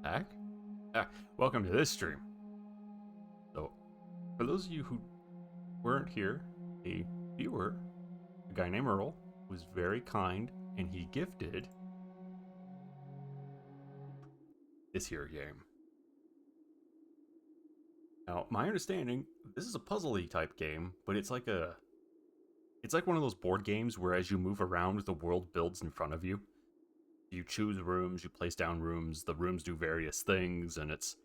Back? Welcome to this stream. So, for those of you who weren't here, a viewer, a guy named Earl, was very kind and he gifted this here game. Now, my understanding, this is a puzzle-y type game, but it's like one of those board games where as you move around, the world builds in front of you. You choose rooms, you place down rooms, the rooms do various things, and it's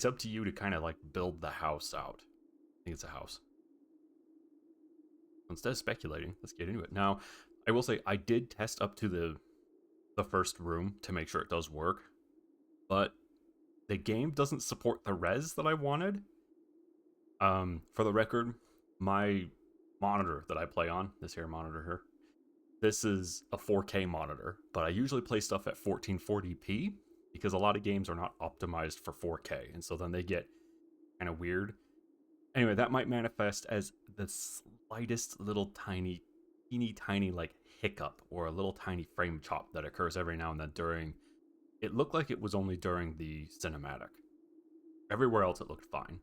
up to you to kind of like build the house out. I think it's a house. Instead of speculating, let's get into it. Now, I will say I did test up to the first room to make sure it does work, but the game doesn't support the res that I wanted. For the record, my monitor that I play on, this here monitor here, this is a 4K monitor, but I usually play stuff at 1440p because a lot of games are not optimized for 4K, and so then they get kind of weird. Anyway, that might manifest as the slightest little teeny tiny like hiccup or a little tiny frame chop that occurs every now and then during. It looked like it was only during the cinematic. Everywhere else it looked fine.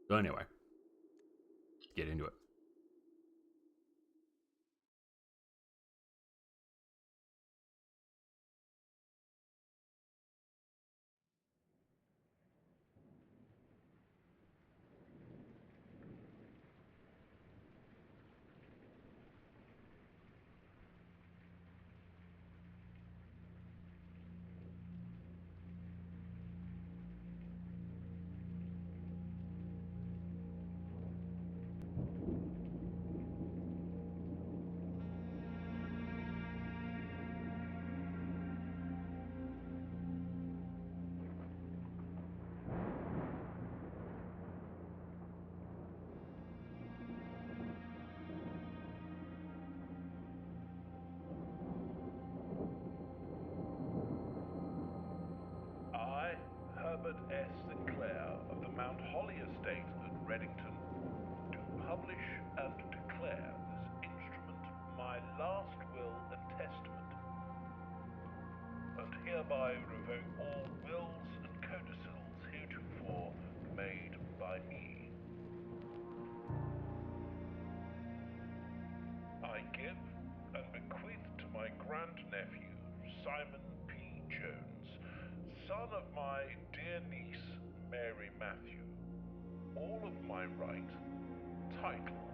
So anyway, let's get into it. I, Herbert S. Sinclair of the Mount Holly Estate at Reddington, do publish and declare this instrument my last will and testament, and hereby revoke all wills and codicils heretofore made by me. I give and bequeath to my grandnephew, Simon P. Jones, son of my dear niece, Mary Matthew, all of my right, title,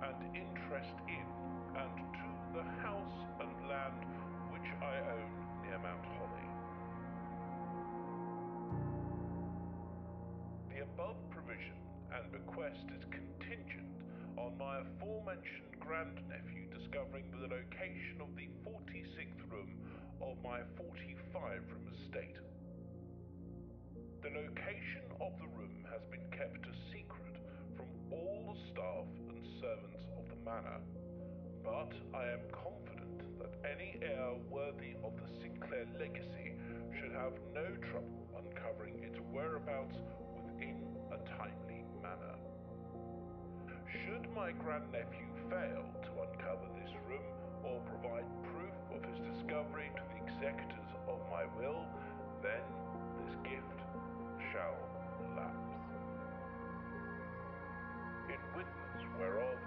and interest in and to the house and land which I own near Mount Holly. The above provision and bequest is contingent on my aforementioned grandnephew discovering the location of the 46th room of my 45-room estate. The location of the room has been kept a secret from all the staff and servants of the manor, but I am confident that any heir worthy of the Sinclair legacy should have no trouble uncovering its whereabouts within a timely manner. Should my grandnephew fail to uncover this room or provide proof of his discovery to the executors of my will, then this gift shall lapse. In witness whereof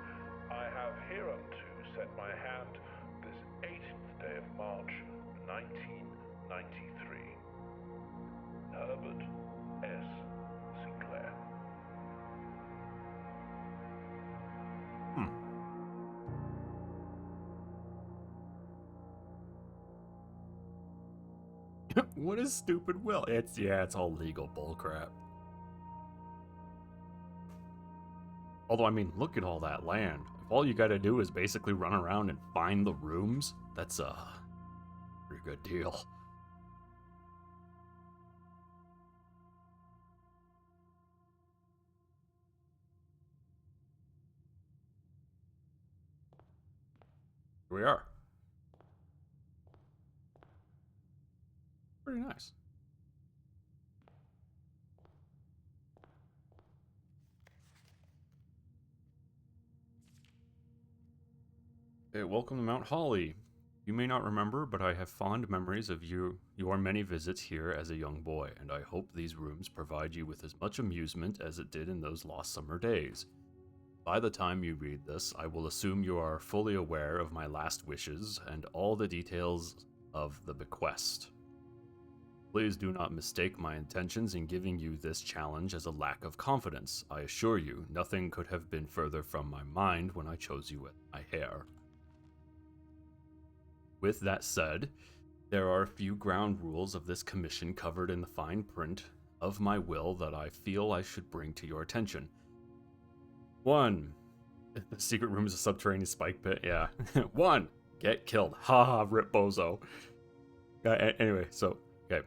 I have hereunto set my hand this 18th day of March, 1993. Herbert S. Sinclair. What is stupid will? It's all legal bullcrap. Although, I mean, look at all that land. If all you gotta do is basically run around and find the rooms, that's a pretty good deal. Here we are. Pretty nice. Hey, welcome to Mount Holly. You may not remember, but I have fond memories of your many visits here as a young boy, and I hope these rooms provide you with as much amusement as it did in those lost summer days. By the time you read this, I will assume you are fully aware of my last wishes and all the details of the bequest. Please do not mistake my intentions in giving you this challenge as a lack of confidence. I assure you, nothing could have been further from my mind when I chose you with my hair. With that said, there are a few ground rules of this commission covered in the fine print of my will that I feel I should bring to your attention. 1. The secret room is a subterranean spike pit. Yeah. 1. Get killed. Haha, rip bozo. Anyway, okay.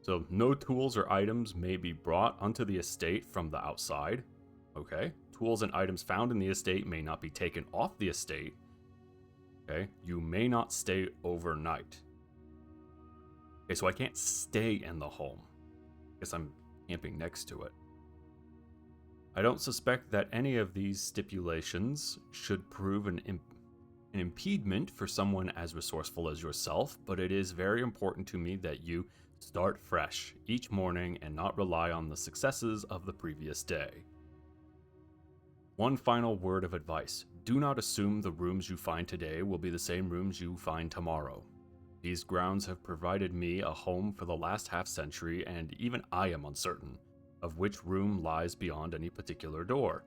So, no tools or items may be brought onto the estate from the outside. Okay. Tools and items found in the estate may not be taken off the estate. Okay. You may not stay overnight. Okay, so I can't stay in the home. Guess I'm camping next to it. I don't suspect that any of these stipulations should prove an impediment for someone as resourceful as yourself, but it is very important to me that you start fresh each morning and not rely on the successes of the previous day. One final word of advice. Do not assume the rooms you find today will be the same rooms you find tomorrow. These grounds have provided me a home for the last half-century, and even I am uncertain of which room lies beyond any particular door.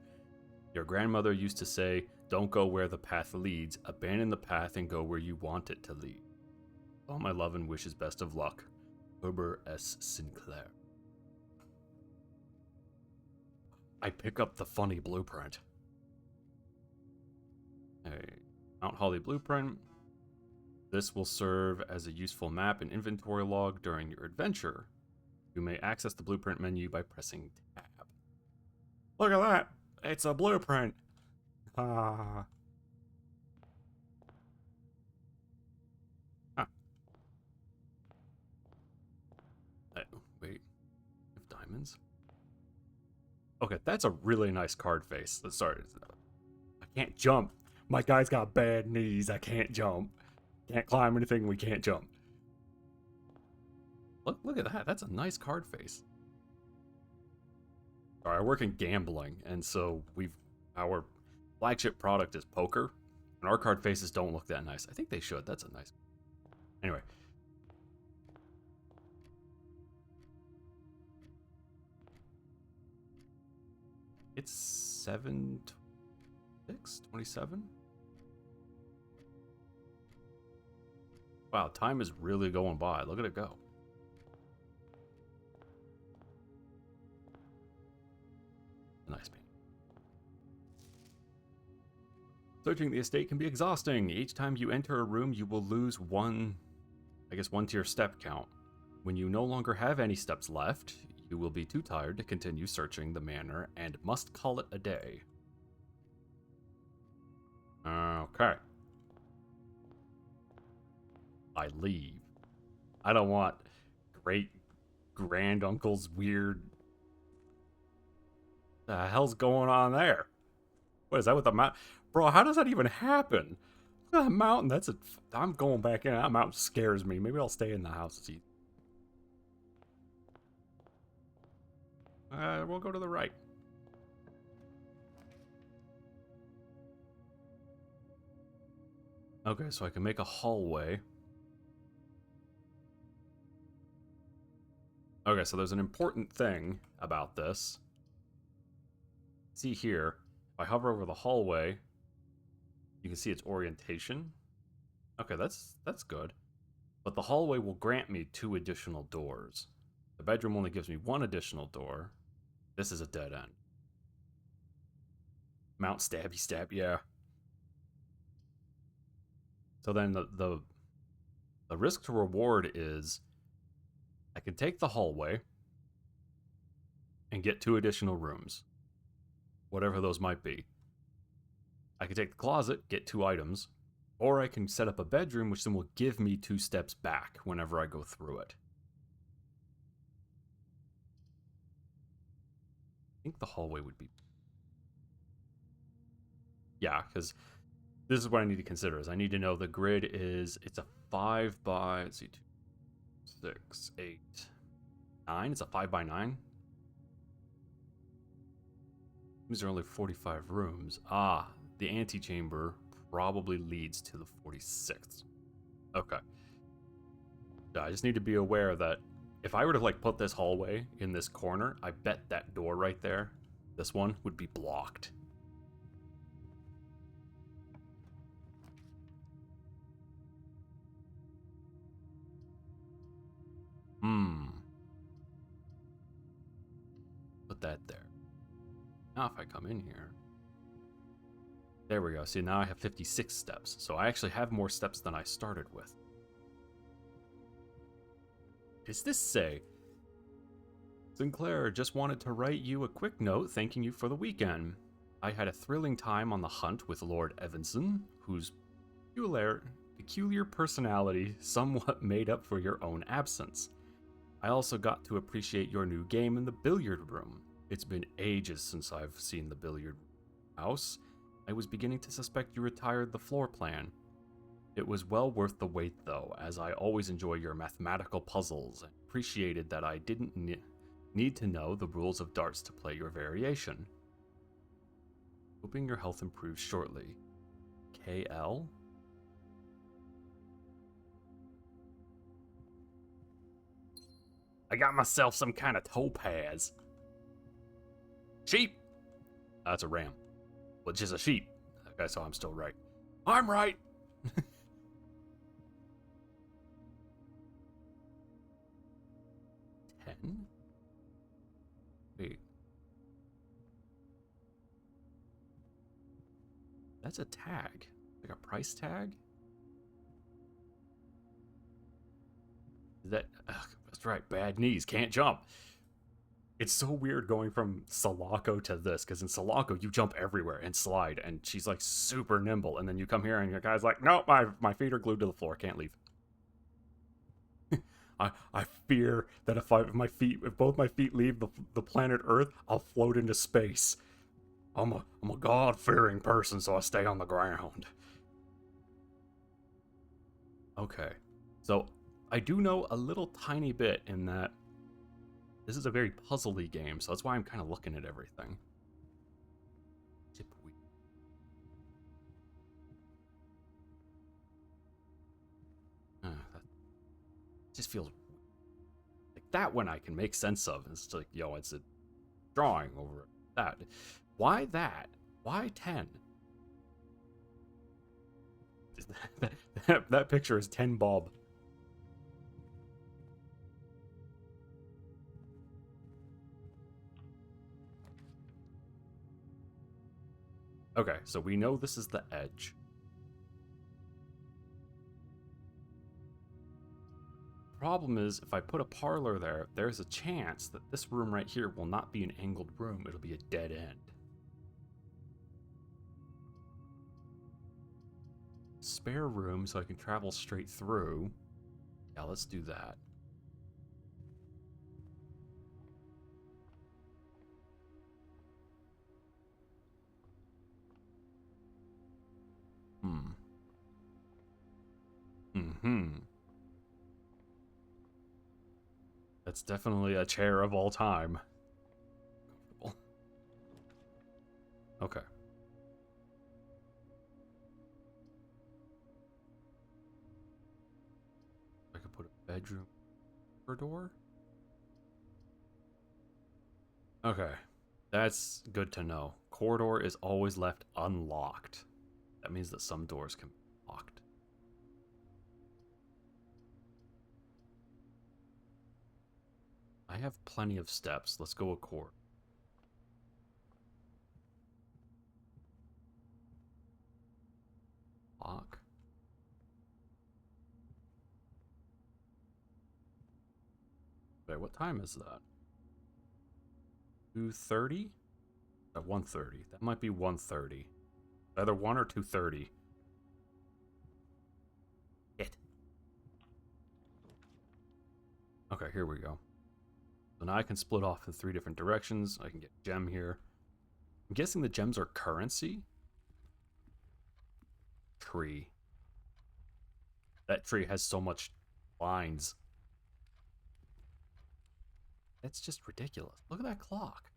Your grandmother used to say, don't go where the path leads, abandon the path and go where you want it to lead. All my love and wishes best of luck. Herbert S. Sinclair. I pick up the funny blueprint. A Mount Holly blueprint. This will serve as a useful map and inventory log during your adventure. You may access the blueprint menu by pressing tab. Look at that! It's a blueprint! Ah. Wait. Diamonds? Okay, that's a really nice card face. Sorry. I can't jump. My guy's got bad knees. I can't jump. Can't climb anything. We can't jump. Look at that. That's a nice card face. Sorry, I work in gambling, and so our flagship product is poker, and our card faces don't look that nice. I think they should. That's a nice. Anyway. It's 7/6/27. Wow, time is really going by. Look at it go. Nice paint. Searching the estate can be exhausting. Each time you enter a room, you will lose one to your step count. When you no longer have any steps left, you will be too tired to continue searching the manor and must call it a day. Okay. I leave. I don't want Great-GrandUncle's weird... The hell's going on there? What is that with the mountain? Bro, how does that even happen? Look at that mountain. I'm going back in. That mountain scares me. Maybe I'll stay in the house. We'll go to the right. Okay, so I can make a hallway. Okay, so there's an important thing about this. See here, if I hover over the hallway, you can see its orientation. Okay, that's good. But the hallway will grant me 2 additional doors. The bedroom only gives me 1 additional door. This is a dead end. Mount stabby stab, yeah. So then the risk to reward is I can take the hallway and get 2 additional rooms. Whatever those might be. I can take the closet, get 2 items, or I can set up a bedroom, which then will give me 2 steps back whenever I go through it. I think the hallway would be... Yeah, because this is what I need to consider. Is I need to know the grid is, it's a 5 by, let's see, 2, 6, 8, 9. It's a 5 by 9. These are only 45 rooms. Ah, the antechamber probably leads to the 46th. Okay. I just need to be aware that if I were to like put this hallway in this corner, I bet that door right there, this one, would be blocked. Put that there. Now if I come in here, there we go. See, now I have 56 steps. So I actually have more steps than I started with. Does this say, Sinclair just wanted to write you a quick note thanking you for the weekend. I had a thrilling time on the hunt with Lord Evanson, whose peculiar personality somewhat made up for your own absence. I also got to appreciate your new game in the billiard room. It's been ages since I've seen the billiard house. I was beginning to suspect you retired the floor plan. It was well worth the wait though, as I always enjoy your mathematical puzzles and appreciated that I didn't need to know the rules of darts to play your variation. Hoping your health improves shortly. KL? I got myself some kind of topaz. Sheep! That's a ram. Which is a sheep. Okay, so I'm still right. I'm right! 10? Wait. That's a tag. Like a price tag? Is that... Ugh, that's right, bad knees, can't jump. It's so weird going from Sulaco to this, because in Sulaco you jump everywhere and slide, and she's like super nimble, and then you come here and your guy's like, no, my feet are glued to the floor, can't leave. I fear that if both my feet leave the planet Earth, I'll float into space. I'm a God-fearing person, so I stay on the ground. Okay, so I do know a little tiny bit in that this is a very puzzly game, so that's why I'm kind of looking at everything. That just feels like that one I can make sense of. It's like, yo, it's a drawing over that. Why that? Why 10? That picture is 10 bob. Okay, so we know this is the edge. Problem is, if I put a parlor there, there's a chance that this room right here will not be an angled room. It'll be a dead end. Spare room so I can travel straight through. Yeah, let's do that. That's definitely a chair of all time. Comfortable. Okay. I could put a bedroom door. Okay. That's good to know. Corridor is always left unlocked. That means that some doors can be locked. I have plenty of steps. Let's go a cord. Lock. Wait, what time is that? 2:30? At 1:30. That might be 1:30. Either 1 or 2:30. It. Okay, here we go. So now I can split off in 3 different directions. I can get gem here. I'm guessing the gems are currency. tree. That tree has so much lines. It's just ridiculous. Look at that clock.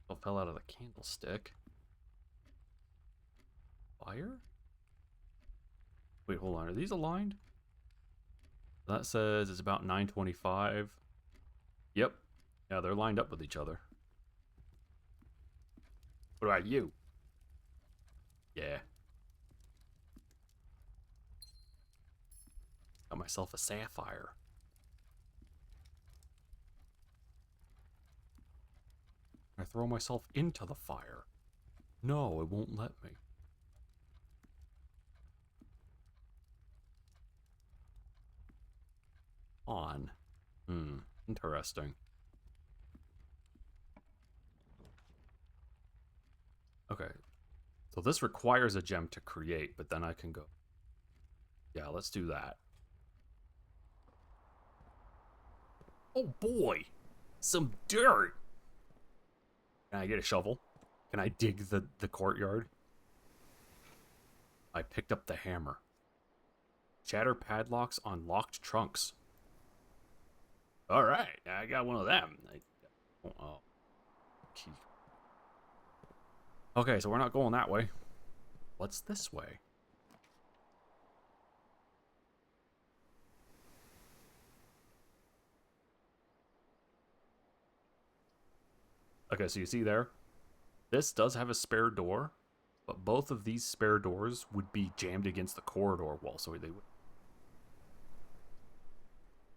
It fell out of the candlestick. Fire? Wait, hold on. Are these aligned? That says it's about 9:25. Yep. Yeah, they're lined up with each other. What about you? Yeah. Got myself a sapphire. I throw myself into the fire. No, it won't let me. On. Interesting. Okay. So this requires a gem to create, but then I can go. Yeah, let's do that. Oh boy! Some dirt! Can I get a shovel? Can I dig the courtyard? I picked up the hammer. Shatter padlocks on locked trunks. Alright, I got one of them. Oh, key. Okay, so we're not going that way. What's this way? Okay, so you see there? This does have a spare door, but both of these spare doors would be jammed against the corridor wall, so they would.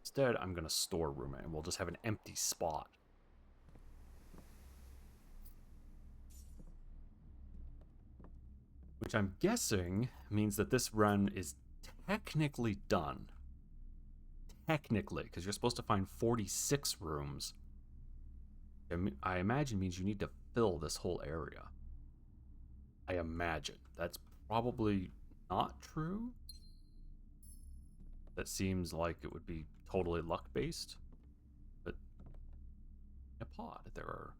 Instead, I'm going to store room it, and we'll just have an empty spot. Which I'm guessing means that this run is technically done. Technically, because you're supposed to find 46 rooms. I imagine means you need to fill this whole area. I imagine. That's probably not true. That seems like it would be totally luck-based. But a pod, there are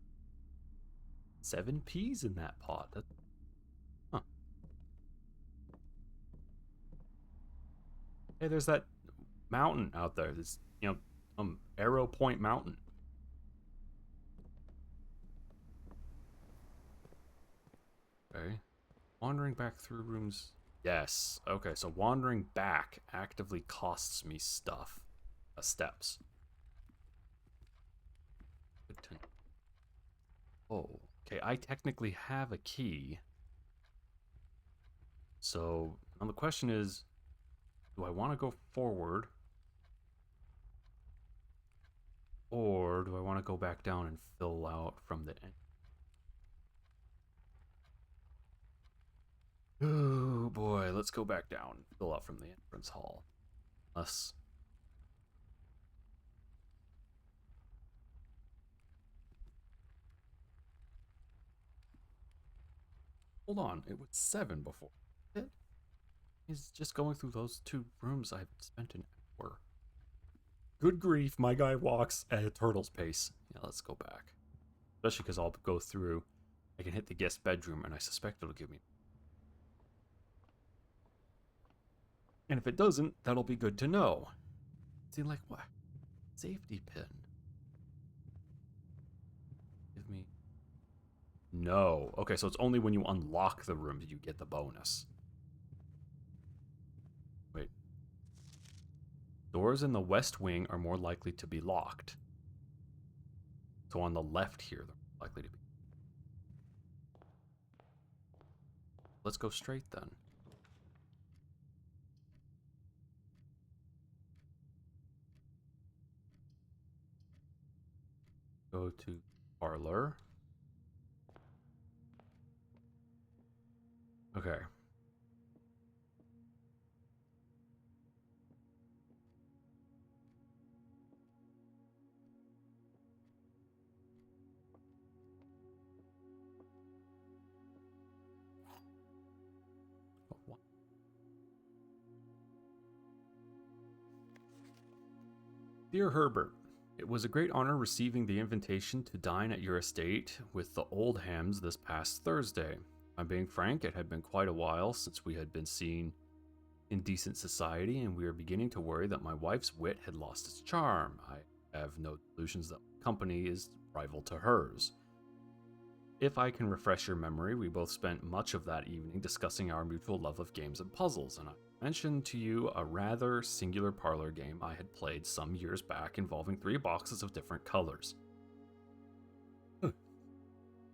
7 peas in that pod. Huh. Hey, there's that mountain out there. This, Arrow Point Mountain. Okay. Wandering back through rooms. Yes. Okay, so wandering back actively costs me stuff. Steps. Good to know. Oh, okay, I technically have a key. So, now the question is, do I want to go forward? Or do I want to go back down and fill out from the end? Oh boy, let's go back down and fill out from the entrance hall. Unless... Hold on, it was 7 before. He's just going through those 2 rooms I've spent an hour. Good grief, my guy walks at a turtle's pace. Yeah, let's go back. Especially because I'll go through. I can hit the guest bedroom, and I suspect it'll give me. And if it doesn't, that'll be good to know. See, like, what? Safety pin. Give me. No. Okay, so it's only when you unlock the room that you get the bonus. Wait. Doors in the west wing are more likely to be locked. So on the left here, they're likely to be. Let's go straight then. Go to parlor. Okay. Dear Herbert, It was a great honor receiving the invitation to dine at your estate with the Oldhams this past Thursday. I'm being frank, it had been quite a while since we had been seen in decent society, and we were beginning to worry that my wife's wit had lost its charm. I have no delusions that my company is rival to hers. If I can refresh your memory, we both spent much of that evening discussing our mutual love of games and puzzles, and I mentioned to you a rather singular parlor game I had played some years back involving 3 boxes of different colors.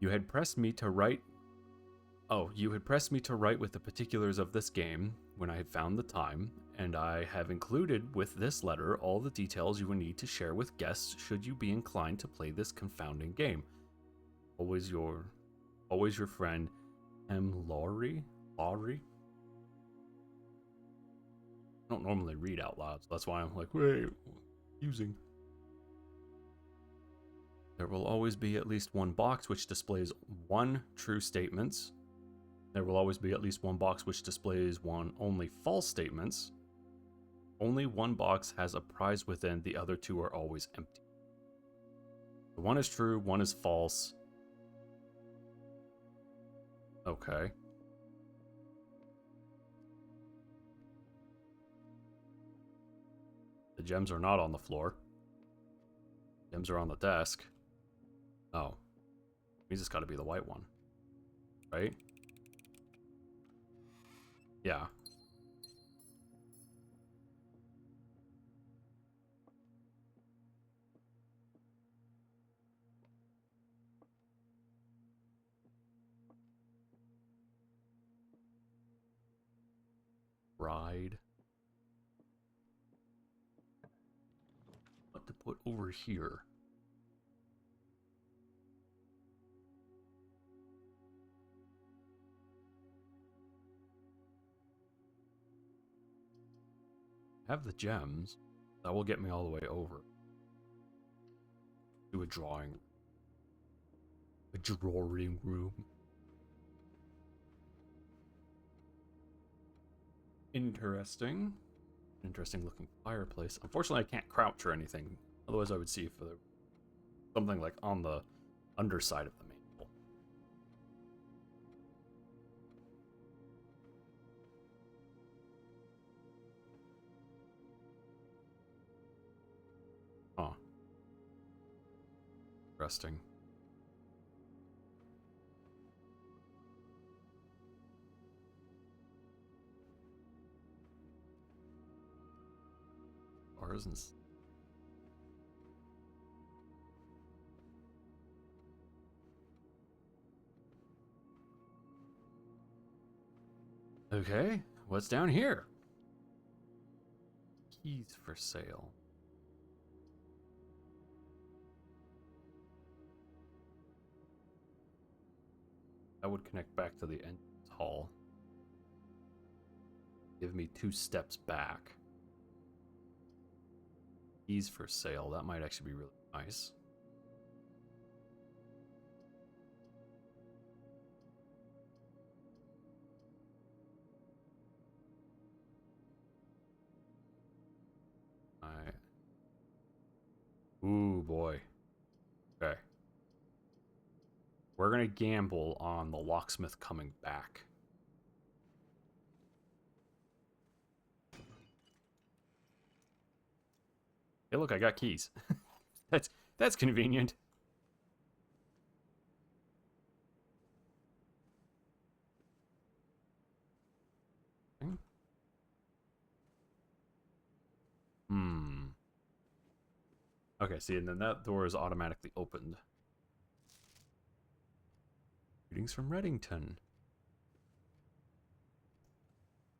You had pressed me to write with the particulars of this game when I had found the time, and I have included with this letter all the details you will need to share with guests should you be inclined to play this confounding game. Always your friend, M. Laurie? I don't normally read out loud, so that's why I'm like, wait, using. There will always be at least one box which displays 1 true statements. There will always be at least one box which displays 1 only false statements. Only 1 box has a prize within, the other 2 are always empty. So 1 is true, 1 is false. Okay. The gems are not on the floor. Gems are on the desk. Oh. Means it's gotta be the white one. Right? Yeah. Ride. What to put over here? Have the gems. That will get me all the way over. Do a drawing. A drawing room. Interesting. Interesting looking fireplace. Unfortunately, I can't crouch or anything. Otherwise, I would see if there something like on the underside of the mantle. Huh. Interesting. Bars and okay, what's down here? Keys for sale. That would connect back to the entrance hall. Give me 2 steps back. Keys for sale. That might actually be really nice. Alright. Ooh, boy. Okay. We're gonna gamble on the locksmith coming back. Hey, look, I got keys. That's convenient. Okay, see, and then that door is automatically opened. Greetings from Reddington.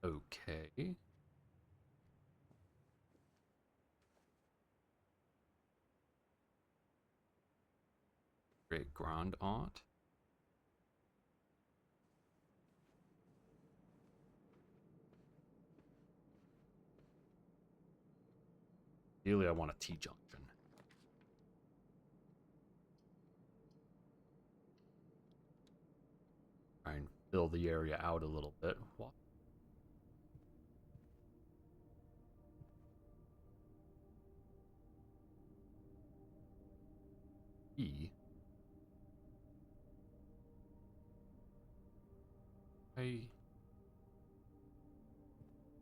Okay. Great-GrandUncle. Ideally, I want a T-junction. Try and fill the area out a little bit. What?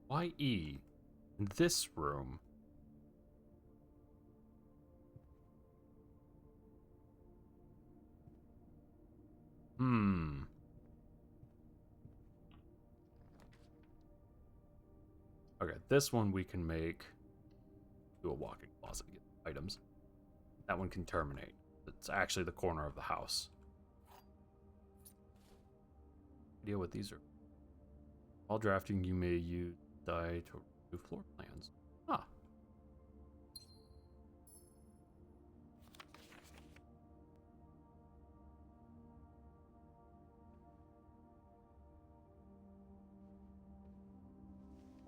Why E? In this room? Hmm. Okay, this one we can make do a walk-in closet to get items. That one can terminate. It's actually the corner of the house. Idea what these are. While drafting, you may use die to do floor plans. Ah.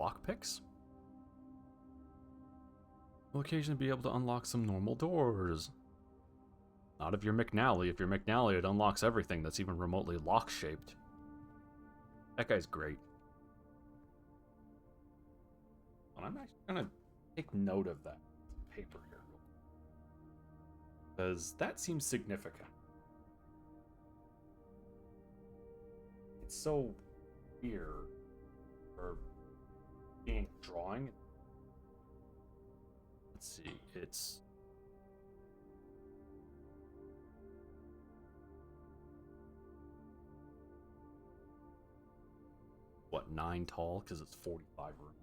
Lockpicks? Will occasionally be able to unlock some normal doors. Not if you're McNally. If you're McNally, it unlocks everything that's even remotely lock-shaped. That guy's great. And I'm actually gonna take note of that paper here, because that seems significant. It's so weird for being drawing. Let's see, it's what, 9 tall because it's 45 room.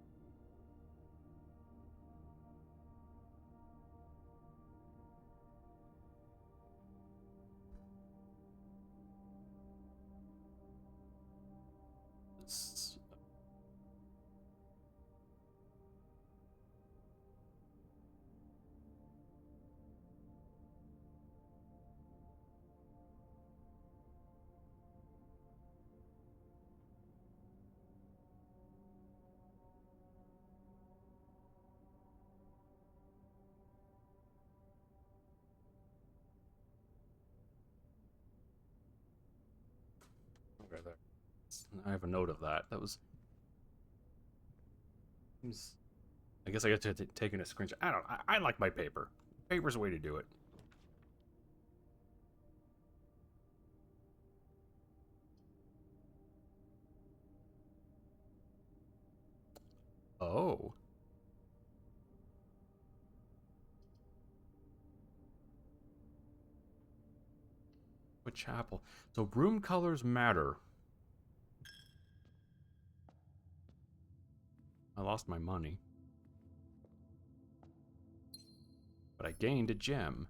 It's okay there. I have a note of that. That was. I guess I get to taking a screenshot. I don't. I like my paper. Paper's the way to do it. Oh. What chapel? So room colors matter. I lost my money, but I gained a gem.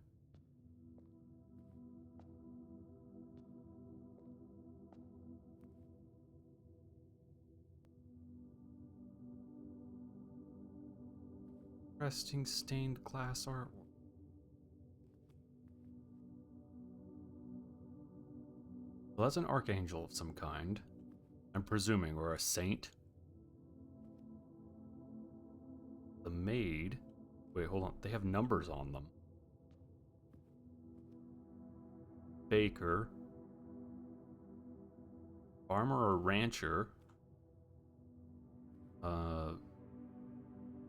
Resting stained glass artwork. Well, that's an archangel of some kind. I'm presuming, or a saint. The maid. Wait, hold on. They have numbers on them. Baker. Farmer or rancher.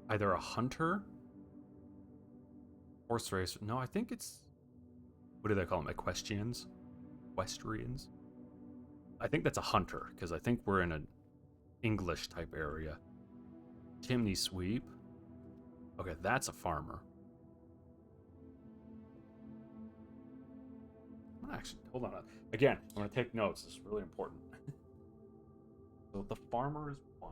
Either a hunter. Horse racer. No, I think it's. What do they call them? Equestrians? Equestrians? I think that's a hunter, because I think we're in an English type area. Chimney sweep. Okay, that's a farmer. I'm gonna actually, hold on. Again, I'm gonna take notes. This is really important. So the farmer is 1.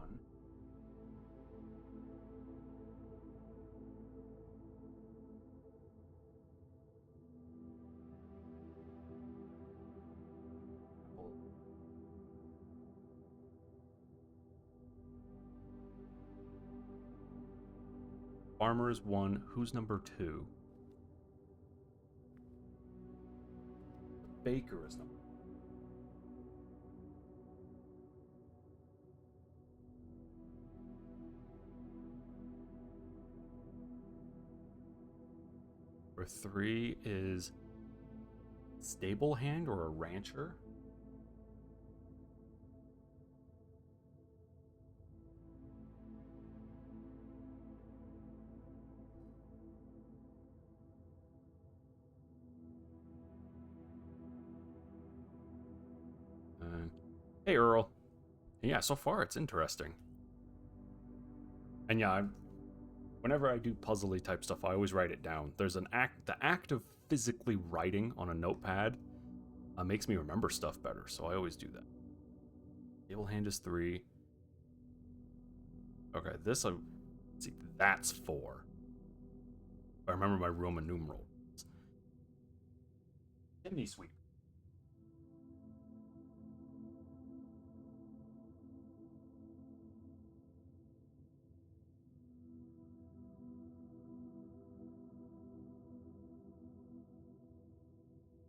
Farmer is 1. Who's number 2? Baker is number 3 is stable hand or a rancher. Hey, Earl. And yeah, so far it's interesting. And yeah, whenever I do puzzly type stuff, I always write it down. There's an act, the act of physically writing on a notepad makes me remember stuff better, so I always do that. Table hand is 3. Okay, this, let's see, that's 4. I remember my Roman numerals. Chimney sweep.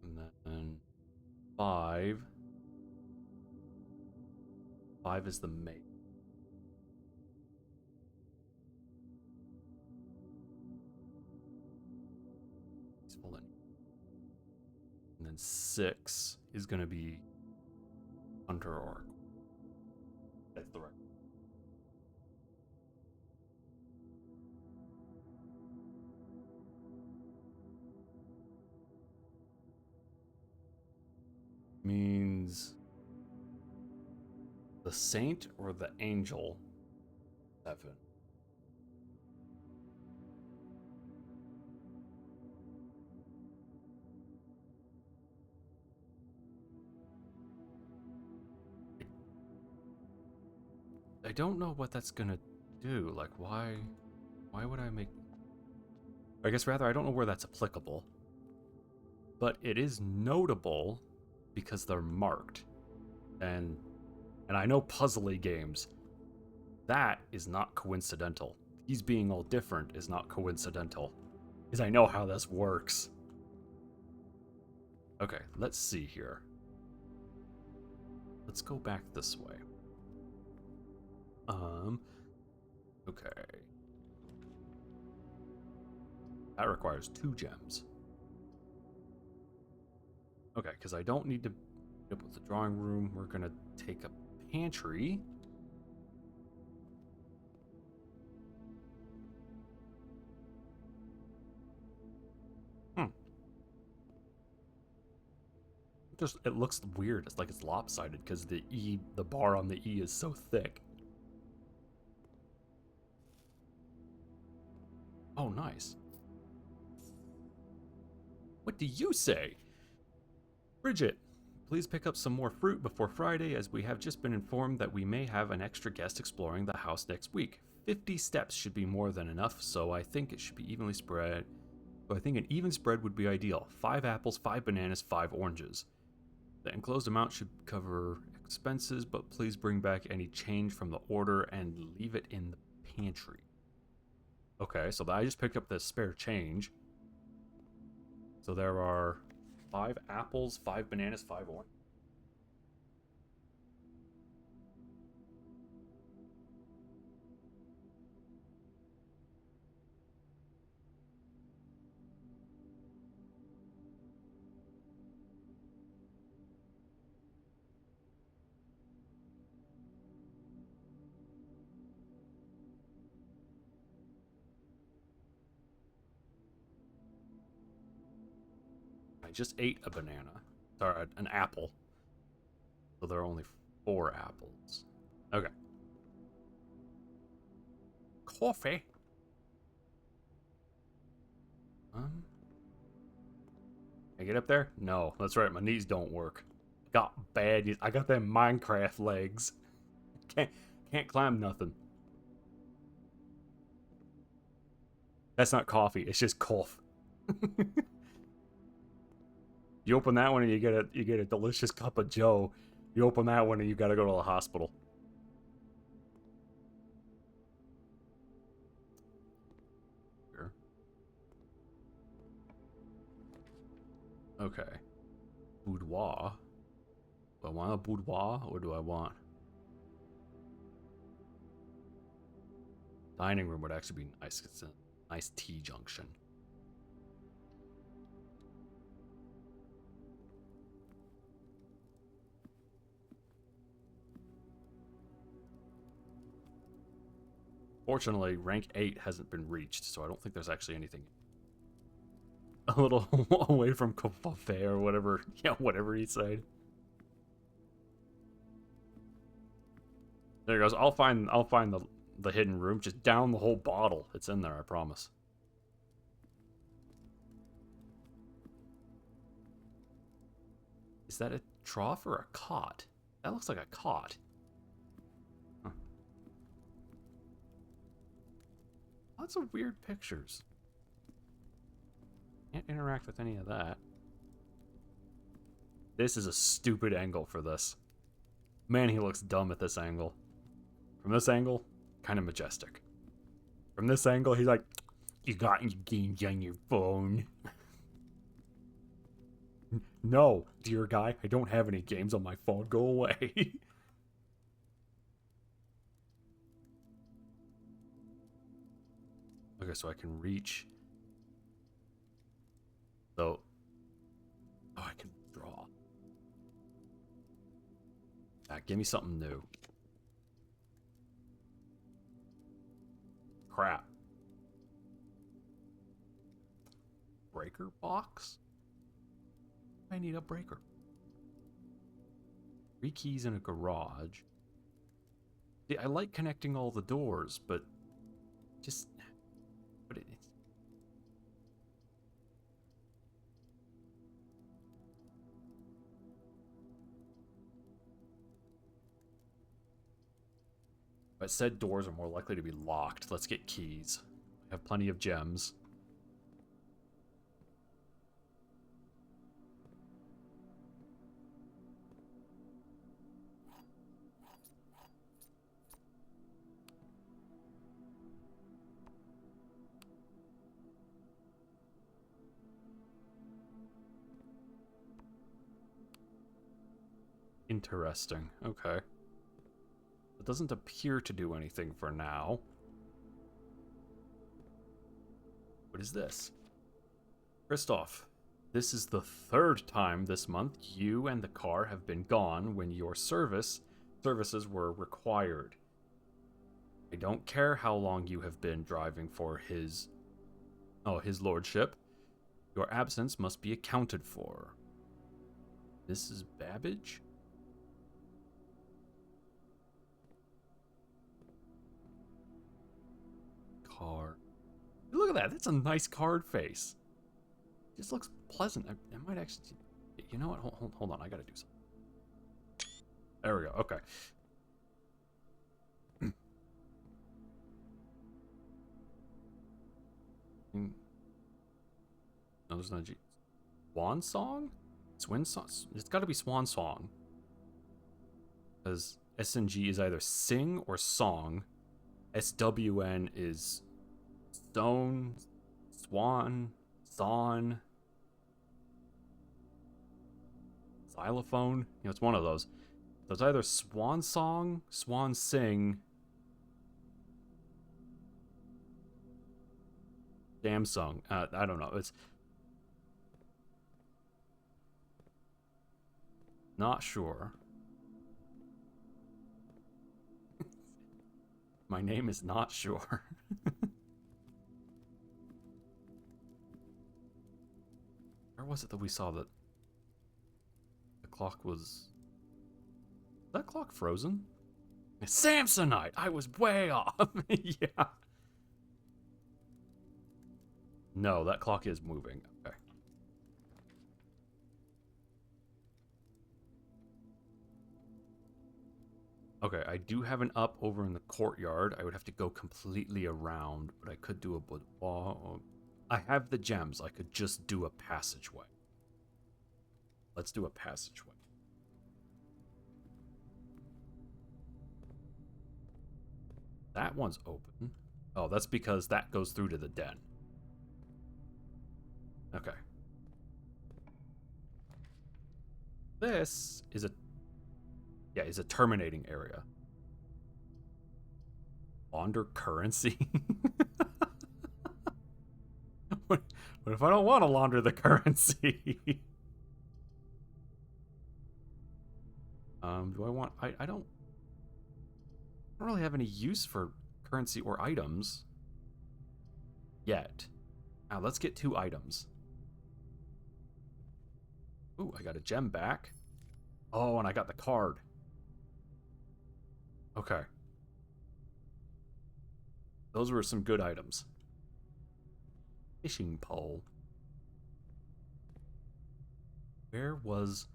And then 5. 5 is the mate. And then 6 is going to be Hunter Oracle. That's the right. Means the saint or the angel 7. I don't know what that's gonna do. Like, why would I make... I guess rather, I don't know where that's applicable. But it is notable because they're marked. And I know puzzly games. That is not coincidental. These being all different is not coincidental. Because I know how this works. Okay, let's see here. Let's go back this way. Okay. That requires 2 gems. Okay, because I don't need to meet up with the drawing room. We're gonna take a pantry. Just, it looks weird. It's like it's lopsided because the bar on the E is so thick. Oh, nice. What do you say? Bridget, please pick up some more fruit before Friday, as we have just been informed that we may have an extra guest exploring the house next week. 50 steps should be more than enough, so I think it should be evenly spread. So I think an even spread would be ideal. 5 apples, 5 bananas, 5 oranges. The enclosed amount should cover expenses, but please bring back any change from the order and leave it in the pantry. Okay, so I just picked up the spare change. So there are 5 apples, 5 bananas, 5 oranges. I just ate a banana. Sorry, an apple. So there are only 4 apples. Okay. Coffee. Can I get up there? No, that's right. My knees don't work. Got bad knees. I got them Minecraft legs. Can't climb nothing. That's not coffee. It's just cough. You open that one and you get a delicious cup of Joe. You open that one and you gotta go to the hospital. Sure. Okay. Boudoir. Do I want a boudoir or do I want... Dining room would actually be nice. It's a nice T-junction. Fortunately, rank 8 hasn't been reached, so I don't think there's actually anything a little away from buffet or whatever. Yeah, whatever he said. There he goes. I'll find the hidden room. Just down the whole bottle. It's in there, I promise. Is that a trough or a cot? That looks like a cot. Huh. Lots of weird pictures. Can't interact with any of that. This is a stupid angle for this. Man, he looks dumb at this angle. From this angle, kind of majestic. From this angle, he's like, you got any games on your phone? No, dear guy, I don't have any games on my phone. Go away. Okay, so I can reach. So, oh, I can draw. Give me something new. Crap. Breaker box? I need a breaker. 3 keys in a garage. See, I like connecting all the doors, but just... But it's... But said doors are more likely to be locked. Let's get keys. I have plenty of gems. Interesting. Okay. It doesn't appear to do anything for now. What is this? Christoph, this is the 3rd time this month you and the car have been gone when your services were required. I don't care how long you have been driving for his lordship. Your absence must be accounted for. Mrs. Babbage? Card. Look at that. That's a nice card face. Just looks pleasant. I might actually... You know what? Hold on. I gotta do something. There we go. Okay. No, there's no G. Swan Song? Swin Song? It's gotta be Swan Song. Because SNG is either sing or song. SWN is stone, swan, son, xylophone. You know, it's one of those. So it's either swan song, swan sing, Samsung. I don't know. It's not sure. My name is not sure. Where was it that we saw that the clock was... Is that clock frozen? Samsonite! I was way off! Yeah. No, that clock is moving. Okay. Okay, I do have an up over in the courtyard. I would have to go completely around, but I could do a boudoir. I have the gems. I could just do a passageway. Let's do a passageway. That one's open. Oh, that's because that goes through to the den. Okay. This is a... Yeah, is a terminating area. Launder currency? What if I don't want to launder the currency? Do I want... I don't really have any use for currency or items yet. Now, let's get 2 items. Ooh, I got a gem back. Oh, and I got the card. Okay. Those were some good items. Fishing pole. Where was...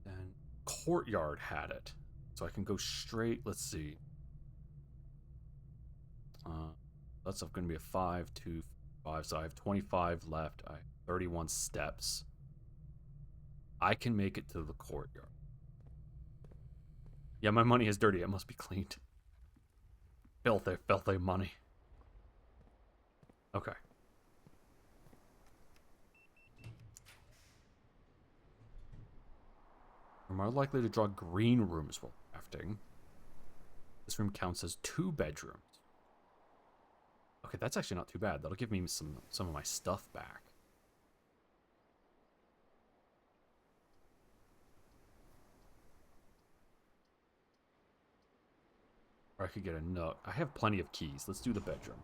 And courtyard had it. So I can go straight, let's see. That's going to be a 5, 2, 5. So I have 25 left. I have 31 steps. I can make it to the courtyard. Yeah, my money is dirty. It must be cleaned. Filthy, filthy money. Okay. We're more likely to draw green rooms while crafting. This room counts as 2 bedrooms. Okay, that's actually not too bad. That'll give me some of my stuff back. Or I could get a nook. I have plenty of keys. Let's do the bedroom.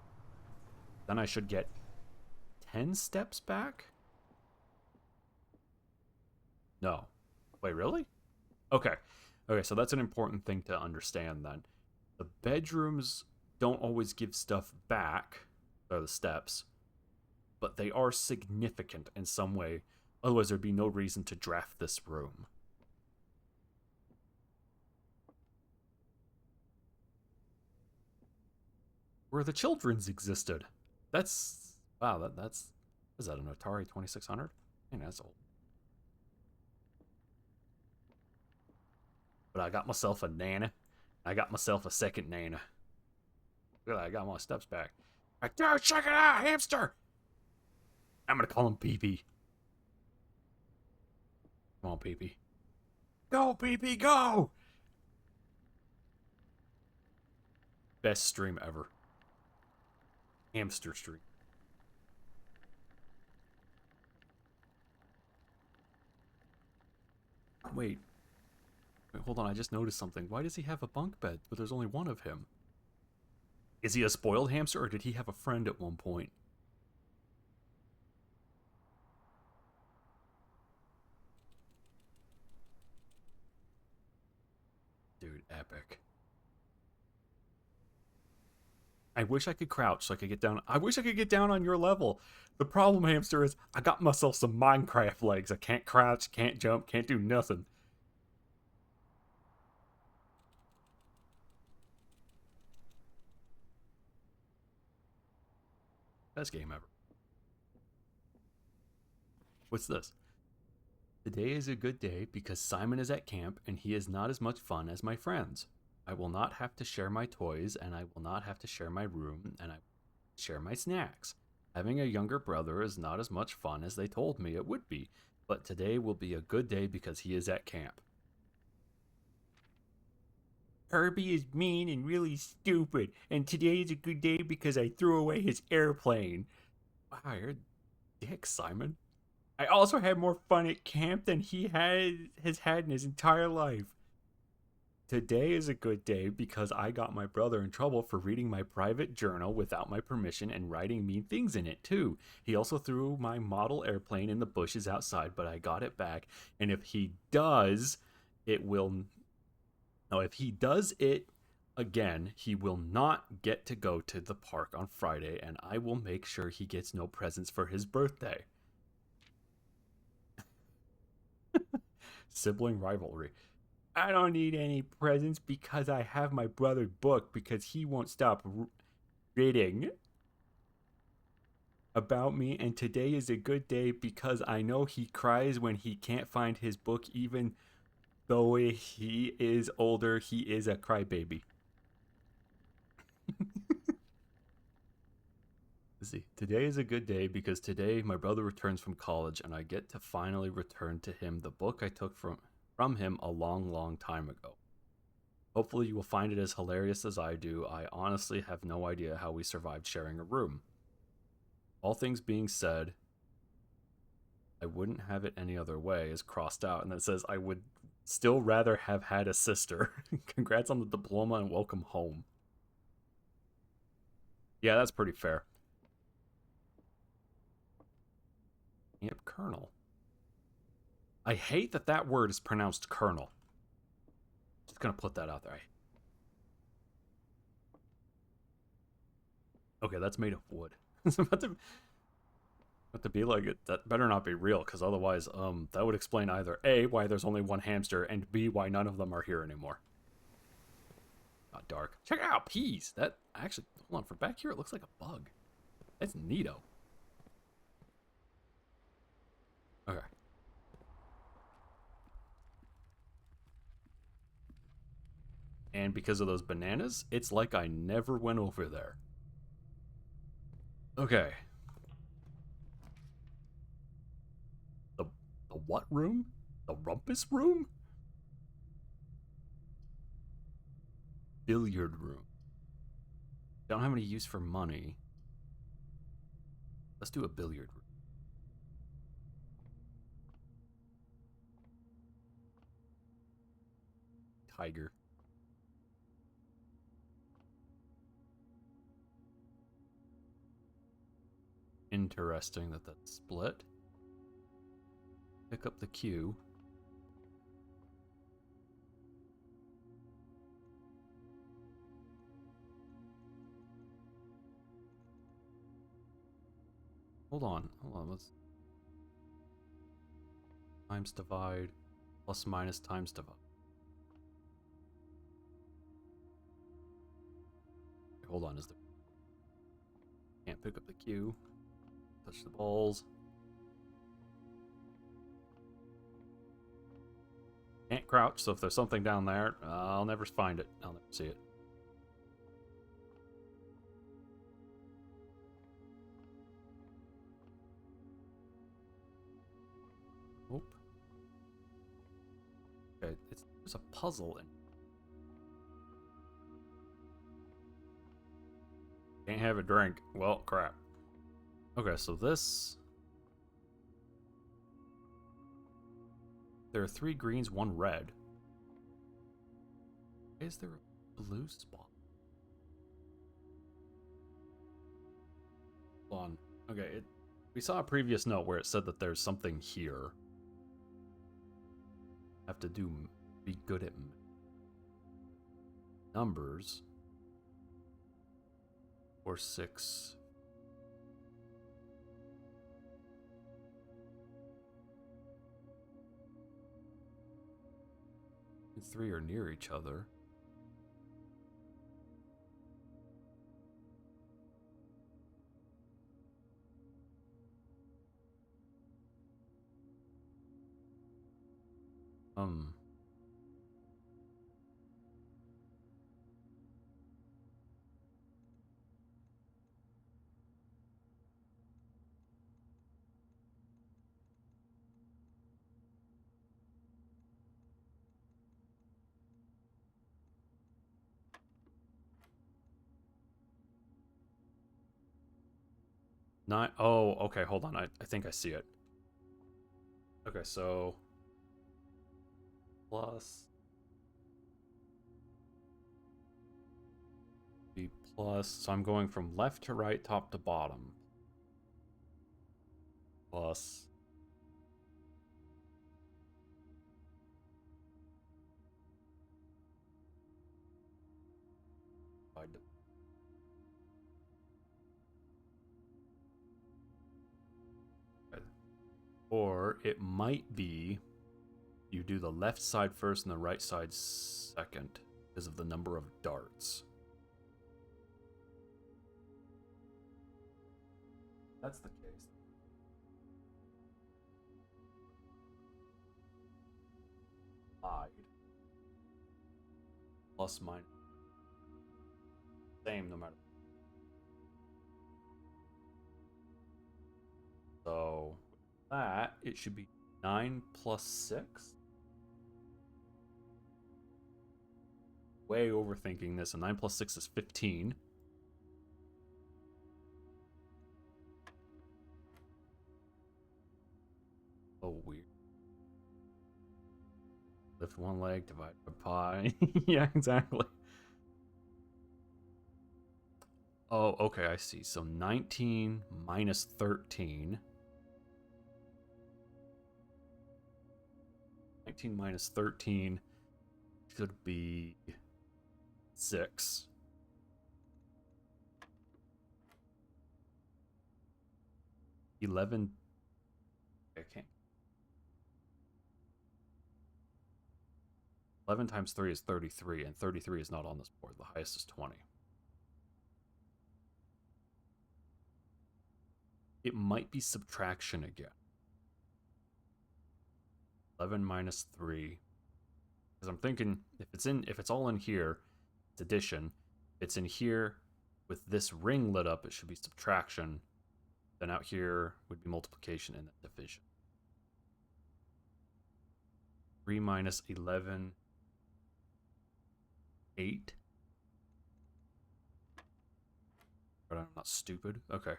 Then I should get 10 steps back? No. Wait, really? Okay. Okay, so that's an important thing to understand then. The bedrooms don't always give stuff back, or the steps, but they are significant in some way. Otherwise, there'd be no reason to draft this room. Where the children's existed. That's... Wow, that's... Is that an Atari 2600? Man, that's old. But I got myself a Nana. I got myself a second Nana. Good, I got my steps back. Like, dude, check it out, hamster! I'm gonna call him Pee-Pee. Come on, Pee-Pee. Go, Pee-Pee, go! Best stream ever. Hamster stream. Wait, hold on, I just noticed something. Why does he have a bunk bed, but there's only one of him? Is he a spoiled hamster, or did he have a friend at one point? Dude, epic. I wish I could crouch so I could get down. I wish I could get down on your level. The problem, hamster, is I got myself some Minecraft legs. I can't crouch, can't jump, can't do nothing. Best game ever. What's this? Today is a good day because Simon is at camp and he is not as much fun as my friends. I will not have to share my toys and I will not have to share my room and I share my snacks. Having a younger brother is not as much fun as they told me it would be, but today will be a good day because he is at camp. Herbie is mean and really stupid, and today is a good day because I threw away his airplane. Wow, you're a dick, Simon. I also had more fun at camp than he has had in his entire life. Today is a good day because I got my brother in trouble for reading my private journal without my permission and writing mean things in it too. He also threw my model airplane in the bushes outside, but I got it back. And if he does, it will... Now, if he does it again, he will not get to go to the park on Friday, and I will make sure he gets no presents for his birthday. Sibling rivalry. I don't need any presents because I have my brother's book because he won't stop reading about me, and today is a good day because I know he cries when he can't find his book even though he is older. He is a crybaby. Let's see. Today is a good day because today my brother returns from college and I get to finally return to him the book I took from him a long time ago. Hopefully you will find it as hilarious as I do. I honestly have no idea how we survived sharing a room. All things being said, I wouldn't have it any other way is crossed out, and it says I would still rather have had a sister. Congrats on the diploma and welcome home. Yeah, that's pretty fair. Yep, Colonel. I hate that that word is pronounced Colonel. Just gonna put that out there. Okay, that's made of wood. It's about to be like it. That better not be real, because otherwise, that would explain either A, why there's only one hamster, and B, why none of them are here anymore. Not dark. Check out peas. That actually, hold on, from back here, it looks like a bug. That's neato. Okay. And because of those bananas, it's like I never went over there. Okay. The the what room? The rumpus room? Billiard room. Don't have any use for money. Let's do a billiard room. Tiger. Interesting that that's split. Pick up the queue. Hold on. Let's times divide plus minus times divide. Hold on, is there? Can't pick up the queue. Touch the balls. Can't crouch, so if there's something down there, I'll never find it. I'll never see it. Nope. Okay, there's a puzzle in. Can't have a drink. Well, crap. Okay, so this. There are 3 greens, 1 red. Is there a blue spot? Hold on. Okay, we saw a previous note where it said that there's something here. Have to be good at numbers. 4, 6. And 3 are near each other. Nine. Oh, okay, hold on. I think I see it. Okay, so plus B plus. So I'm going from left to right, top to bottom. Plus. Or it might be you do the left side first and the right side second because of the number of darts. That's the case. Side. Plus minus. Same no matter. So with that, it should be 9 plus 6. Way overthinking this. And 9 plus 6 is 15. Oh, weird. Lift one leg, divide by pi. Yeah, exactly. Oh, okay, I see. So 19 minus 13. 19 minus 13 should be 6. 11. I can't. 11 times 3 is 33, and 33 is not on this board. The highest is 20. It might be subtraction again. 11 minus 3. Because I'm thinking if it's all in here, it's addition. If it's in here with this ring lit up, it should be subtraction. Then out here would be multiplication and then division. 3 minus 11. 8. But I'm not stupid. Okay.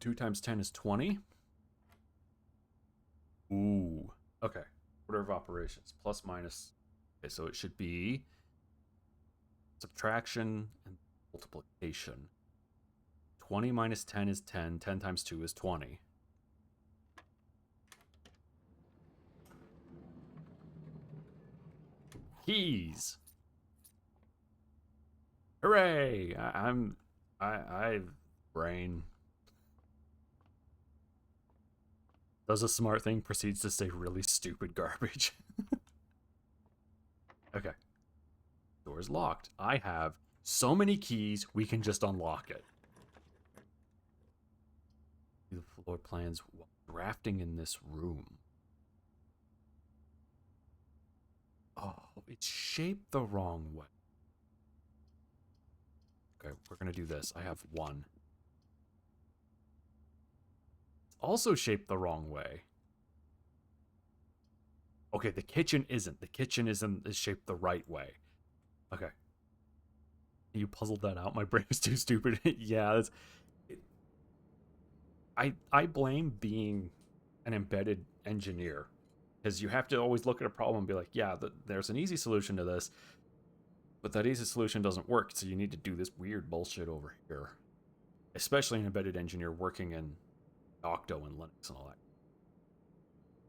2 times 10 is 20. Ooh. Okay. Order of operations. Plus, minus. Okay, so it should be subtraction and multiplication. 20 minus 10 is 10. 10 times 2 is 20. Keys. Hooray! I've brain. Does a smart thing, proceeds to say really stupid garbage. Okay. Door's locked. I have so many keys, we can just unlock it. The floor plans drafting in this room. Oh, it's shaped the wrong way. Okay, we're gonna do this. I have 1. It's also shaped the wrong way. Okay, the kitchen isn't. The kitchen is shaped the right way. Okay. You puzzled that out? My brain is too stupid. Yeah, I blame being an embedded engineer. Because you have to always look at a problem and be like, yeah, there's an easy solution to this. But that easy solution doesn't work, so you need to do this weird bullshit over here. Especially an embedded engineer working in Octo and Linux and all that.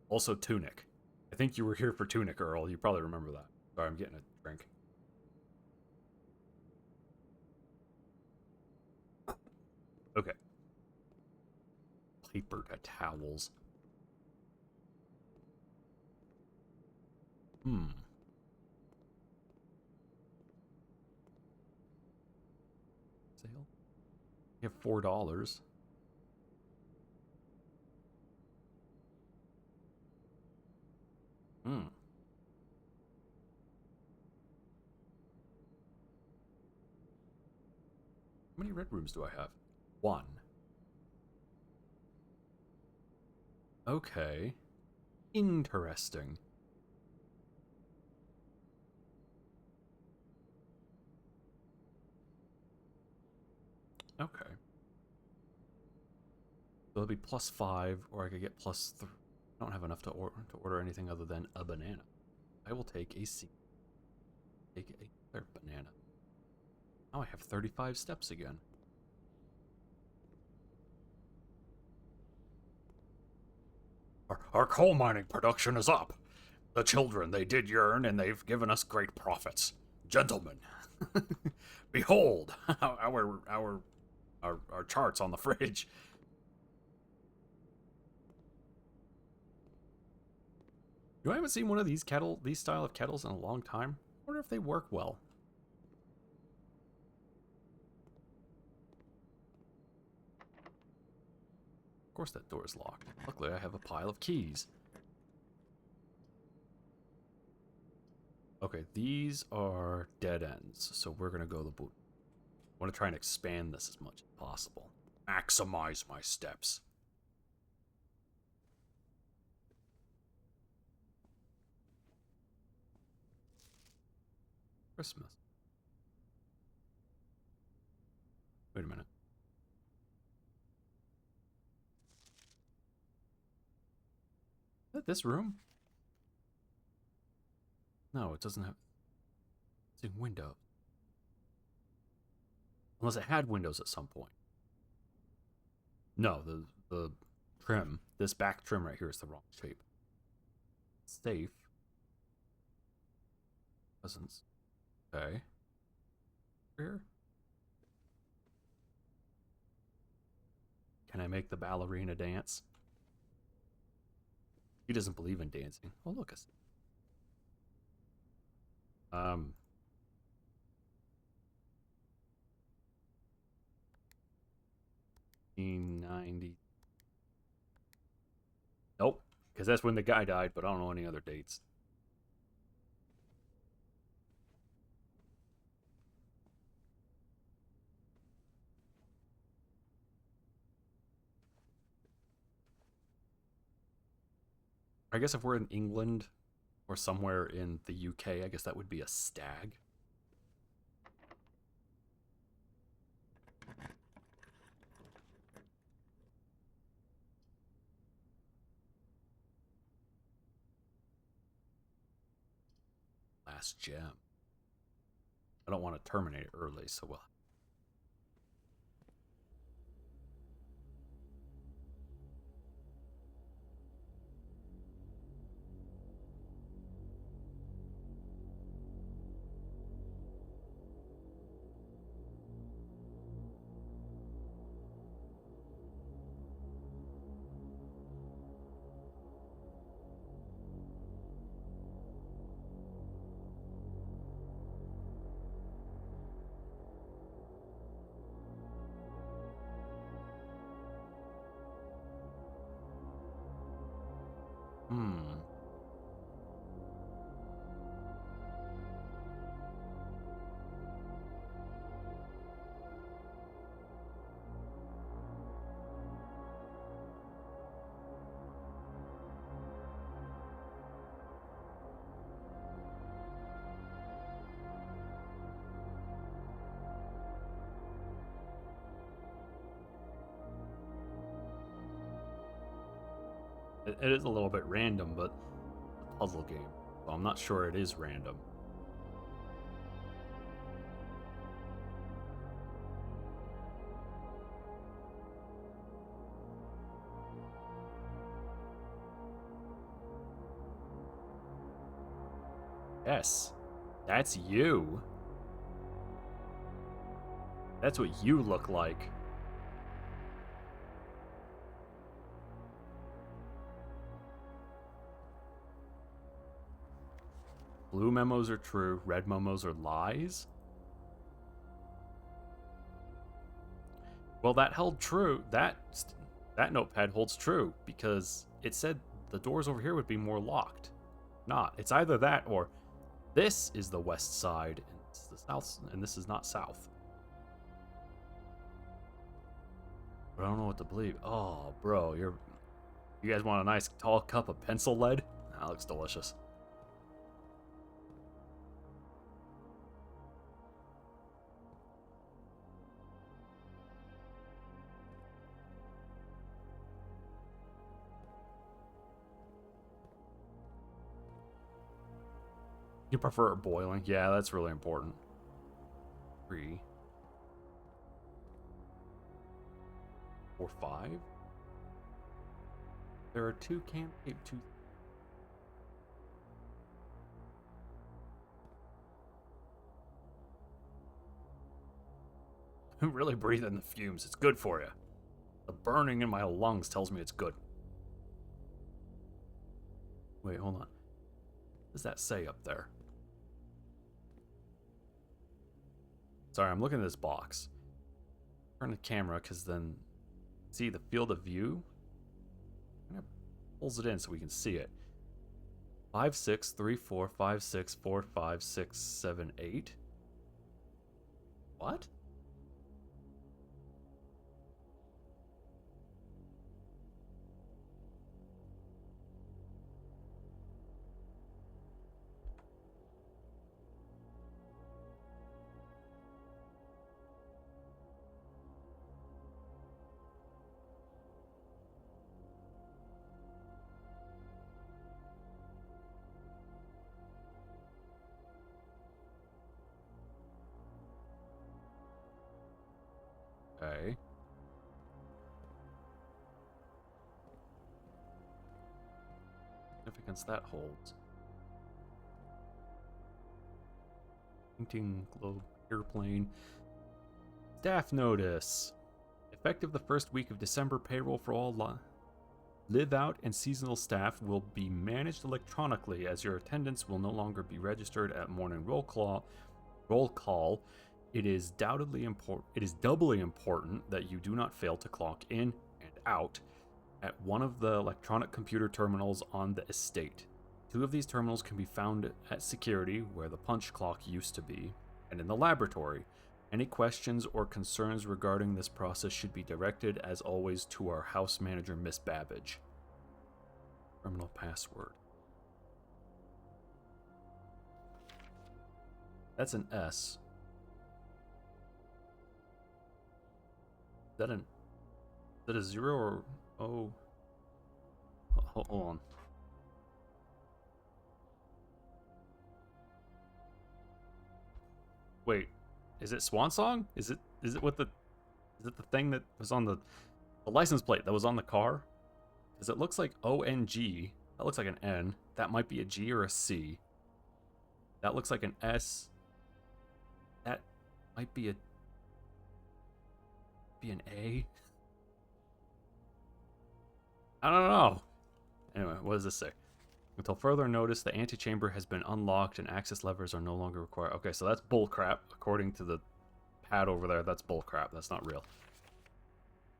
Also, Tunic. I think you were here for Tunic, Earl. You probably remember that. Sorry, I'm getting a drink. Okay. Paper towels. Sale? You have $4. How many red rooms do I have? 1. Okay. Interesting. Okay. So it'll be +5, or I could get +3. I don't have enough to order anything other than a banana. I will take a C. Take a third banana. Now I have 35 steps again. Our coal mining production is up. The children, they did yearn, and they've given us great profits. Gentlemen, behold our charts on the fridge. I haven't seen one of these style of kettles in a long time. I wonder if they work well. Of course that door is locked. Luckily I have a pile of keys. Okay, these are dead ends, so we're gonna go the boot. I want to try and expand this as much as possible. Maximize my steps. Christmas. Wait a minute. Is that this room? No, it doesn't have... It's in windows. Unless it had windows at some point. No, the trim, this back trim right here is the wrong shape. Safe. Presents. Okay. Here. Can I make the ballerina dance? He doesn't believe in dancing. Oh, look. Um, 1990. Nope, because that's when the guy died, but I don't know any other dates. I guess if we're in England or somewhere in the UK, I guess that would be a stag. Last gem. I don't want to terminate it early, so well. Hmm. It is a little bit random, but it's a puzzle game, so I'm not sure it is random. Yes, that's you. That's what you look like. Blue memos are true, red memos are lies? Well, that held true. That notepad holds true because it said the doors over here would be more locked. Not. It's either that or this is the west side and this is the south, and this is not south. But I don't know what to believe. Oh, bro, you guys want a nice tall cup of pencil lead? That looks delicious. You prefer it boiling? Yeah, that's really important. 3, 4, 5. There are 2 campaign 2. I'm really breathing the fumes. It's good for you. The burning in my lungs tells me it's good. Wait, hold on. What does that say up there? Sorry, I'm looking at this box. Turn the camera, because then... See the field of view? Kind of pulls it in so we can see it. 5, 6, 3, 4, 5, 6, 4, 5, 6, 7, 8. What? Okay. Significance that holds. Painting globe airplane. Staff notice. If Effective the first week of December, payroll for all live-out and seasonal staff will be managed electronically, as your attendance will no longer be registered at morning roll call. It is doubly important that you do not fail to clock in and out at one of the electronic computer terminals on the estate. 2 of these terminals can be found at security, where the punch clock used to be, and in the laboratory. Any questions or concerns regarding this process should be directed, as always, to our house manager, Miss Babbage. Terminal password. That's an S. Is that a 0 or O? Hold on. Wait, is it Swan Song? Is it the thing that was on the license plate that was on the car? Because it looks like ONG. That looks like an N. That might be a G or a C. That looks like an S. That might be an A. I don't know. Anyway, what does this say? Until further notice, the antechamber has been unlocked and access levers are no longer required. Okay, so that's bullcrap. According to the pad over there, that's bullcrap. That's not real.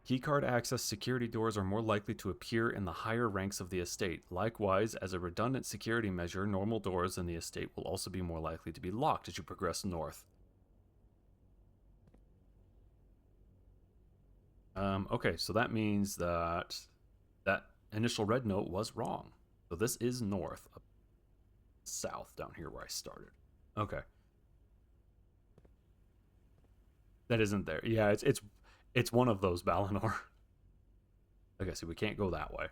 Keycard access security doors are more likely to appear in the higher ranks of the estate. Likewise, as a redundant security measure, normal doors in the estate will also be more likely to be locked as you progress north. Okay, so that means that initial red note was wrong. So this is north, south down here where I started. Okay. That isn't there. Yeah, it's one of those, Balinor. Okay, so we can't go that way.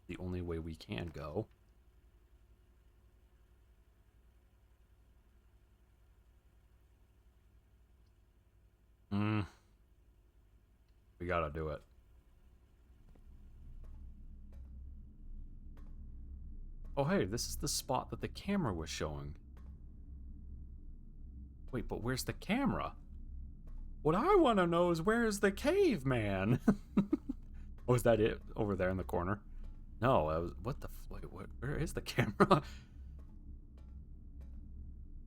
The only way we can go. We gotta do it. Oh, hey, this is the spot that the camera was showing. Wait, but where's the camera? What I want to know is where's the caveman? Oh, is that it over there in the corner? No, I was. What the? Wait, where is the camera?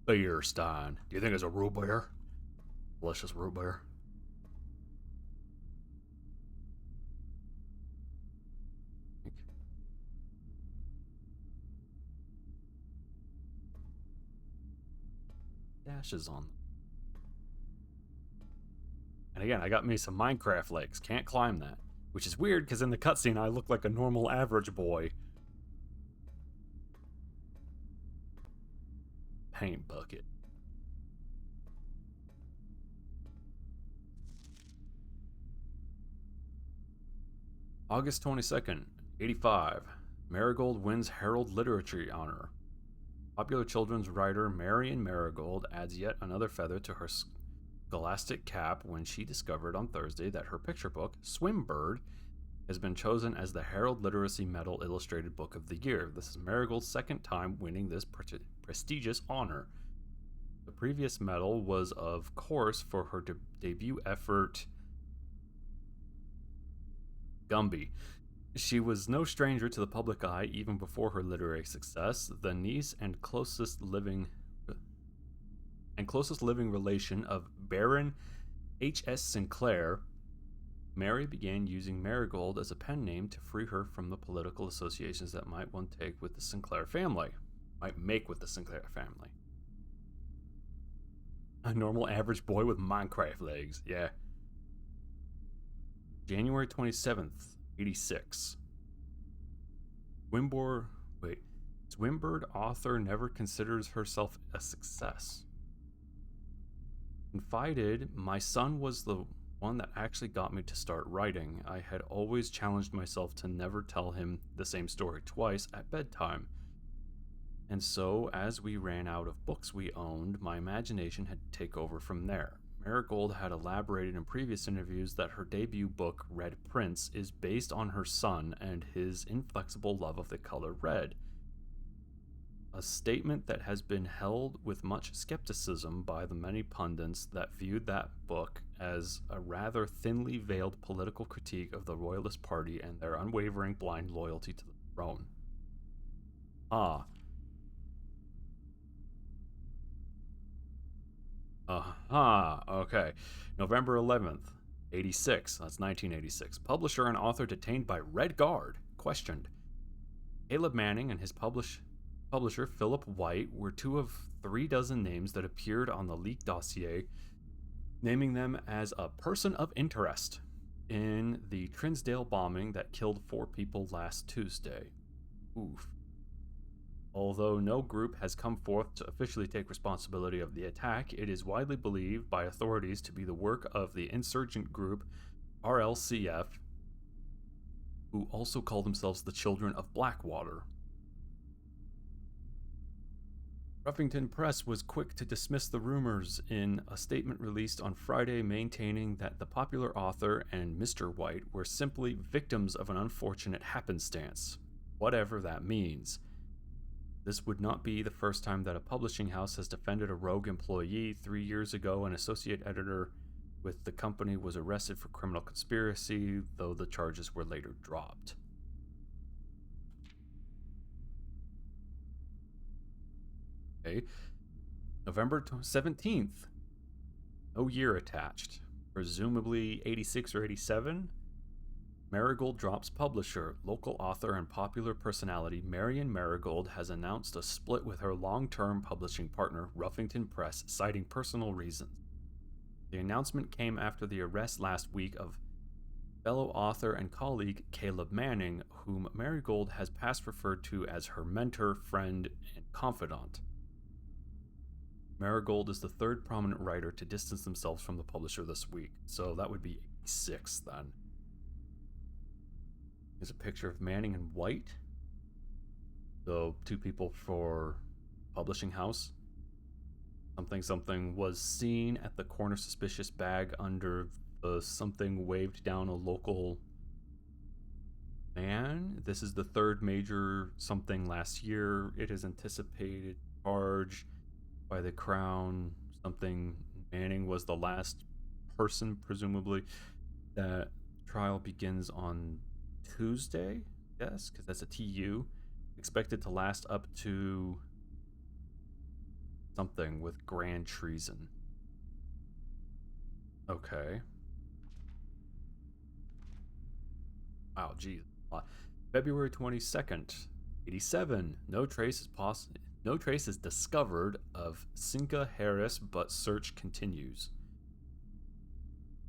Beer Stein. Do you think it's a root beer? Delicious root beer. Dashes on them. And again, I got me some Minecraft legs. Can't climb that. Which is weird, because in the cutscene I look like a normal average boy. Paint bucket. August 22nd, 85. Marigold wins Herald Literature Honor. Popular children's writer Marion Marigold adds yet another feather to her scholastic cap when she discovered on Thursday that her picture book, Swimbird, has been chosen as the Herald Literacy Medal Illustrated Book of the Year. This is Marigold's second time winning this prestigious honor. The previous medal was, of course, for her debut effort, Gumby. She was no stranger to the public eye even before her literary success. The niece and closest living relation of Baron H.S. Sinclair, Mary began using Marigold as a pen name to free her from the political associations that one might make with the Sinclair family. A normal average boy with Minecraft legs, yeah. January 27th, 86. Swimbird author never considers herself a success. Confided, my son was the one that actually got me to start writing. I had always challenged myself to never tell him the same story twice at bedtime. And so, as we ran out of books we owned, my imagination had to take over from there. Marigold had elaborated in previous interviews that her debut book, Red Prince, is based on her son and his inflexible love of the color red. a statement that has been held with much skepticism by the many pundits that viewed that book as a rather thinly veiled political critique of the Royalist Party and their unwavering blind loyalty to the throne. Ah. Aha, okay. November 11th, 86. That's 1986. Publisher and author detained by Red Guard, questioned. Caleb Manning and his publisher Philip White were two of 36 names that appeared on the leak dossier, naming them as a person of interest in the Trinsdale bombing that killed 4 people last Tuesday. Oof. Although no group has come forth to officially take responsibility of the attack, it is widely believed by authorities to be the work of the insurgent group RLCF, who also call themselves the Children of Blackwater. Ruffington Press was quick to dismiss the rumors in a statement released on Friday, maintaining that the popular author and Mr. White were simply victims of an unfortunate happenstance, whatever that means. This would not be the first time that a publishing house has defended a rogue employee. 3 years ago, an associate editor with the company was arrested for criminal conspiracy, though the charges were later dropped. Okay. November 17th. No year attached. Presumably 86 or 87. Marigold drops publisher. Local author and popular personality Marion Marigold has announced a split with her long-term publishing partner, Ruffington Press, citing personal reasons. The announcement came after the arrest last week of fellow author and colleague Caleb Manning, whom Marigold has past referred to as her mentor, friend, and confidant. Marigold is the 3rd prominent writer to distance themselves from the publisher this week, so that would be 86 then. Here's a picture of Manning and White. So, 2 people for publishing house. Something was seen at the corner suspicious bag under the something waved down a local man. This is the 3rd major something last year. It is anticipated charge by the Crown. Something Manning was the last person, presumably. That trial begins on Tuesday, yes, because that's a TU. Expected to last up to something with grand treason. Okay. Wow, geez. February 22nd, 87. No trace is discovered of Cinca Harris, but search continues.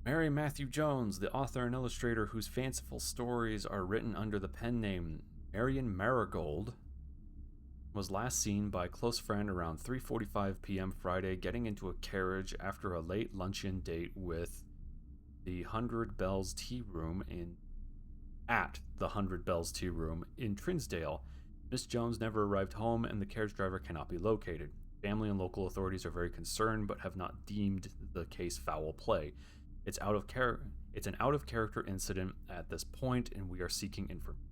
Mary Matthew Jones, the author and illustrator whose fanciful stories are written under the pen name Marion Marigold, was last seen by a close friend around 3:45 p.m. Friday, getting into a carriage after a late luncheon date with the 100 Bells Tea Room at the 100 Bells Tea Room in Trinsdale. Miss Jones never arrived home, and the carriage driver cannot be located. Family and local authorities are very concerned, but have not deemed the case foul play. It's an out of character incident at this point, and we are seeking information.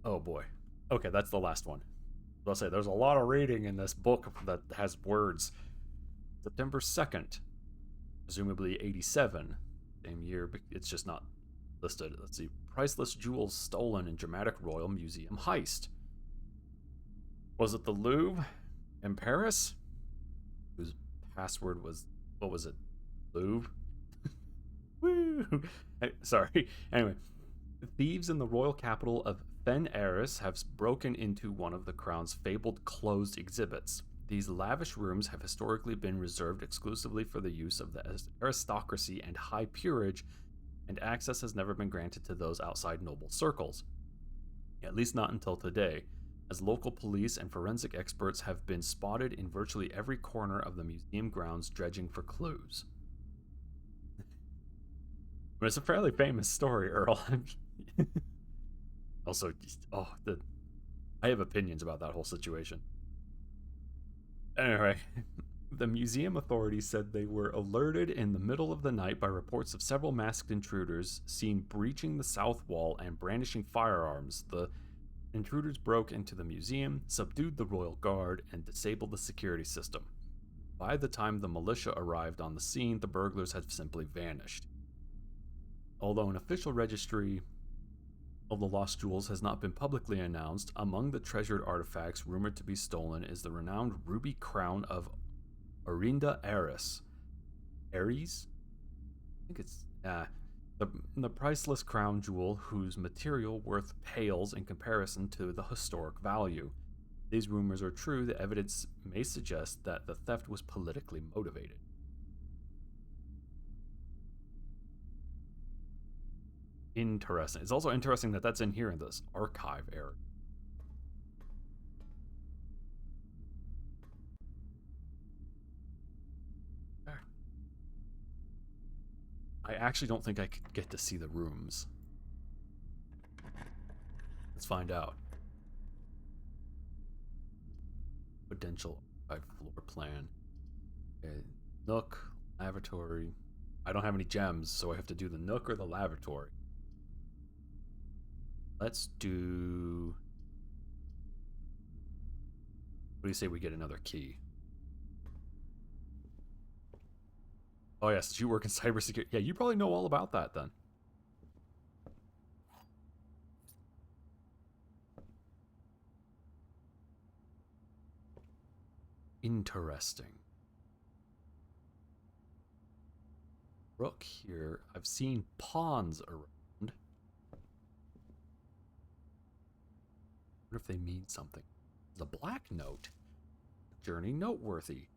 Oh boy. Okay, that's the last one. I'll say there's a lot of reading in this book that has words. September 2nd, presumably 87, same year, but it's just not listed. Let's see. Priceless jewels stolen in dramatic Royal Museum heist. Was it the Louvre in Paris? Whose password was, what was it? Louvre? Woo! Sorry. Anyway, the thieves in the royal capital of Fen Eris have broken into one of the Crown's fabled closed exhibits. These lavish rooms have historically been reserved exclusively for the use of the aristocracy and high peerage, and access has never been granted to those outside noble circles. At least not until today, as local police and forensic experts have been spotted in virtually every corner of the museum grounds dredging for clues. But it's a fairly famous story, Earl. Also, I have opinions about that whole situation. Anyway, The museum authorities said they were alerted in the middle of the night by reports of several masked intruders seen breaching the south wall and brandishing firearms. The intruders broke into the museum, subdued the royal guard, and disabled the security system. By the time the militia arrived on the scene, the burglars had simply vanished. Although an official registry of the lost jewels has not been publicly announced, among the treasured artifacts rumored to be stolen is the renowned ruby crown of Orinda Ares. Ares? I think it's the priceless crown jewel whose material worth pales in comparison to the historic value. If these rumors are true, the evidence may suggest that the theft was politically motivated. Interesting. It's also interesting that that's in here in this archive area. I actually don't think I could get to see the rooms. Let's find out. Potential floor plan. Okay. Nook, lavatory. I don't have any gems, so I have to do the nook or the lavatory. Let's do... What do you say we get another key? Oh yes, you work in cybersecurity. Yeah, you probably know all about that then. Interesting. Rook here. I've seen pawns around. I wonder if they mean something. The black note. Journey noteworthy.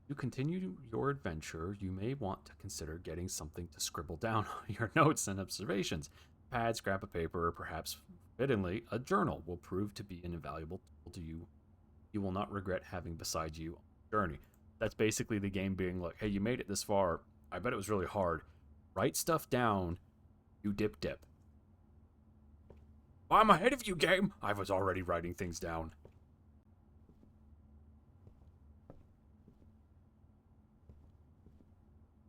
You continue your adventure, you may want to consider getting something to scribble down on your notes and observations. Pad, scrap of paper, or perhaps, fittingly, a journal will prove to be an invaluable tool to you. You will not regret having beside you on the journey. That's basically the game being like, hey, you made it this far. I bet it was really hard. Write stuff down. You dip. I'm ahead of you, game. I was already writing things down.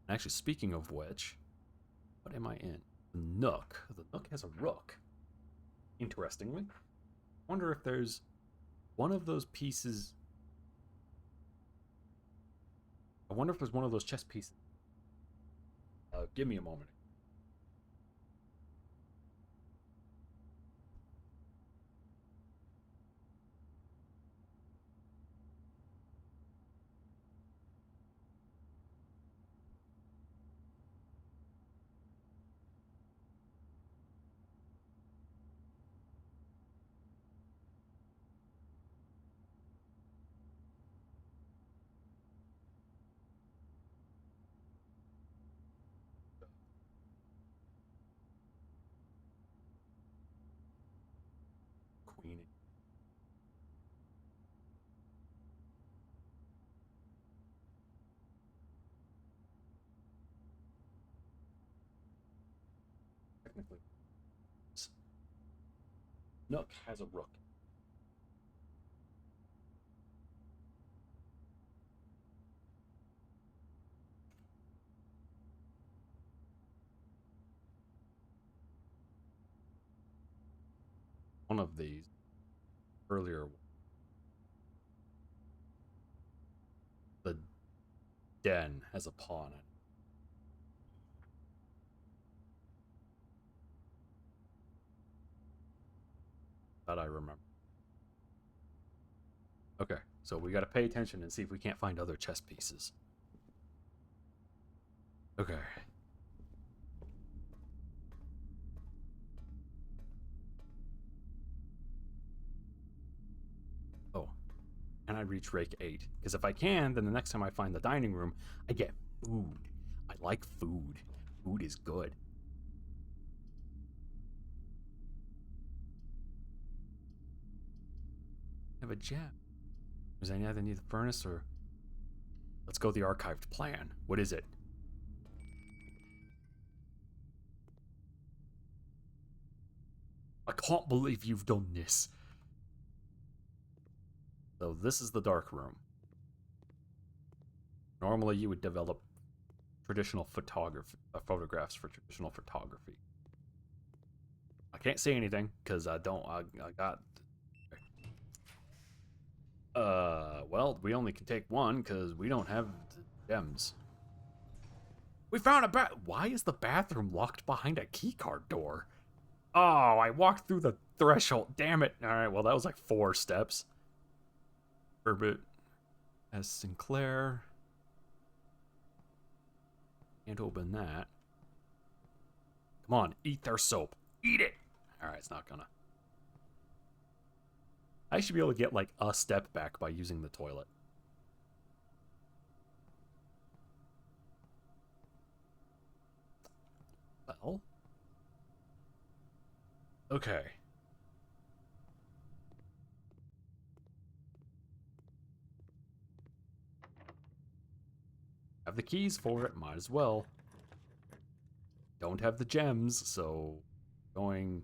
Actually, speaking of which, what am I in? The Nook. The Nook has a rook. Interestingly. I wonder if there's one of those pieces. I wonder if there's one of those chess pieces. Give me a moment. Queen. Technically, Nook has a rook. One of these earlier. The den has a pawn in it. That I remember. Okay, so we gotta pay attention and see if we can't find other chess pieces. Okay. Oh. Can I reach rake 8? Because if I can, then the next time I find the dining room, I get food. I like food. Food is good. I have a gem. Does I either need the furnace or... Let's go with the archived plan. What is it? I can't believe you've done this. So this is the dark room. Normally, you would develop traditional photography, photographs for traditional photography. I can't say anything because I don't. I got. Well, we only can take one because we don't have the gems. We found a Why is the bathroom locked behind a keycard door? Oh, I walked through the threshold. Damn it. All right, well, that was like 4 steps. Herbert S. Sinclair. Can't open that. Come on, eat their soap. Eat it! Alright, it's not gonna. I should be able to get like a step back by using the toilet. Well. Okay. Have the keys for it, might as well. Don't have the gems, so going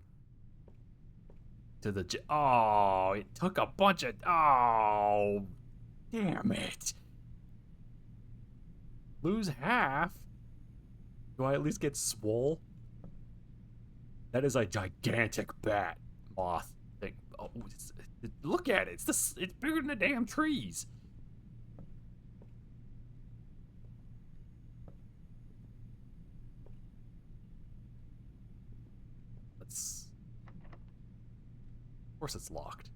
to the oh, it took a bunch of oh, damn it. Lose half? Do I at least get swole? That is a gigantic bat moth thing. Oh, look at it. It's bigger than the damn trees. Let's. Of course, it's locked.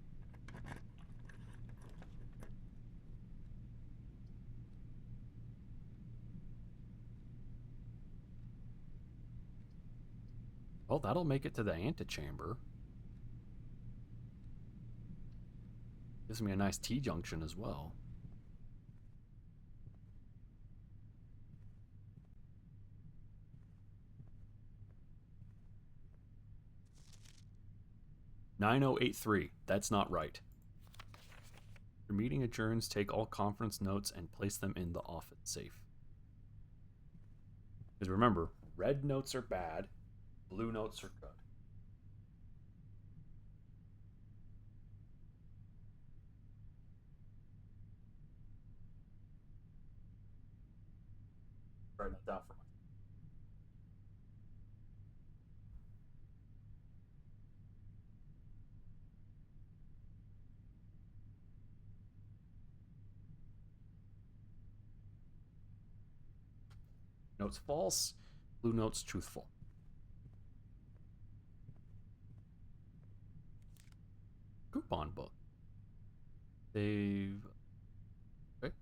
Well, that'll make it to the antechamber. Gives me a nice T-junction as well. "9083. That's not right. Your meeting adjourns. Take all conference notes and place them in the office safe." Because remember, red notes are bad, blue notes are good. Write that down for me. Notes false, blue notes truthful. Coupon book. Save. Okay.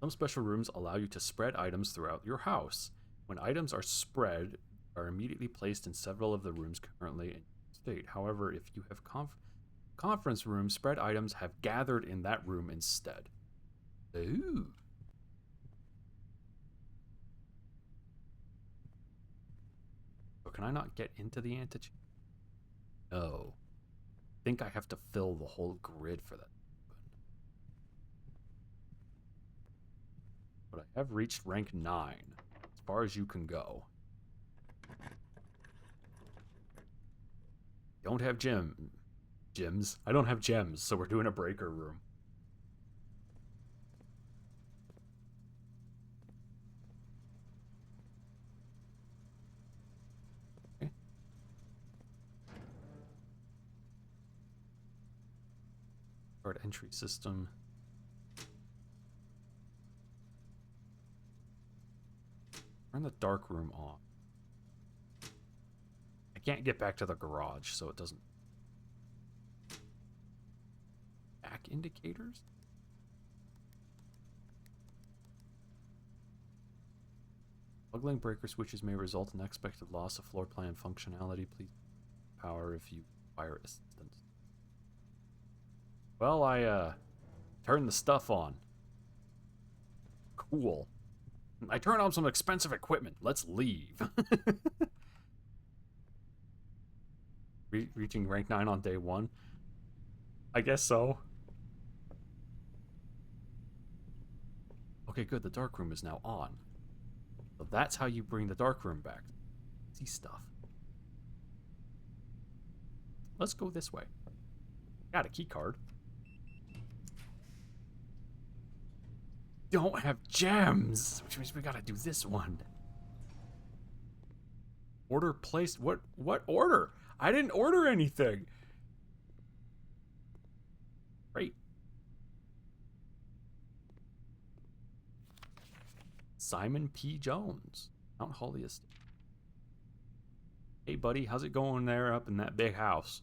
Some special rooms allow you to spread items throughout your house. When items are spread, are immediately placed in several of the rooms currently in state. However, if you have conference rooms, spread items have gathered in that room instead. Ooh. So can I not get into the antechamber? No. I think I have to fill the whole grid for that. But I have reached rank 9. As far as you can go. Don't have gems. I don't have gems, so we're doing a breaker room. Okay. Start entry system. Turn the dark room on. I can't get back to the garage, so it doesn't. Back indicators? Buggling breaker switches may result in unexpected loss of floor plan functionality. Please power if you require assistance. Well, I turned the stuff on. Cool. I turned on some expensive equipment. Let's leave. Reaching rank 9 on day 1? I guess so. Okay, good. The dark room is now on. So that's how you bring the dark room back. See stuff. Let's go this way. Got a key card. don't have gems, which means we gotta do this one. Order placed. What order? I didn't order anything. Great. Simon P. Jones, Mount Holly Estate. Hey, buddy, how's it going there up in that big house?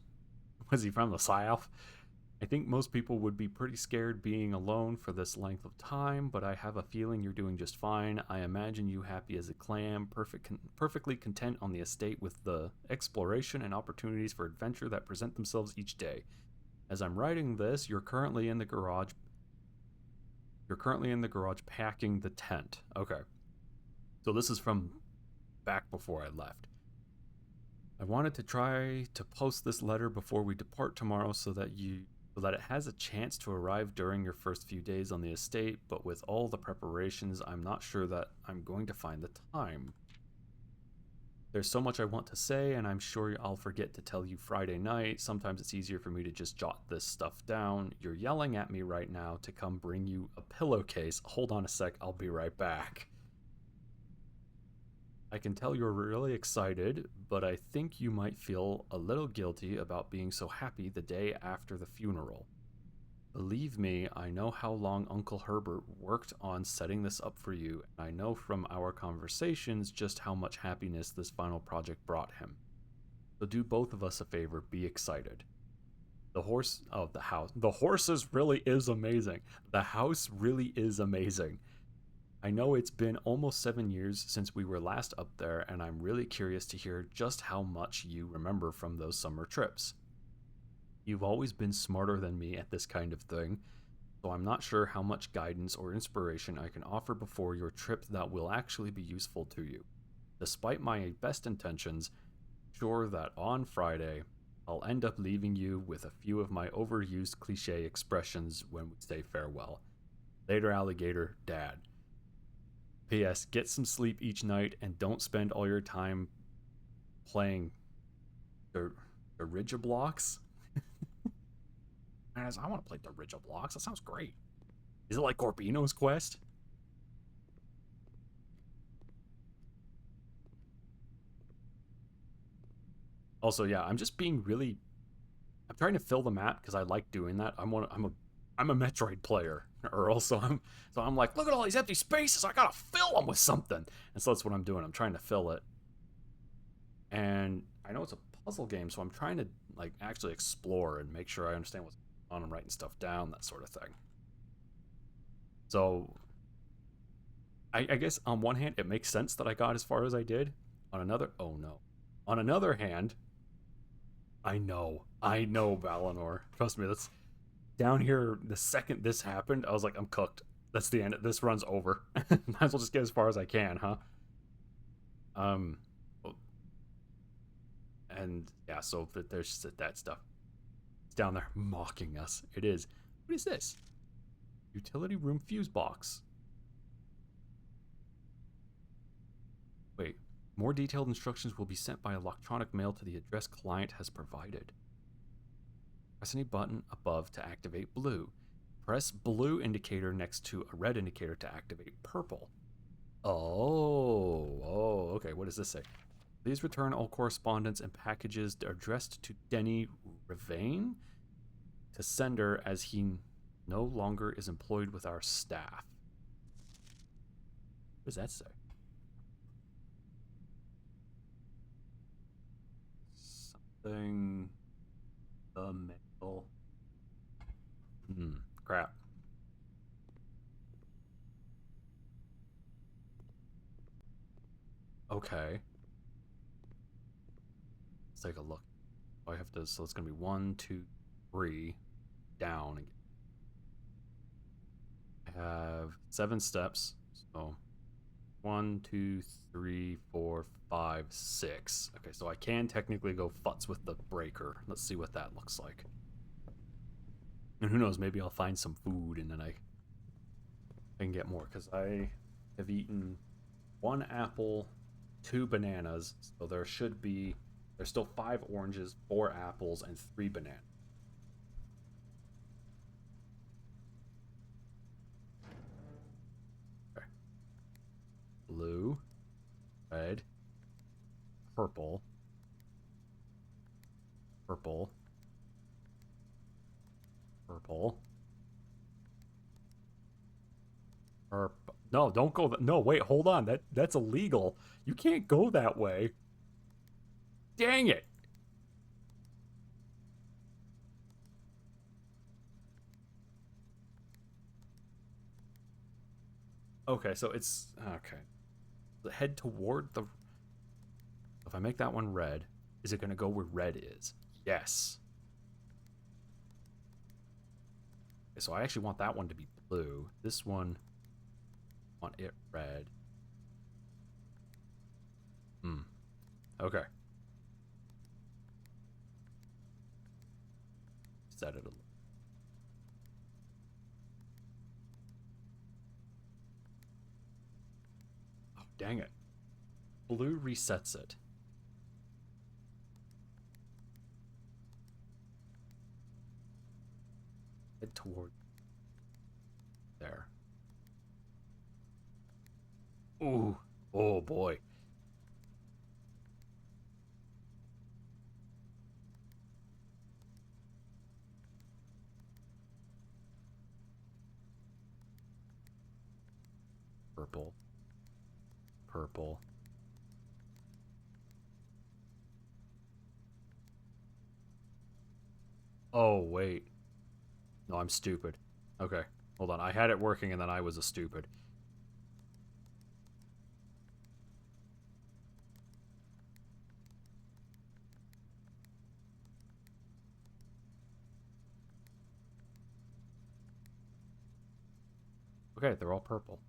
Was he from the South? I think most people would be pretty scared being alone for this length of time, but I have a feeling you're doing just fine. I imagine you happy as a clam, perfectly content on the estate with the exploration and opportunities for adventure that present themselves each day. As I'm writing this, you're currently in the garage. You're currently in the garage packing the tent. Okay. So this is from back before I left. I wanted to try to post this letter before we depart tomorrow so that it has a chance to arrive during your first few days on the estate, but with all the preparations, I'm not sure that I'm going to find the time. There's so much I want to say, and I'm sure I'll forget to tell you Friday night. Sometimes it's easier for me to just jot this stuff down. You're yelling at me right now to come bring you a pillowcase. Hold on a sec, I'll be right back. I can tell you're really excited, but I think you might feel a little guilty about being so happy the day after the funeral. Believe me, I know how long Uncle Herbert worked on setting this up for you, and I know from our conversations just how much happiness this final project brought him. So do both of us a favor, be excited. The horses really is amazing. The house really is amazing. I know it's been almost 7 years since we were last up there, and I'm really curious to hear just how much you remember from those summer trips. You've always been smarter than me at this kind of thing, so I'm not sure how much guidance or inspiration I can offer before your trip that will actually be useful to you. Despite my best intentions, sure that on Friday, I'll end up leaving you with a few of my overused cliche expressions when we say farewell. Later, alligator, Dad. P.S. Get some sleep each night and don't spend all your time playing Dirigiblocks. I want to play Dirigiblocks. That sounds great. Is it like Corbino's Quest? Also, yeah, I'm just being really. I'm trying to fill the map because I like doing that. I'm a Metroid player, Earl. So I'm like, look at all these empty spaces. I gotta fill them with something. And so that's what I'm doing. I'm trying to fill it. And I know it's a puzzle game, so I'm trying to like actually explore and make sure I understand what's on. I'm writing stuff down, that sort of thing. So I guess on one hand, it makes sense that I got as far as I did. On another hand, I know, Valinor. Trust me, that's down here. The second this happened, I was like, I'm cooked. That's the end. This run's over. Might as well just get as far as I can, huh? And yeah, so there's just that stuff. It's down there mocking us. It is. What is this? Utility room fuse box. Wait. More detailed instructions will be sent by electronic mail to the address client has provided. Press any button above to activate blue. Press blue indicator next to a red indicator to activate purple. Oh, okay. What does this say? Please return all correspondence and packages addressed to Denny Ravain to sender as he no longer is employed with our staff. What does that say? Something. The mail. Crap. Okay. Let's take a look. I have to, so it's gonna be 1, 2, 3 down. I have 7 steps. So 1, 2, 3, 4, 5, 6. Okay, so I can technically go futz with the breaker. Let's see what that looks like. And who knows, maybe I'll find some food and then I can get more, because I have eaten 1 apple, 2 bananas, so there's still 5 oranges, 4 apples, and 3 bananas. purple. Purple. Purple. Purple. No, don't go. No, wait, hold on. That's illegal. You can't go that way. Dang it. Okay, so it's okay. Head toward the. If I make that one red, is it going to go where red is? Yes. Okay, so I actually want that one to be blue. This one, I want it red. Okay. Set it a little. Oh, dang it. Blue resets it. Head toward there. Ooh. Oh boy. Purple. Purple. Oh, wait. No, I'm stupid. Okay. Hold on. I had it working and then I was a stupid. Okay, they're all purple.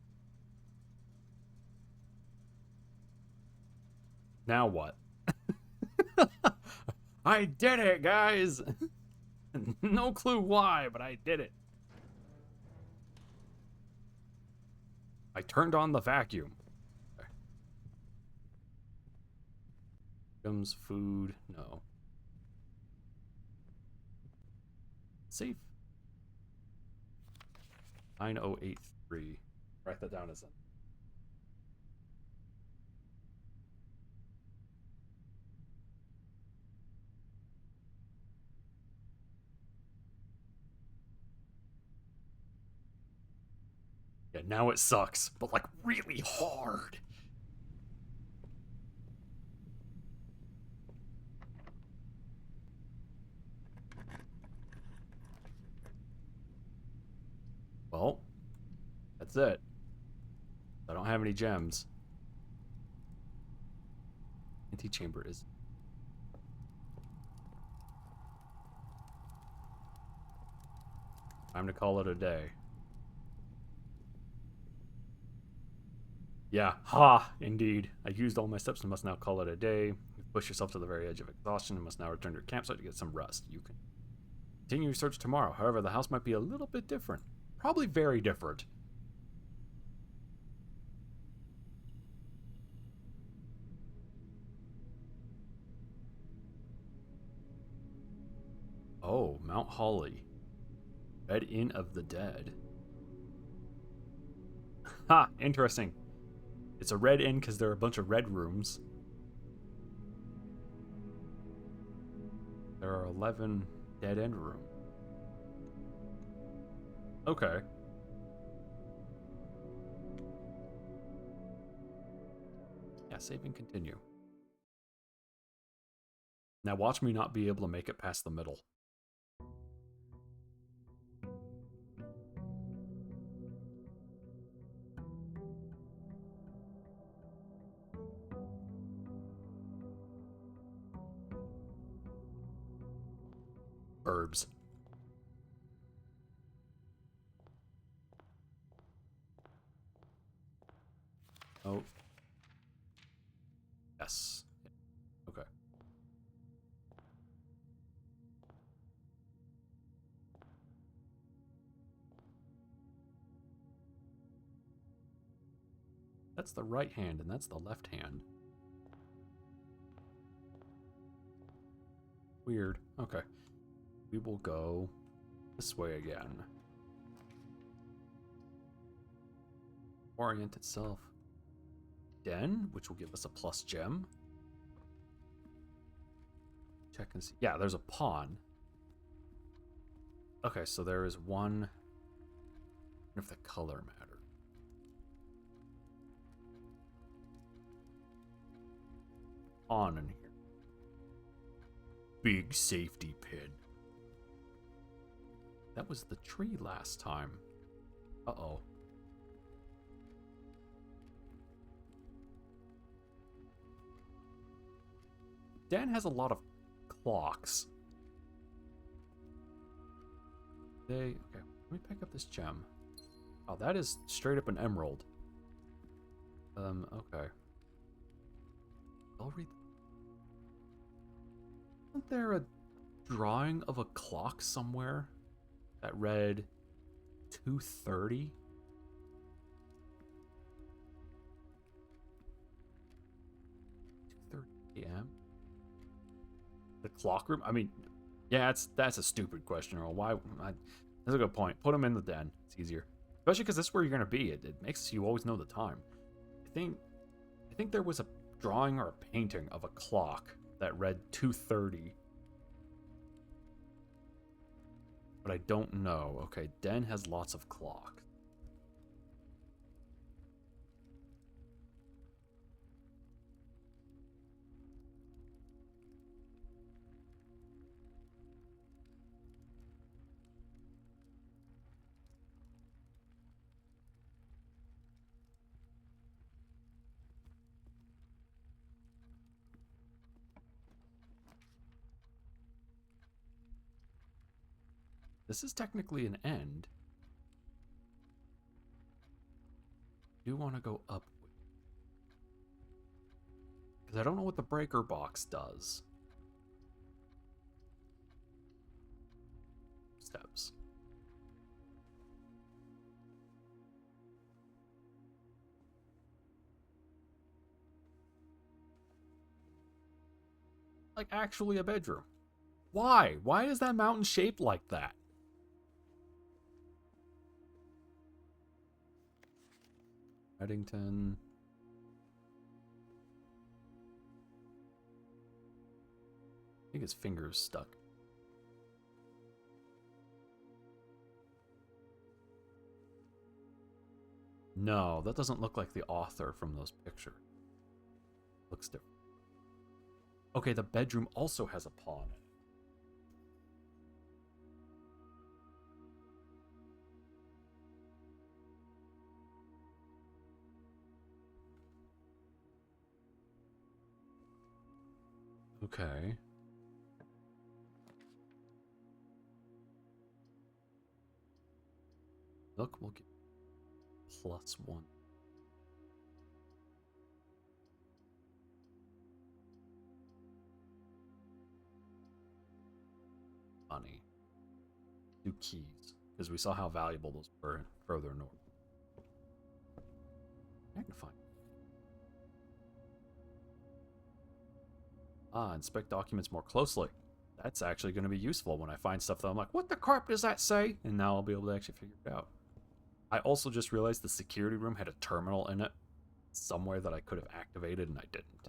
Now what? I did it, guys! No clue why, but I did it. I turned on the vacuum. Okay. Items, food, no. Safe. 9083. Write that down as a. Yeah, now it sucks, but like really hard. Well, that's it. I don't have any gems. Antechamber is. Time to call it a day. Yeah, ha, indeed. I used all my steps and must now call it a day. You've pushed yourself to the very edge of exhaustion and must now return to your campsite to get some rest. You can continue your search tomorrow. However, the house might be a little bit different. Probably very different. Oh, Mount Holly. Red Inn of the Dead. Ha, interesting. It's a red inn because there are a bunch of red rooms. There are 11 dead end rooms. Okay. Yeah, save and continue. Now watch me not be able to make it past the middle. Herbs. Oh. Yes. Okay. That's the right hand, and that's the left hand. Weird. Okay. We will go this way again. Orient itself. Den, which will give us a plus gem. check and see. Yeah, there's a pawn. Okay, so there is one. I wonder if the color matters. Pawn in here. Big safety pin. That was the tree last time. Uh-oh. Dan has a lot of clocks. Okay, let me pick up this gem. Oh, that is straight up an emerald. Okay. I'll read. Isn't there a drawing of a clock somewhere that read 2:30? 2:30 p.m. The clock room? I mean, yeah, that's a stupid question. Or why? That's a good point. Put them in the den. It's easier, especially because this is where you're gonna be. It makes you always know the time. I think there was a drawing or a painting of a clock that read 2:30, but I don't know. Okay, Den has lots of clocks. This is technically an end. I do want to go up, because I don't know what the breaker box does. Steps. Like actually a bedroom. Why? Why is that mountain shaped like that? Reddington. I think his finger's stuck. No, that doesn't look like the author from those pictures. Looks different. Okay, the bedroom also has a pawn. Okay. Look, we'll get +1. Money. 2 keys. Because we saw how valuable those were further north. Magnify. Inspect documents more closely. That's actually going to be useful when I find stuff that I'm like, what the crap does that say? And now I'll be able to actually figure it out. I also just realized the security room had a terminal in it somewhere that I could have activated and I didn't.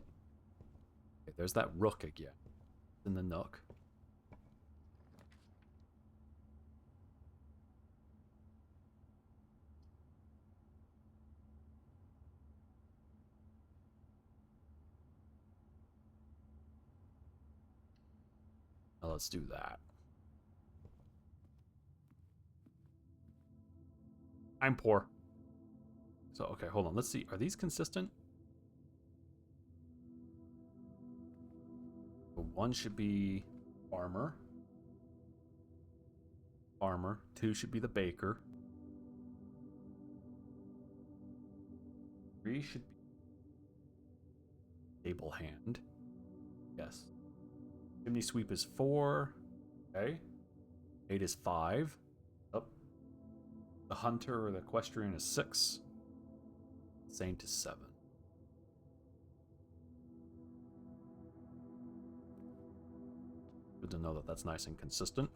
Okay, there's that rook again. In the nook. Now let's do that. I'm poor. So, okay, hold on. Let's see. Are these consistent? So 1 should be farmer. Farmer. 2 should be the baker. 3 should be table hand. Yes. Chimney sweep is 4. Okay. 8 is 5. Up. The hunter or the equestrian is 6. Saint is 7. Good to know that that's nice and consistent.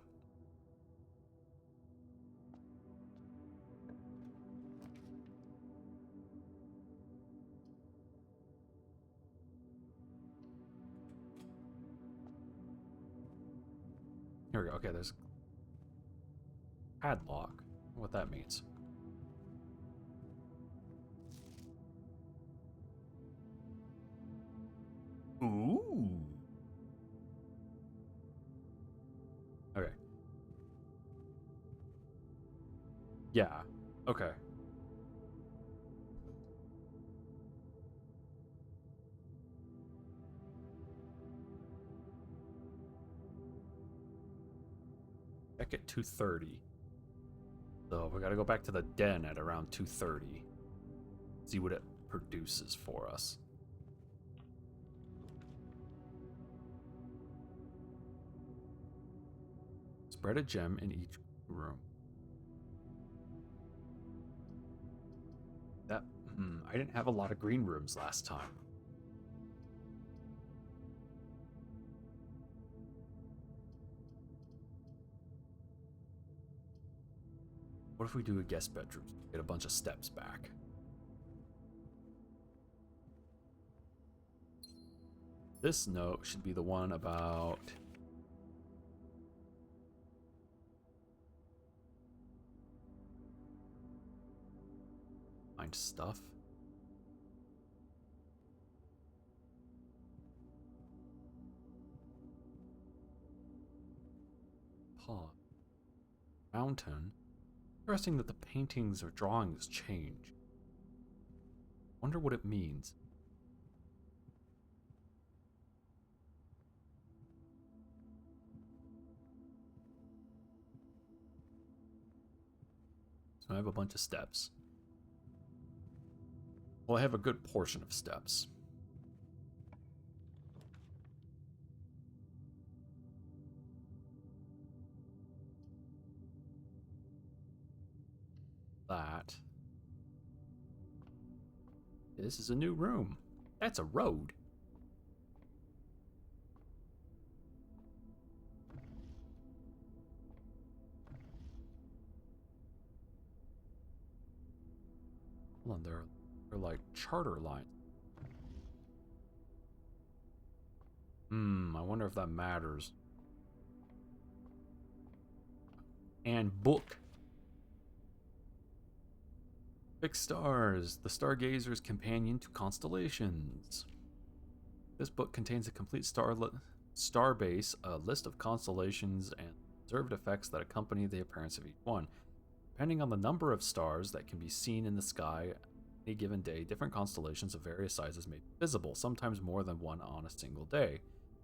There we go. Okay, there's padlock. What that means. Ooh. Okay. Yeah. Okay. Back at 2:30. So we gotta go back to the den at around 2:30. See what it produces for us. Spread a gem in each room. That I didn't have a lot of green rooms last time. What if we do a guest bedroom? Get a bunch of steps back. This note should be the one about find stuff. Pause. Mountain. Interesting that the paintings or drawings change. Wonder what it means. So I have a bunch of steps. Well, I have a good portion of steps. That. This is a new room. That's a road. Hold on, they're like charter lines. I wonder if that matters. And book. Fixed stars, the stargazer's companion to constellations. This book contains a complete star base, a list of constellations, and observed effects that accompany the appearance of each one. Depending on the number of stars that can be seen in the sky any given day, different constellations of various sizes may be visible, sometimes more than one on a single day.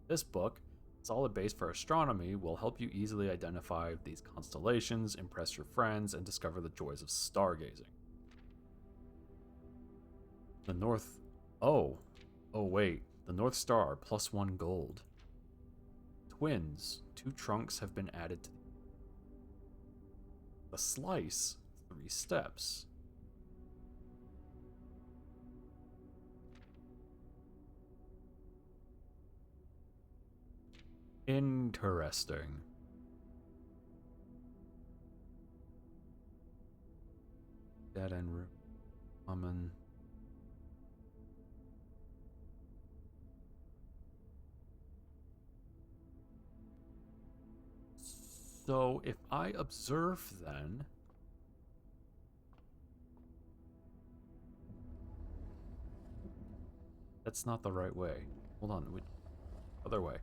This book, a solid base for astronomy, will help you easily identify these constellations, impress your friends, and discover the joys of stargazing. The North... Oh, wait. The North Star, +1 gold. Twins. 2 trunks have been added to the slice. 3 steps. Interesting. Dead end room. Common. So if I observe then... That's not the right way. Hold on. Other way.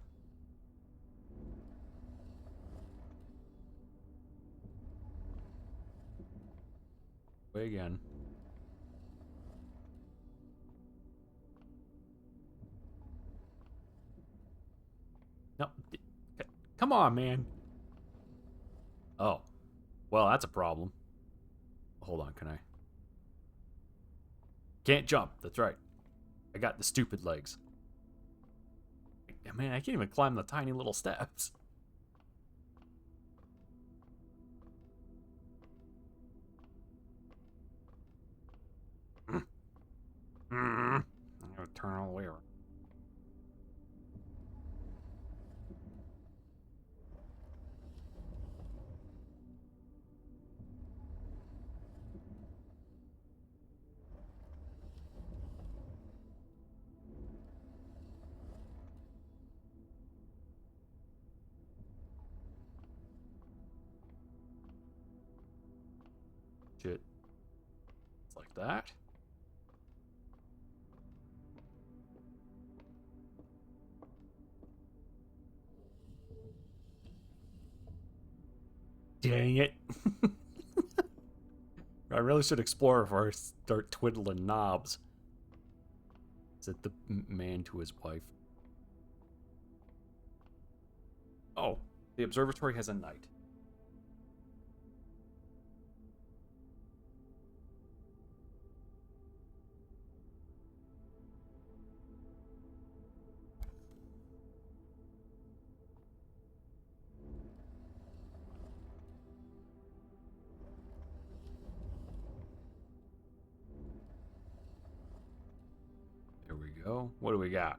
Way again. No. Come on, man. Oh. Well, that's a problem. Hold on, can I? Can't jump. That's right. I got the stupid legs. Man, I can't even climb the tiny little steps. I'm gonna turn all the way around. Shit. It's like that. Dang it. I really should explore before I start twiddling knobs. Said the man to his wife. Oh, the observatory has a night. There we go. What do we got?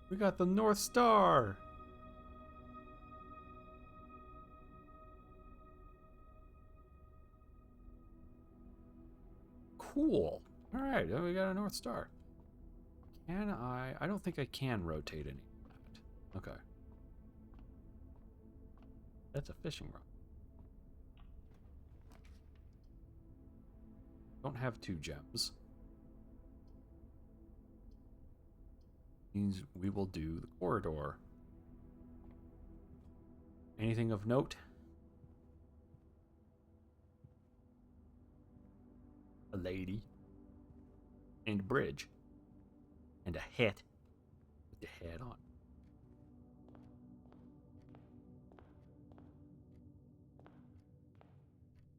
We got the North Star. Cool. All right, then we got a North Star. Can I? I don't think I can rotate any of that. Okay. That's a fishing rod. Don't have 2 gems. Means we will do the corridor. Anything of note? A lady. And a bridge. And a hat. With the hat on.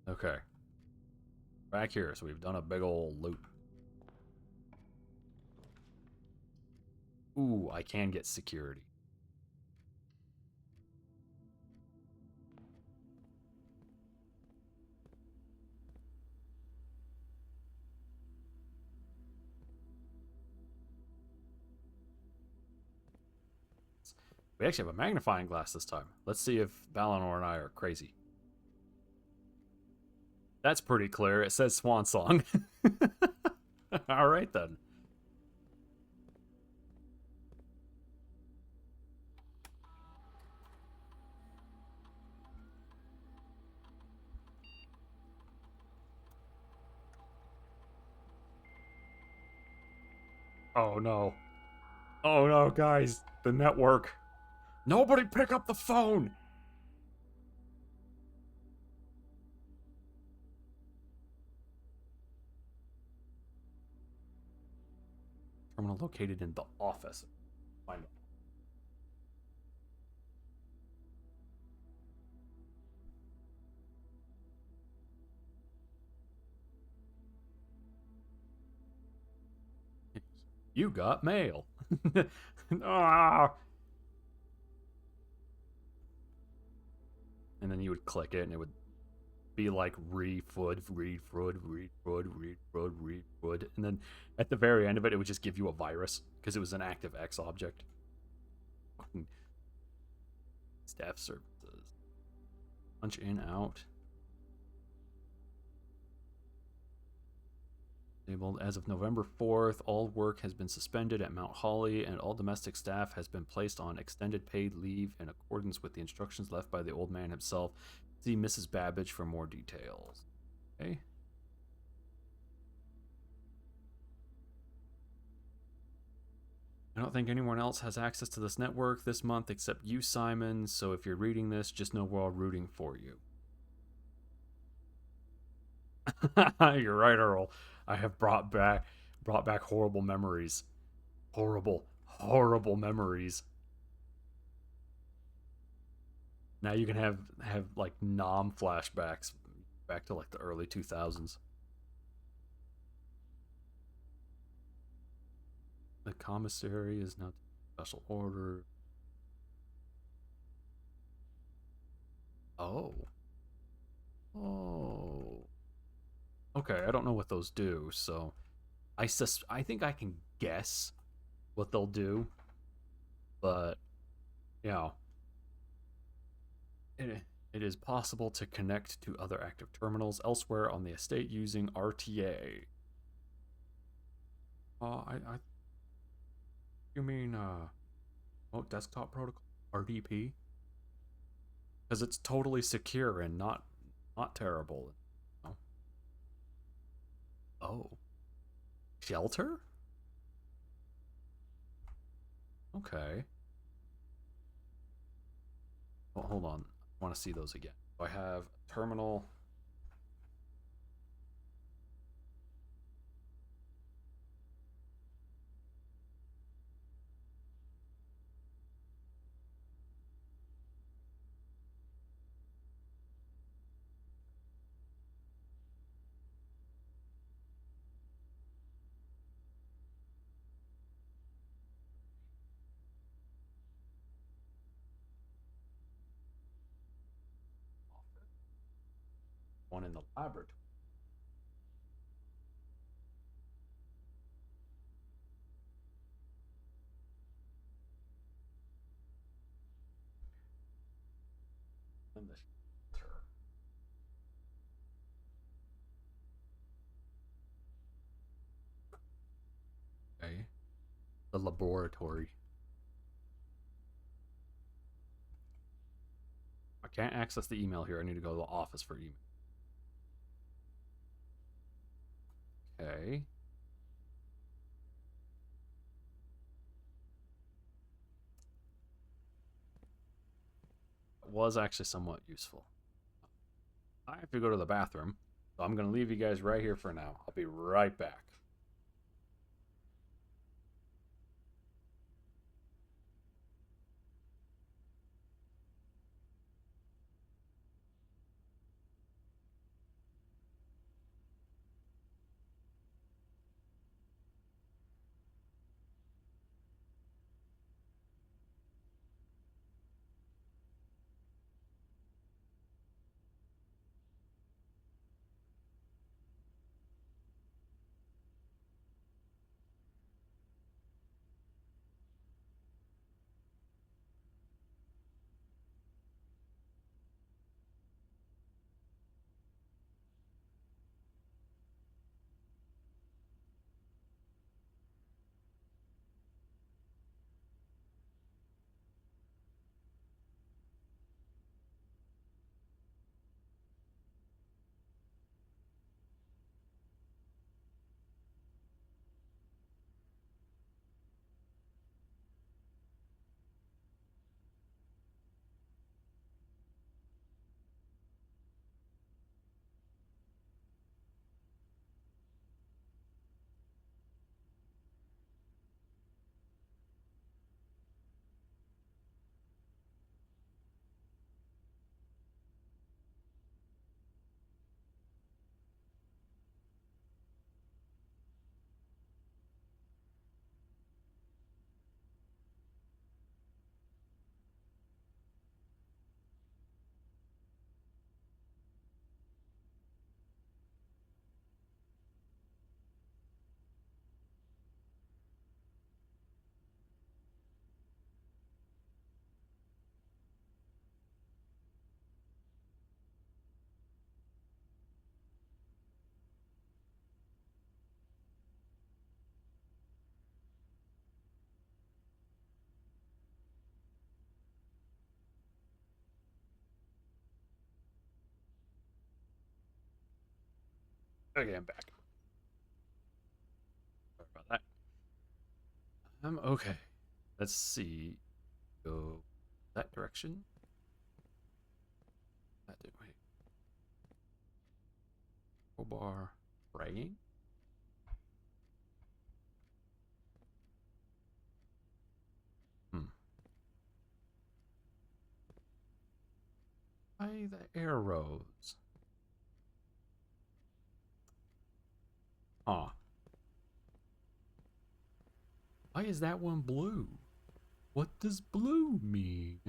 Okay. Back here, so we've done a big old loop. Ooh, I can get security. We actually have a magnifying glass this time. Let's see if Valinor and I are crazy. That's pretty clear. It says Swan Song. All right, then. Oh, no. Oh, no, guys. The network. Nobody pick up the phone! Terminal located in the office. Find it. You got mail. Ah! And then you would click it, and it would be like read, and then at the very end of it, it would just give you a virus because it was an ActiveX object. Staff services. Punch in, out. Enabled as of November 4th, all work has been suspended at Mount Holly, and all domestic staff has been placed on extended paid leave in accordance with the instructions left by the old man himself. See Mrs. Babbage for more details. Okay. I don't think anyone else has access to this network this month except you, Simon, so if you're reading this, just know we're all rooting for you. You're right, Earl. I have brought back horrible memories. Horrible memories. Now you can have like nom flashbacks back to like the early 2000s. The commissary is now special order. Oh. Okay, I don't know what those do, so I think I can guess what they'll do, but yeah, it is possible to connect to other active terminals elsewhere on the estate using RTA. You mean desktop protocol, RDP? Because it's totally secure and not terrible. Oh. Oh. Shelter? Okay. Well, hold on. I want to see those again. So I have terminal. One in the laboratory. And the shelter. Okay. The laboratory. I can't access the email here. I need to go to the office for email. Okay. It was actually somewhat useful. I have to go to the bathroom, so I'm going to leave you guys right here for now. I'll be right back. Okay, I'm back. Sorry about that. Okay. Let's see. Go that direction. That did wait. Crowbar. Praying? Hmm. Why the arrows? Huh. Why is that one blue? What does blue mean?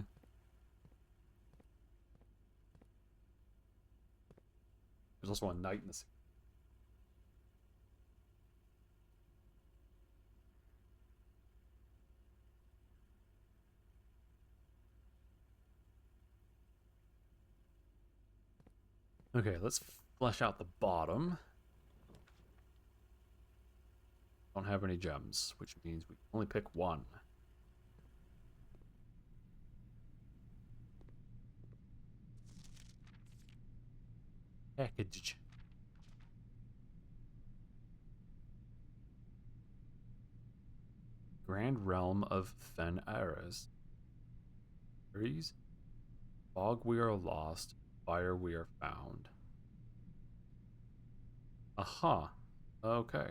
There's also a knight in the sea. Okay, let's flesh out the bottom. Don't have any gems, which means we can only pick one. package. Grand Realm of Fen Ares. Trees. Fog we are lost. Fire we are found. Aha. Okay.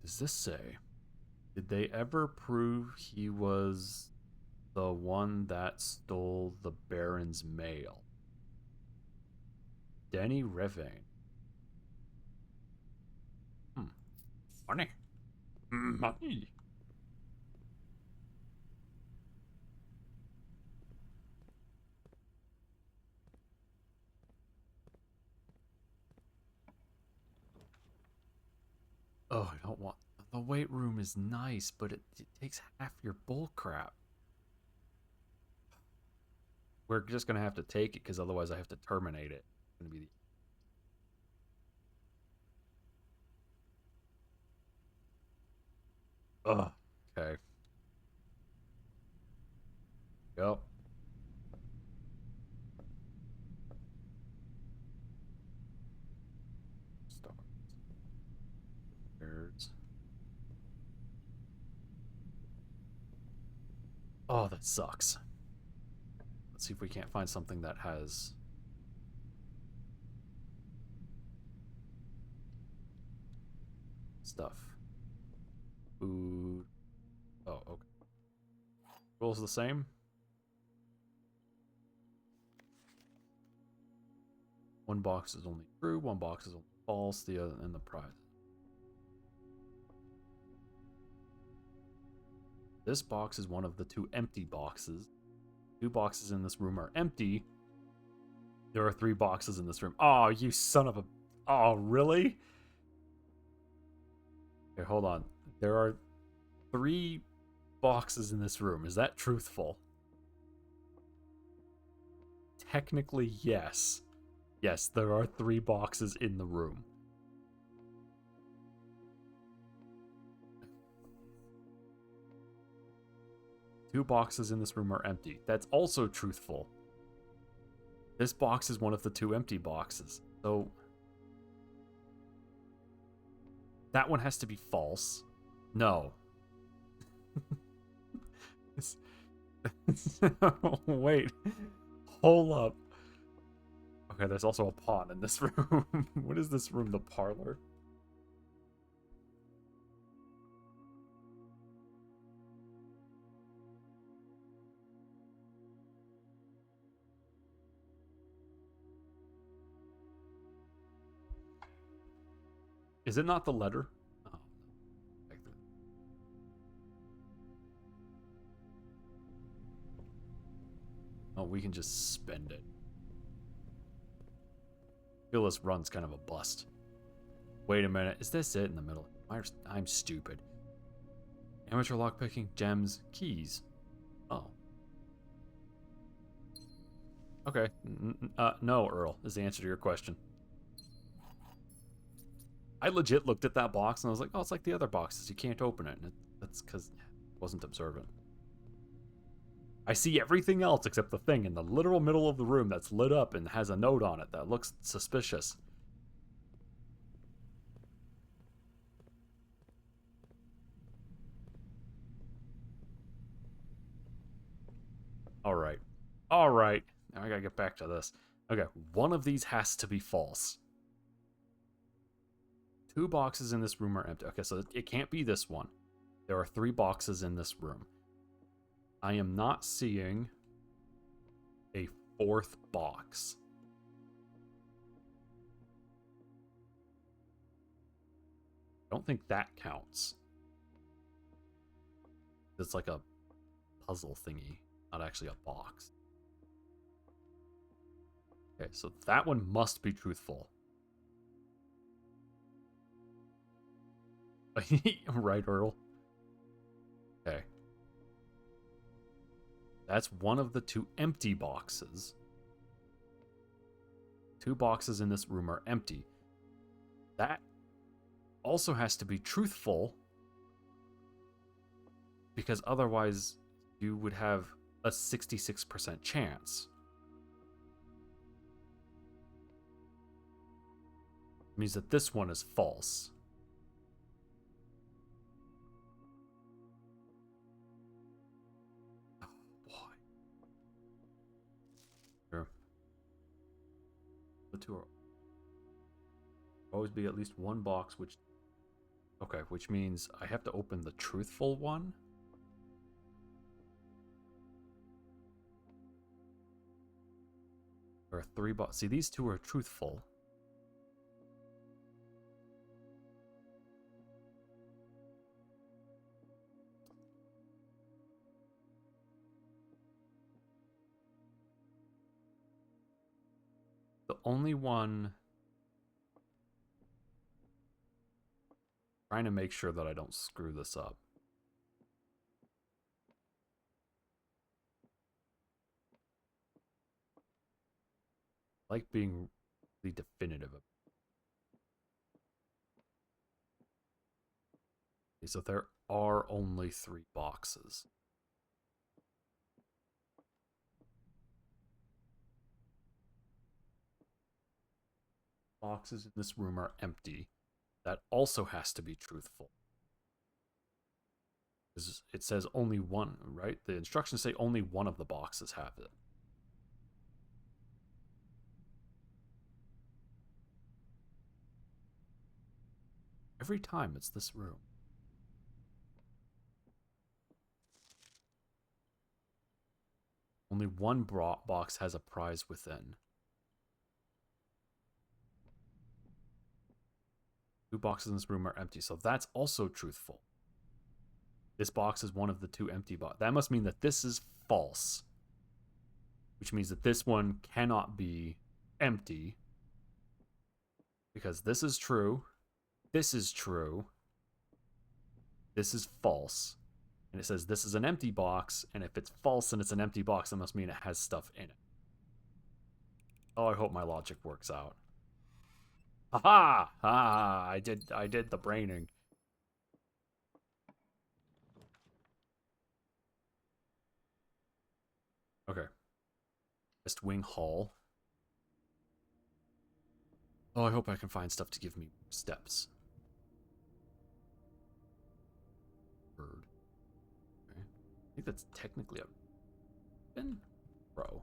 Does this say? Did they ever prove he was the one that stole the Baron's mail? Denny Revane. Money. Money. Oh, I don't want... The weight room is nice, but it takes half your bull crap. We're just going to have to take it, because otherwise I have to terminate it. It's going to be the... Ugh. Okay. Yep. Stars. Oh, that sucks. Let's see if we can't find something that has... stuff. Food. Oh, okay. Rules the same? One box is only true, one box is only false, the other and the prize. This box is one of the 2 empty boxes. 2 boxes in this room are empty. There are 3 boxes in this room. Oh, you son of a... Oh, really? Okay, hold on. There are 3 boxes in this room. Is that truthful? Technically, yes. Yes, there are 3 boxes in the room. Two boxes in this room are empty. That's also truthful. This box is one of the 2 empty boxes. So that one has to be false. No. Wait. Hold up. Okay, there's also a pawn in this room. What is this room? The parlor? Is it not the letter? Oh, oh, we can just spend it. I feel this run's kind of a bust. Wait a minute, is this it in the middle? I'm stupid. Amateur lockpicking, gems, keys. Oh. Okay. No, Earl, is the answer to your question. I legit looked at that box and I was like, oh, it's like the other boxes. You can't open it. And that's because I wasn't observant. I see everything else except the thing in the literal middle of the room that's lit up and has a note on it that looks suspicious. Alright. Alright. Now I gotta get back to this. Okay, one of these has to be false. 2 boxes in this room are empty. Okay, so it can't be this one. There are 3 boxes in this room. I am not seeing a 4th box. I don't think that counts. It's like a puzzle thingy, not actually a box. Okay, so that one must be truthful. Right, Earl? Okay. That's one of the 2 empty boxes. 2 boxes in this room are empty. That also has to be truthful, because otherwise you would have a 66% chance. It means that this one is false. Oh boy. Sure. The two are always be at least one box, which... Okay, which means I have to open the truthful one. There are 3 boxes. See, these 2 are truthful. The only one... Trying to make sure that I don't screw this up. I like being really definitive. Okay, so there are only 3 boxes. Boxes in this room are empty. That also has to be truthful. It says only one, right? The instructions say only one of the boxes have it. Every time it's this room. Only one box has a prize within. 2 boxes in this room are empty, so that's also truthful. This box is one of the 2 empty boxes. That must mean that this is false. Which means that this one cannot be empty. Because this is true. This is true. This is false. And it says this is an empty box. And if it's false and it's an empty box, that must mean it has stuff in it. Oh, I hope my logic works out. Haha! Ah, I did the braining. Okay. West Wing Hall. Oh, I hope I can find stuff to give me steps. Bird. Okay. I think that's technically a row.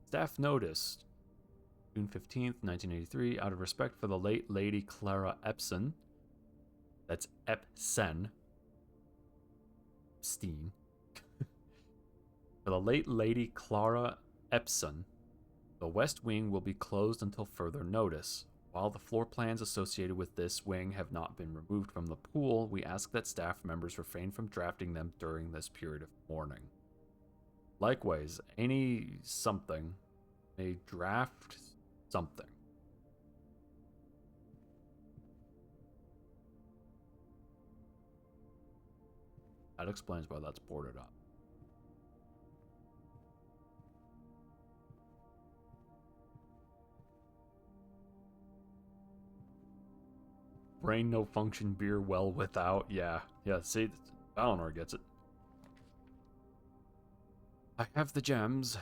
Staff noticed. June 15th, 1983, out of respect for the late Lady Clara Epson. That's Epstein. For the late Lady Clara Epson, the West Wing will be closed until further notice. While the floor plans associated with this wing have not been removed from the pool, we ask that staff members refrain from drafting them during this period of mourning. Likewise, any something may draft something. That explains why that's boarded up. Brain no function beer well without. Yeah, see, Valinor gets it. I have the gems.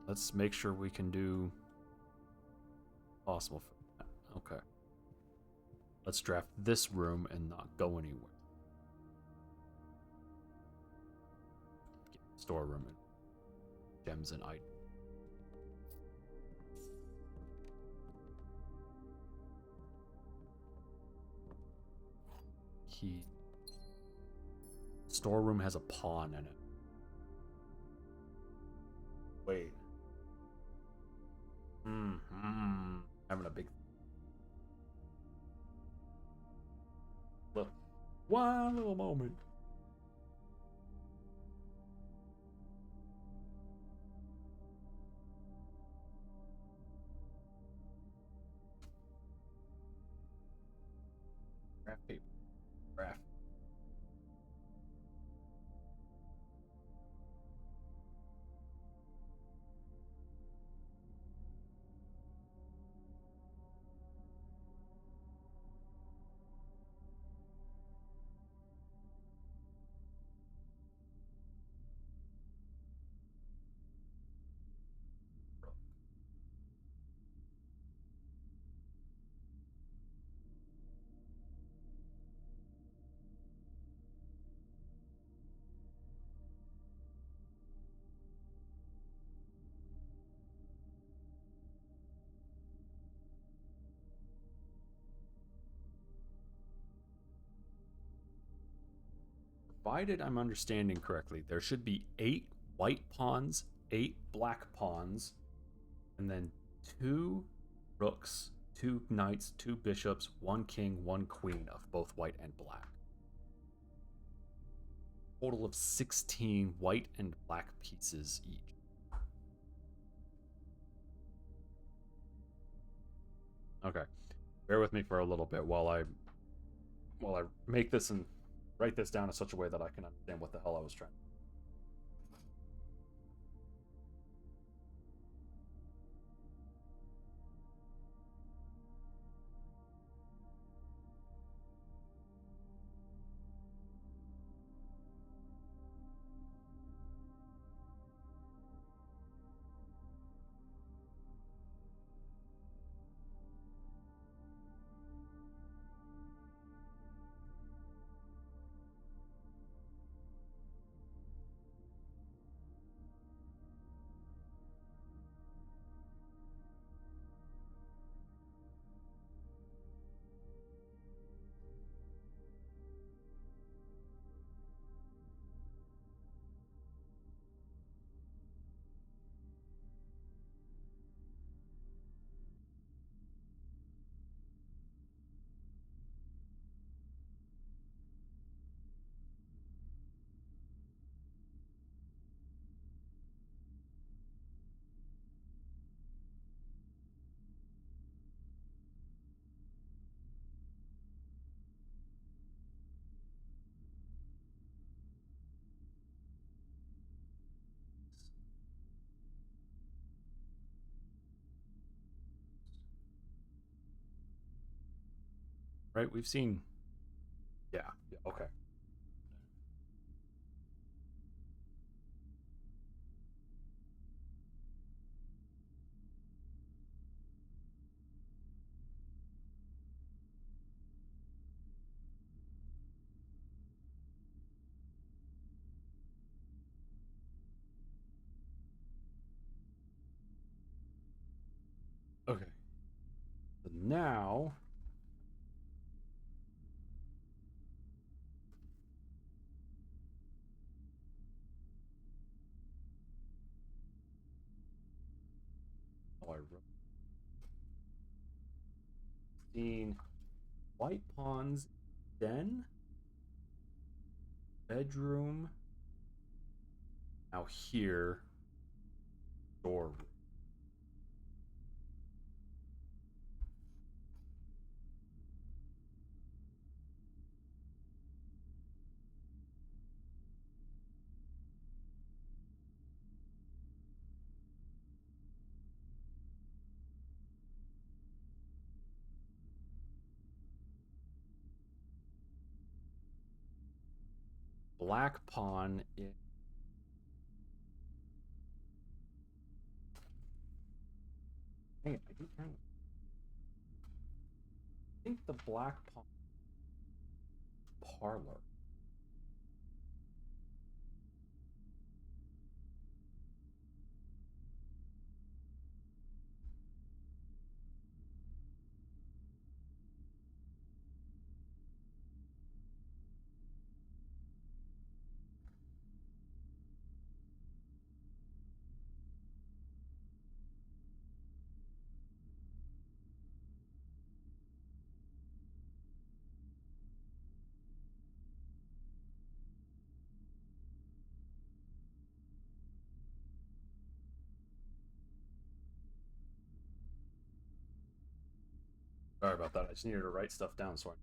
Let's make sure we can do possible for that. Okay. Let's draft this room and not go anywhere. Storeroom and gems and items. Key. Storeroom has a pawn in it. Wait. Having a big look. One little moment. Graph paper. Graph. provided I'm understanding correctly, there should be 8 white pawns, 8 black pawns, and then 2 rooks, 2 knights, 2 bishops, 1 king, 1 queen of both white and black. Total of 16 white and black pieces each. Okay. Bear with me for a little bit while I make this and write this down in such a way that I can understand what the hell I was trying. Right? We've seen. Yeah. Okay. Okay. So now. Oh, I wrote. Seen white pawns, den, bedroom. Now here, door. Black pawn in. Dang it, I do kind of. I think the black pawn parlor. Sorry about that. I just needed to write stuff down so I.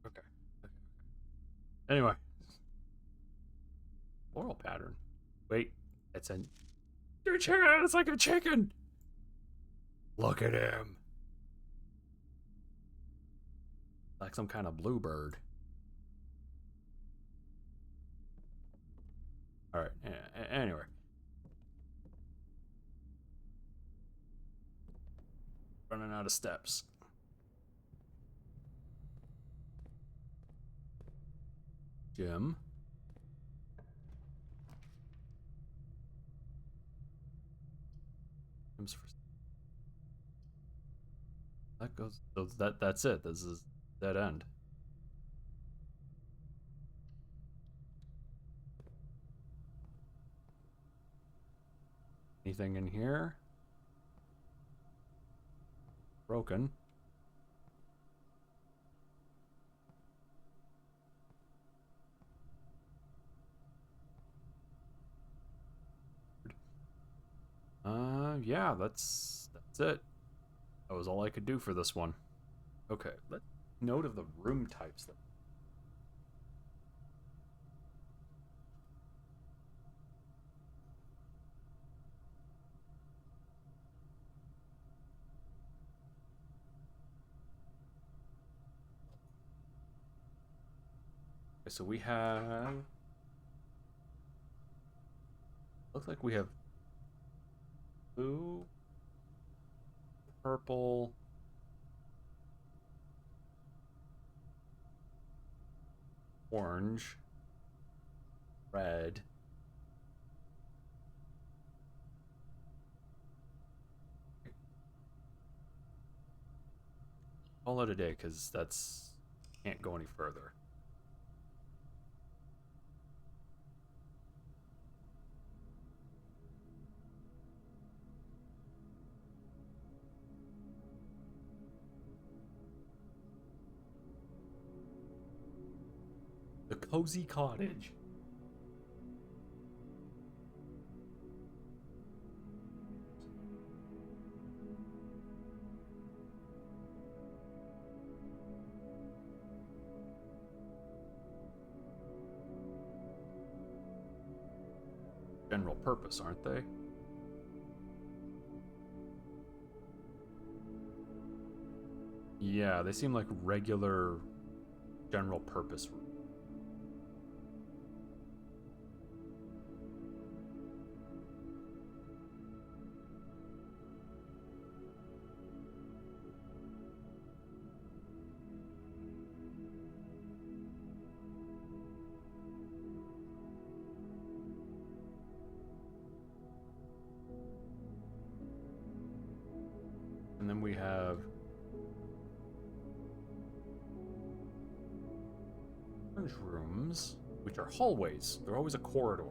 Okay. Anyway, floral pattern. Wait, it's a. Your chicken. It's like a chicken. Look at him. Like some kind of bluebird. All right. Anyway. Running out of steps. Gym. Gym's for... That goes... So that's it. This is dead end. Anything in here? Broken. Yeah, that's it. That was all I could do for this one. Okay, let's note of the room types then. Okay, so we have... Looks like we have blue, purple, orange, red. Call it a day, because that's... Can't go any further. The Cozy Cottage. General purpose, aren't they? Yeah, they seem like regular general purpose. And then we have orange rooms, which are hallways. They're always a corridor.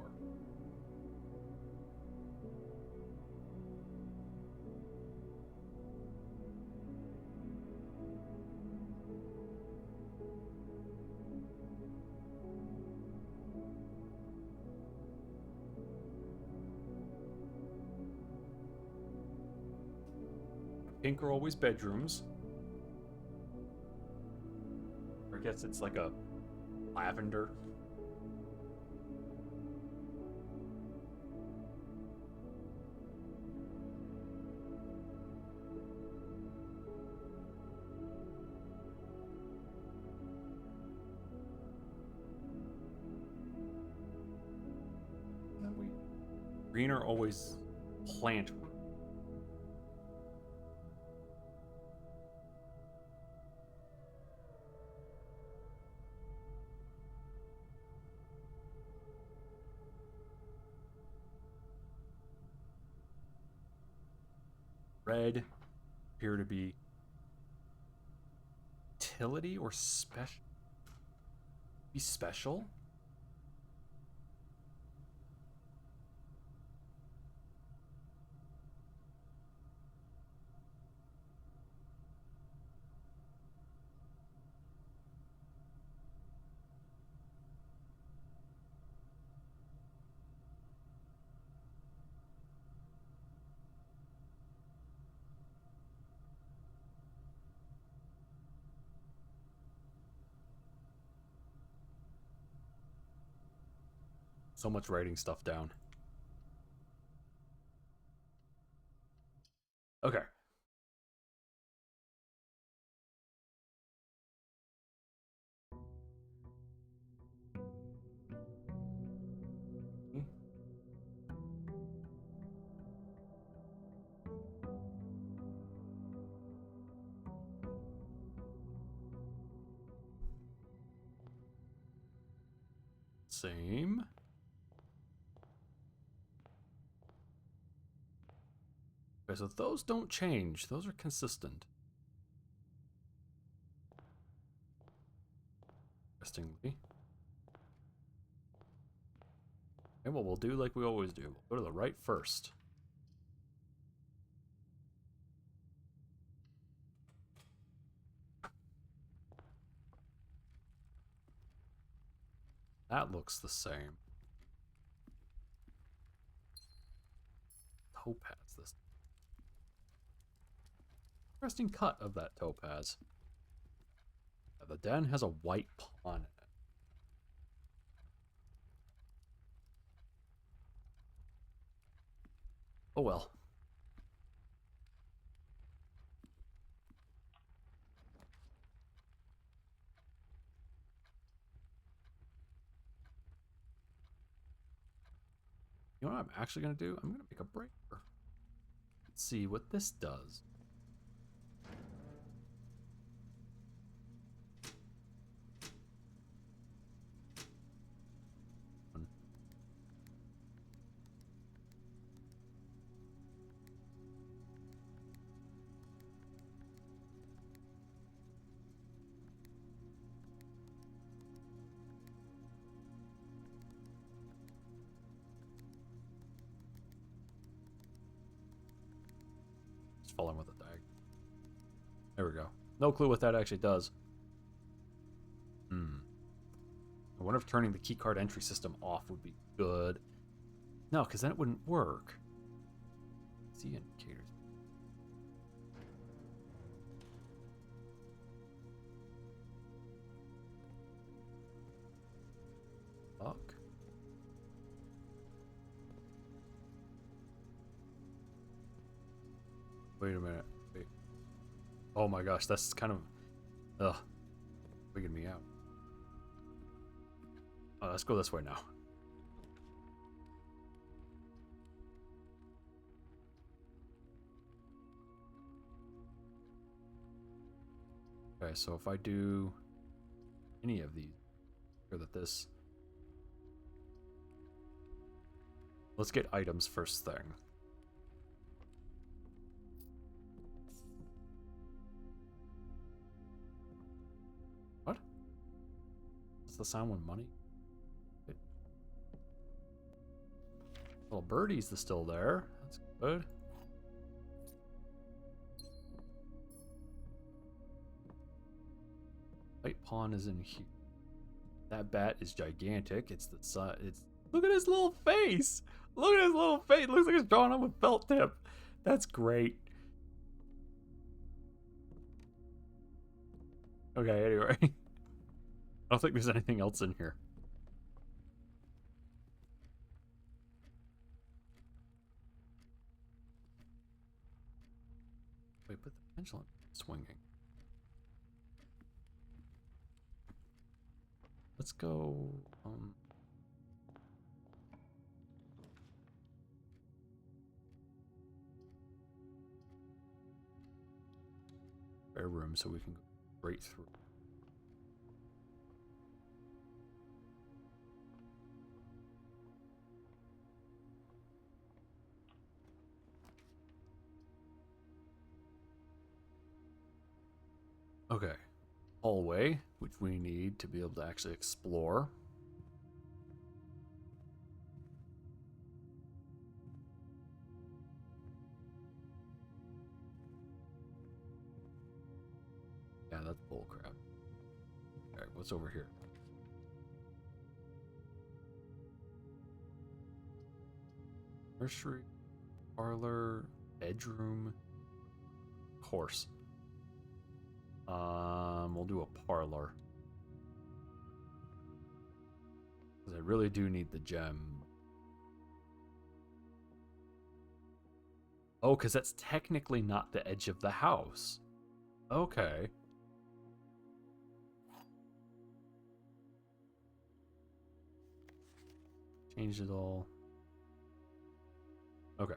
Pink are always bedrooms. Or I guess it's like a lavender. And then green are always plant rooms. Red appear to be utility or special. Be special? So much writing stuff down. Okay. same. Okay, so those don't change. Those are consistent. Interestingly. Okay, well, we'll do like we always do. We'll go to the right first. That looks the same. Topaz, this. Interesting cut of that topaz. The den has a white pawn in it. Oh well. You know what I'm actually going to do? I'm going to make a breaker. Let's see what this does. Just following with the diagonal. There we go. No clue what that actually does. I wonder if turning the keycard entry system off would be good. No, because then it wouldn't work. See indicators. Fuck. Wait a minute. Wait. Oh my gosh, that's kind of... Ugh. Wigging me out. Oh, let's go this way now. Okay, so if I do any of these, sure that this... Let's get items first thing. What? What's the sound when money? Wait. Little birdie's still there. That's good. White pawn is in here. That bat is gigantic. It's the sun. It's look at his little face. Look at his little face. It looks like it's drawn on with felt tip. That's great. Okay, anyway. I don't think there's anything else in here. Wait, but the pendulum is swinging. Let's go, spare room so we can go straight through. Okay. Hallway, which we need to be able to actually explore. Yeah, that's bullcrap. Alright, what's over here? Nursery, parlor, bedroom, course. We'll do a parlor. Because I really do need the gem. Oh, because that's technically not the edge of the house. Okay. Change it all. Okay.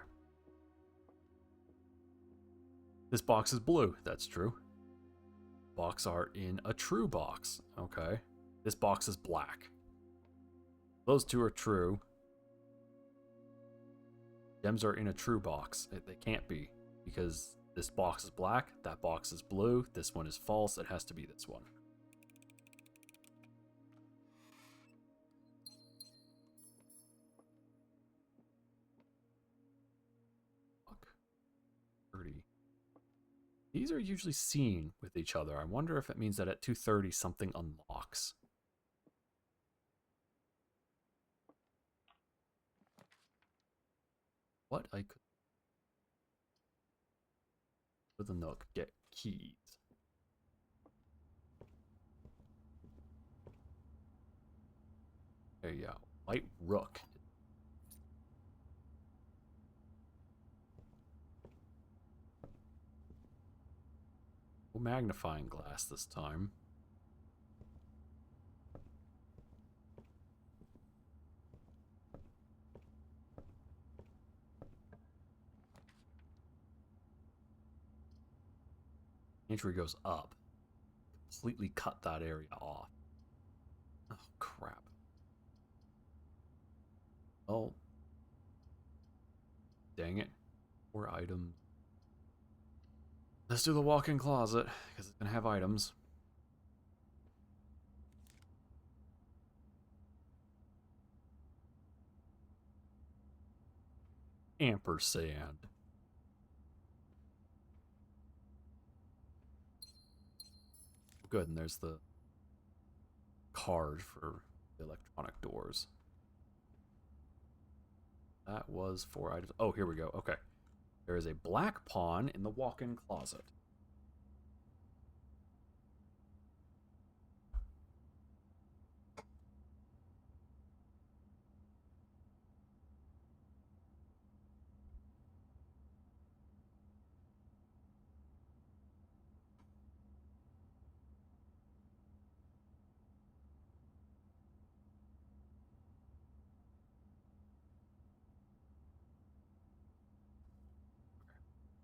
This box is blue. That's true. Box art in a true box. Okay. This box is black. Those two are true. Gems are in a true box. They can't be, because this box is black, that box is blue, this one is false, it has to be this one. Fuck. 30. These are usually seen with each other. I wonder if it means that at 230 something unlocks. What I could with the Nook get keys. There you go. White Rook. No magnifying glass this time. Entry goes up. Completely cut that area off. Oh, crap. Oh. Dang it. 4 items. Let's do the walk-in closet, because it's going to have items. Ampersand. Good, and there's the card for the electronic doors. That was 4 items. Oh, here we go. Okay. There is a black pawn in the walk-in closet.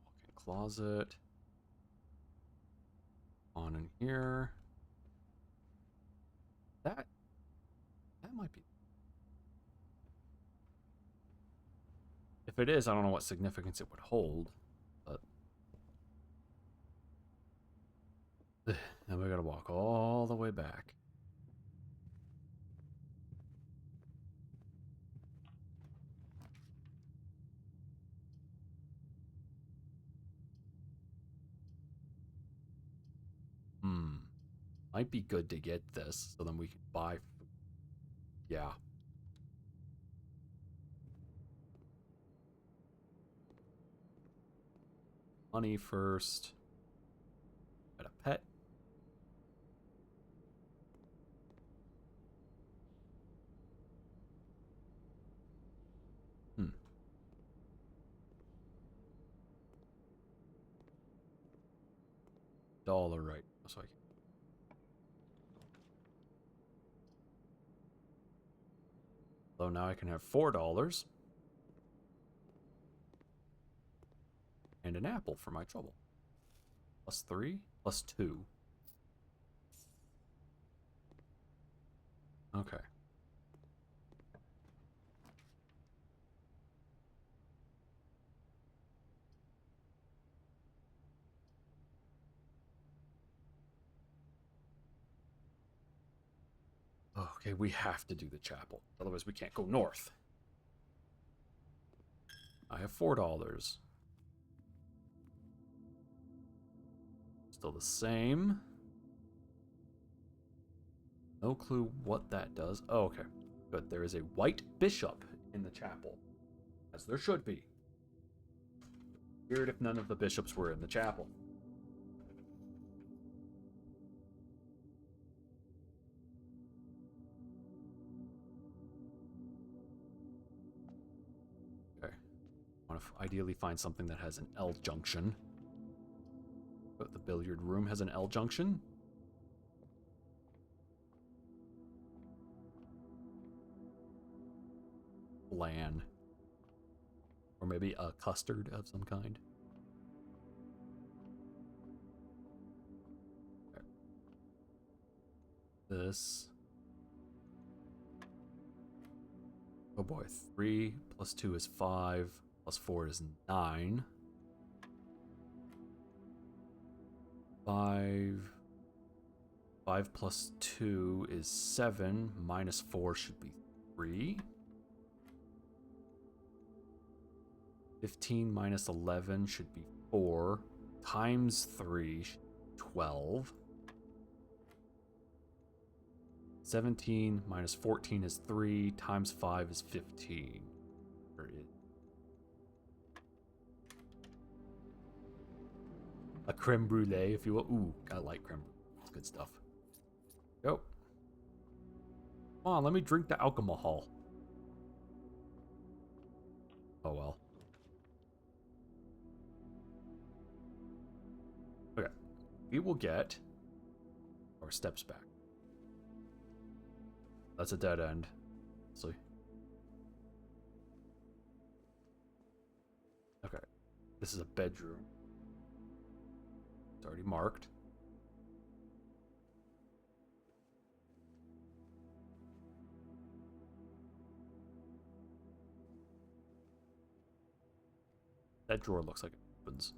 Walk-in closet. On in here. That might be. If it is, I don't know what significance it would hold, but then we gotta walk all the way back. Might be good to get this, so then we can buy food. Yeah. Money first. Got a pet. $1, right? So now I can have $4 and an apple for my trouble. +3, +2. Okay. Okay, we have to do the chapel. Otherwise, we can't go north. I have $4. Still the same. No clue what that does. Oh, okay. Good. There is a white bishop in the chapel. As there should be. Weird if none of the bishops were in the chapel. Okay. I want to ideally find something that has an L junction. But the billiard room has an L junction. Flan. Or maybe a custard of some kind. Okay. This. Oh boy, 3 plus 2 is 5, plus 4 is 9. 5 plus 2 is 7, minus 4 should be 3. 15 minus 11 should be 4, times 3, 12. 17 minus 14 is 3, times 5 is 15. A creme brulee, if you will. Ooh, I like creme brulee. It's good stuff. Go. Come on, let me drink the alcohol. Oh well. Okay. We will get our steps back. That's a dead end. See. Okay. This is a bedroom. It's already marked. That drawer looks like it opens.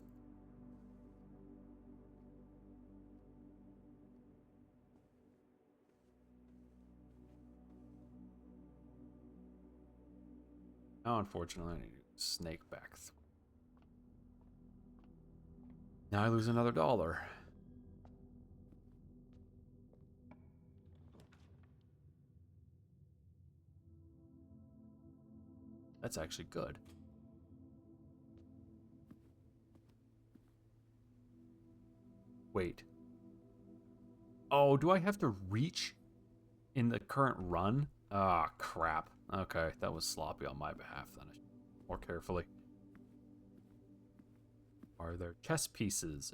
Now, unfortunately, I need to snake back through. Now I lose another $1. That's actually good. Wait. Oh, do I have to reach in the current run? Ah, crap. Okay, that was sloppy on my behalf then. I should more carefully. Are there chess pieces?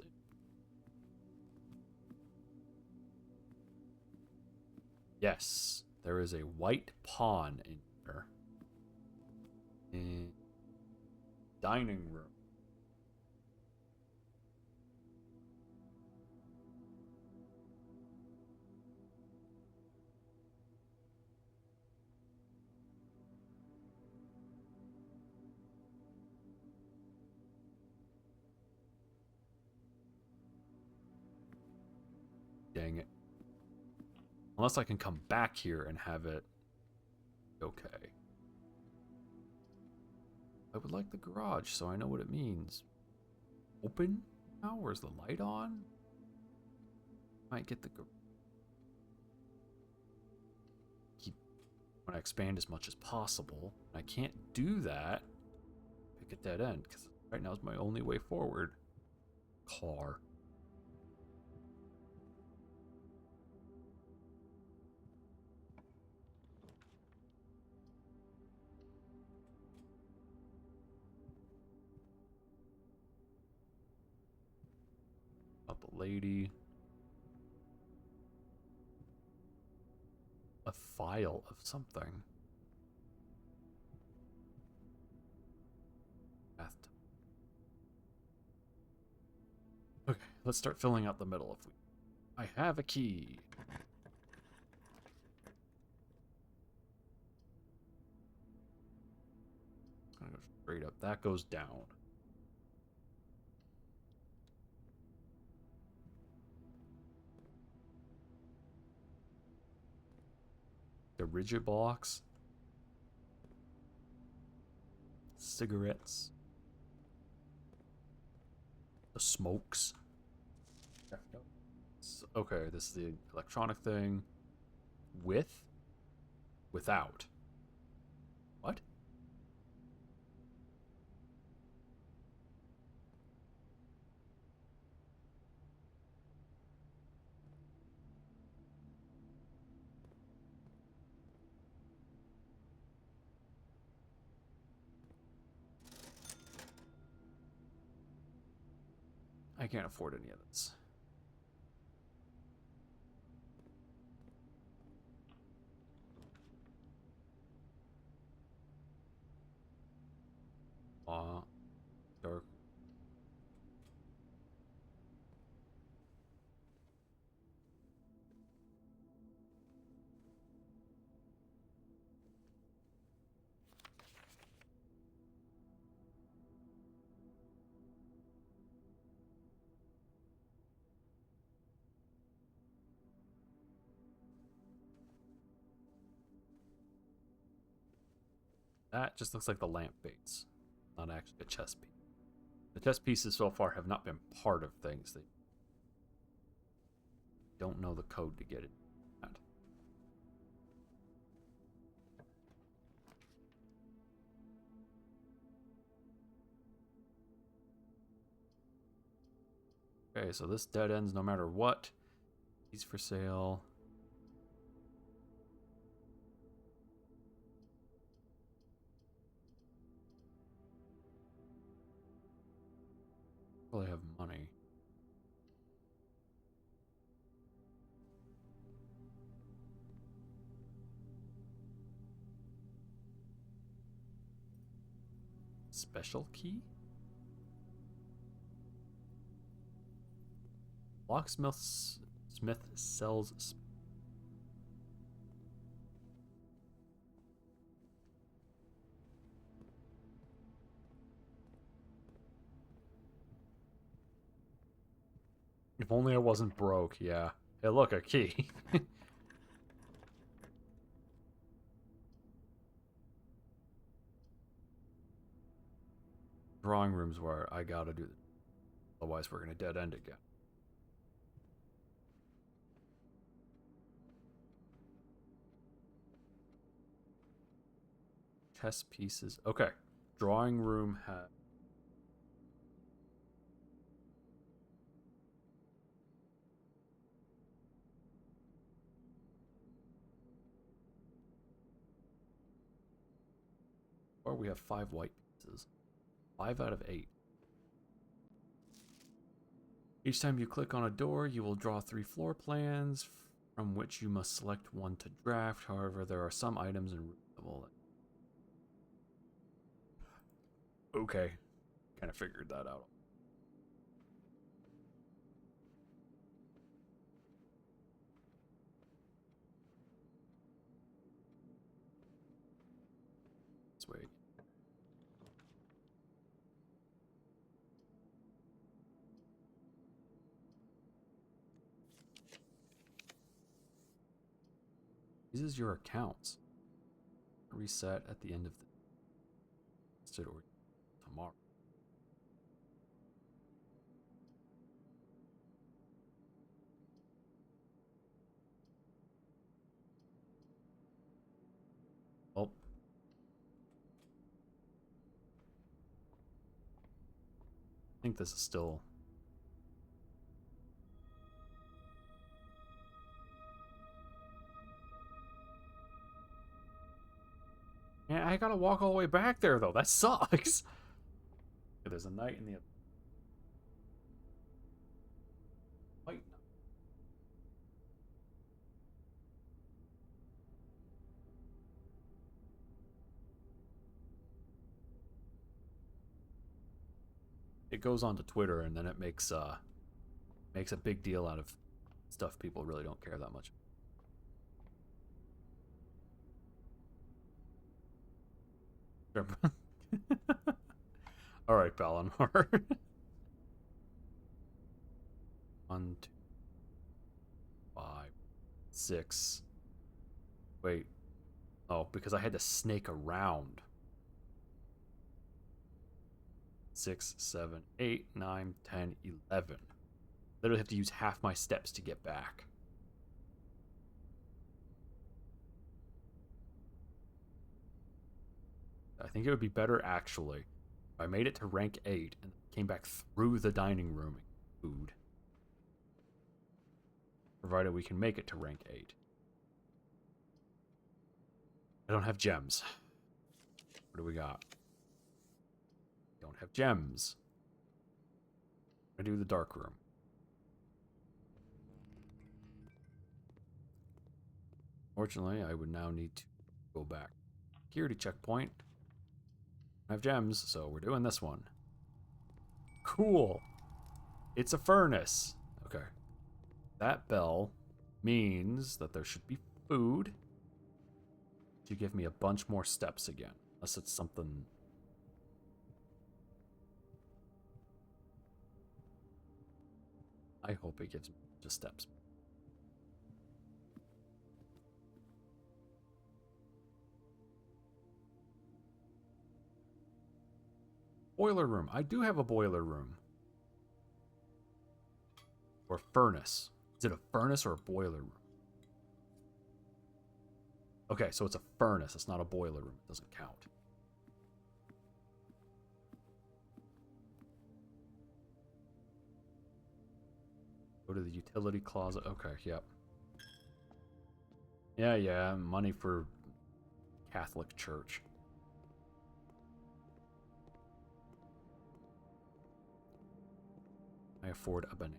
Yes, there is a white pawn in here. In dining room. Dang it. Unless I can come back here and have it okay. I would like the garage so I know what it means. Open now? Or is the light on? Might get the... When I expand as much as possible. I can't do that. Pick a dead end, because right now is my only way forward. Car. Up a lady. A file of something. Bathtub. Okay, let's start filling out the middle if we... I have a key. I'm gonna go straight up. That goes down. The rigid blocks. Cigarettes. The smokes. Okay, this is the electronic thing. With? Without. What? I can't afford any of this. Dark. That just looks like the lamp base, not actually a chess piece. The chess pieces so far have not been part of things. They don't know the code to get it. Okay, so this dead ends no matter what. He's for sale. Probably have money. Special key? Smith sells. If only I wasn't broke, yeah. Hey, look, a key. Drawing rooms where I gotta do this. Otherwise, we're gonna dead end again. Chess pieces. Okay. Drawing room has. Or we have 5 white pieces. 5 out of 8. Each time you click on a door, you will draw 3 floor plans, from which you must select one to draft. However, there are some items in room level. Okay. Kind of figured that out. This way. This is your accounts. Reset at the end of the or tomorrow. Oh. I think this is still. Yeah, I gotta walk all the way back there, though. That sucks. There's a knight in the. White. It goes onto Twitter, and then it makes a big deal out of stuff people really don't care that much. All right, Balinor. 1, 2, 5, 6. Wait. Oh, because I had to snake around. 6, 7, 8, 9, 10, 11. Literally have to use half my steps to get back. I think it would be better, actually, if I made it to rank 8 and came back through the dining room and food. Provided we can make it to rank 8. I don't have gems. What do we got? Don't have gems. I do the dark room. Fortunately, I would now need to go back. Security checkpoint. I have gems, so we're doing this one. Cool. It's a furnace. Okay. That bell means that there should be food. To give me a bunch more steps again. Unless it's something. I hope it gives me just steps. Boiler room. I do have a boiler room. Or furnace. Is it a furnace or a boiler room? Okay, so it's a furnace. It's not a boiler room. It doesn't count. Go to the utility closet. Okay, yep. Yeah, money for Catholic Church. I afford a banana.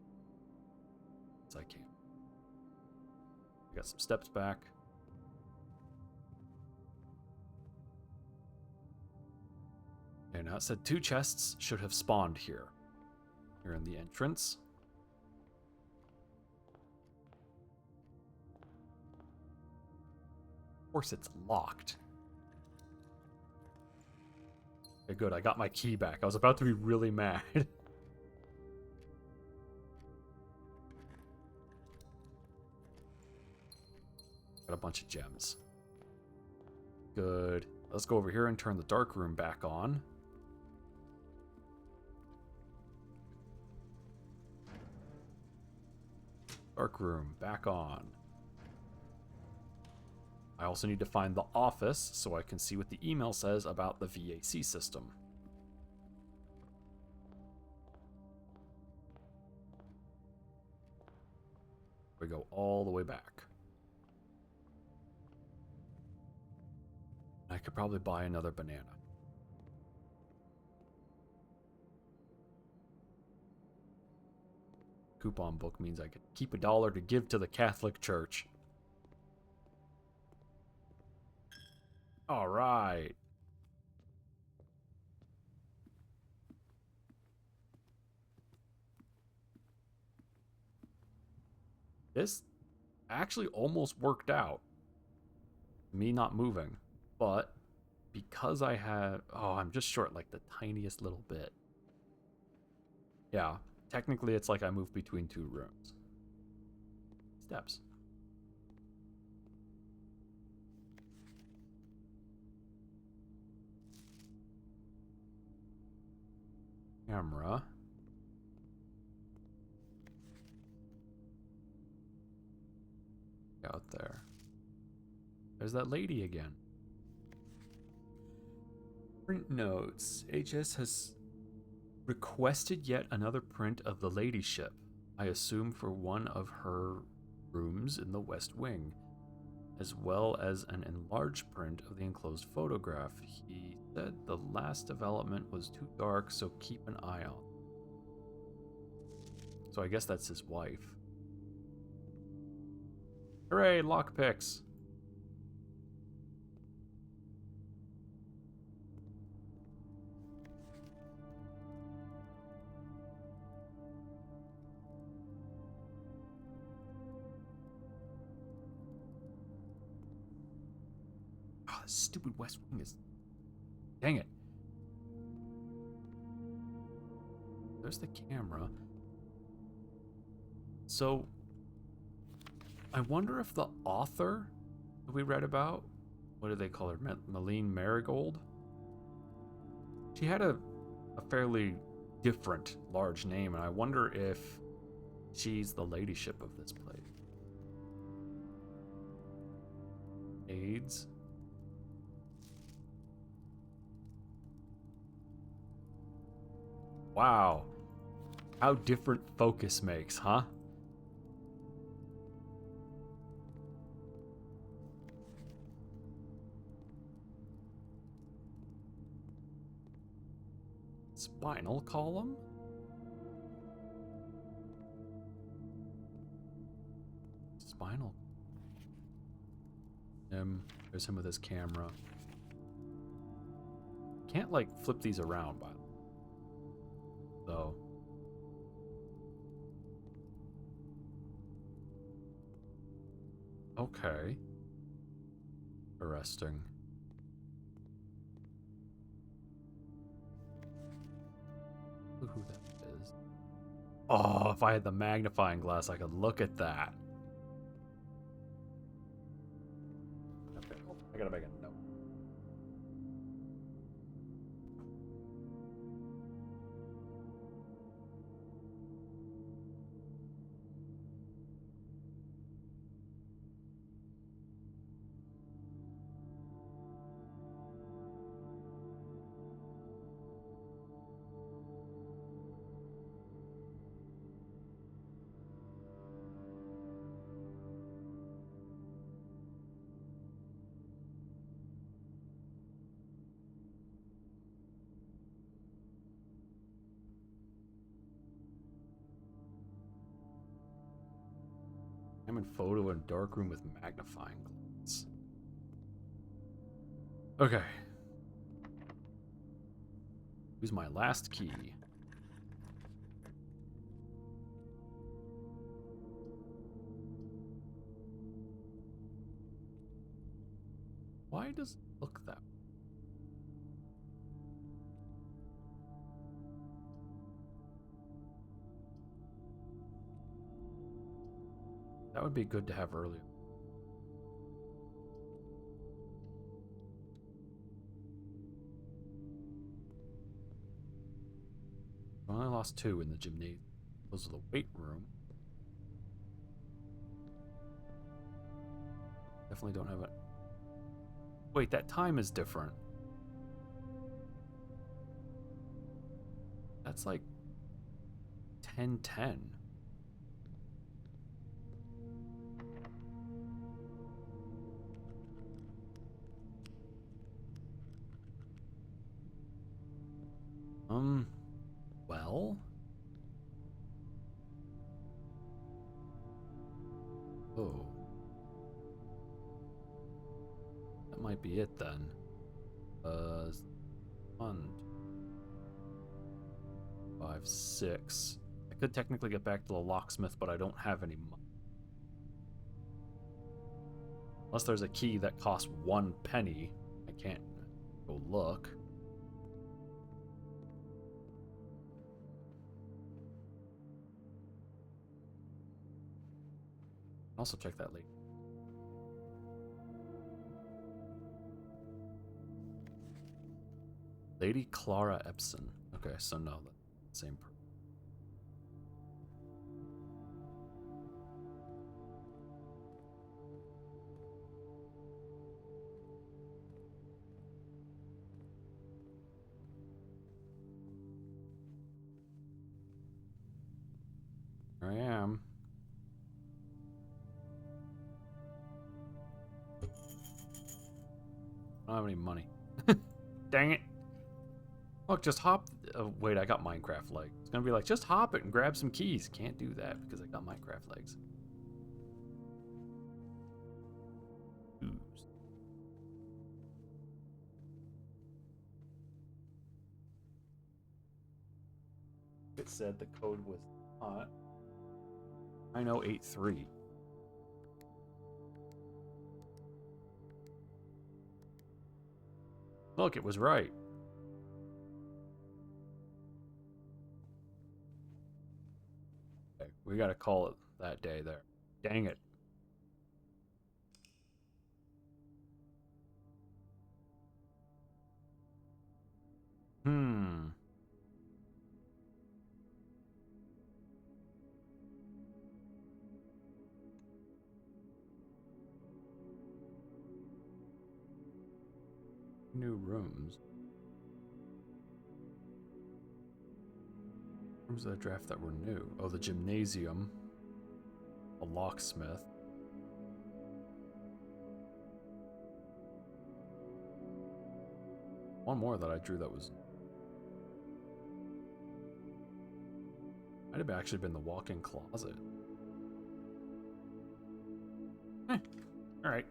As I can. I got some steps back. Okay, now it said 2 chests should have spawned here. Here in the entrance. Of course it's locked. Okay, good. I got my key back. I was about to be really mad. Got a bunch of gems. Good. Let's go over here and turn the dark room back on. Dark room back on. I also need to find the office so I can see what the email says about the VAC system. We go all the way back. I could probably buy another banana. Coupon book means I could keep $1 to give to the Catholic Church. All right. This actually almost worked out. Me not moving. But because I have... Oh, I'm just short like the tiniest little bit. Yeah. Technically, it's like I moved between 2 rooms. Steps. Camera. Out there. There's that lady again. Print notes. HS has requested yet another print of the lady ship. I assume for one of her rooms in the West Wing, as well as an enlarged print of the enclosed photograph. He said the last development was too dark, so keep an eye on. So I guess that's his wife. Hooray, lockpicks! Oh, this stupid West Wing is... Dang it. There's the camera. So, I wonder if the author that we read about, what do they call her? Malene Marigold? She had a fairly different large name, and I wonder if she's the ladyship of this place. AIDS. Wow. How different focus makes, huh? Spinal column? Spinal. There's him with his camera. Can't, like, flip these around, by the way. So. Okay. Interesting. Look who that is. Oh, if I had the magnifying glass, I could look at that. Okay, I gotta make a note. examine photo in a dark room with magnifying glass. Okay. Use my last key. Why does it look that way? That would be good to have earlier. I only lost 2 in the gymnasium. Those are the weight room. Definitely don't have it. Wait, that time is different. That's like 10:10. Well? Oh. That might be it then. 1, 5, 6. I could technically get back to the locksmith, but I don't have any money. Unless there's a key that costs 1 penny, I can't go look. Also check that later. Lady Clara Epson. Okay, so no, the same person. Here I am. I don't have any money. Dang it. Look, just hop. Oh, wait, I got Minecraft legs. It's gonna be like, just hop it and grab some keys. Can't do that because I got Minecraft legs. Ooze. It said the code was not 9083. Look, it was right. Okay, we gotta call it that day there. Dang it. New rooms. Rooms of the draft that were new. Oh, the gymnasium. A locksmith. One more that I drew that was... Might have actually been the walk-in closet. Alright.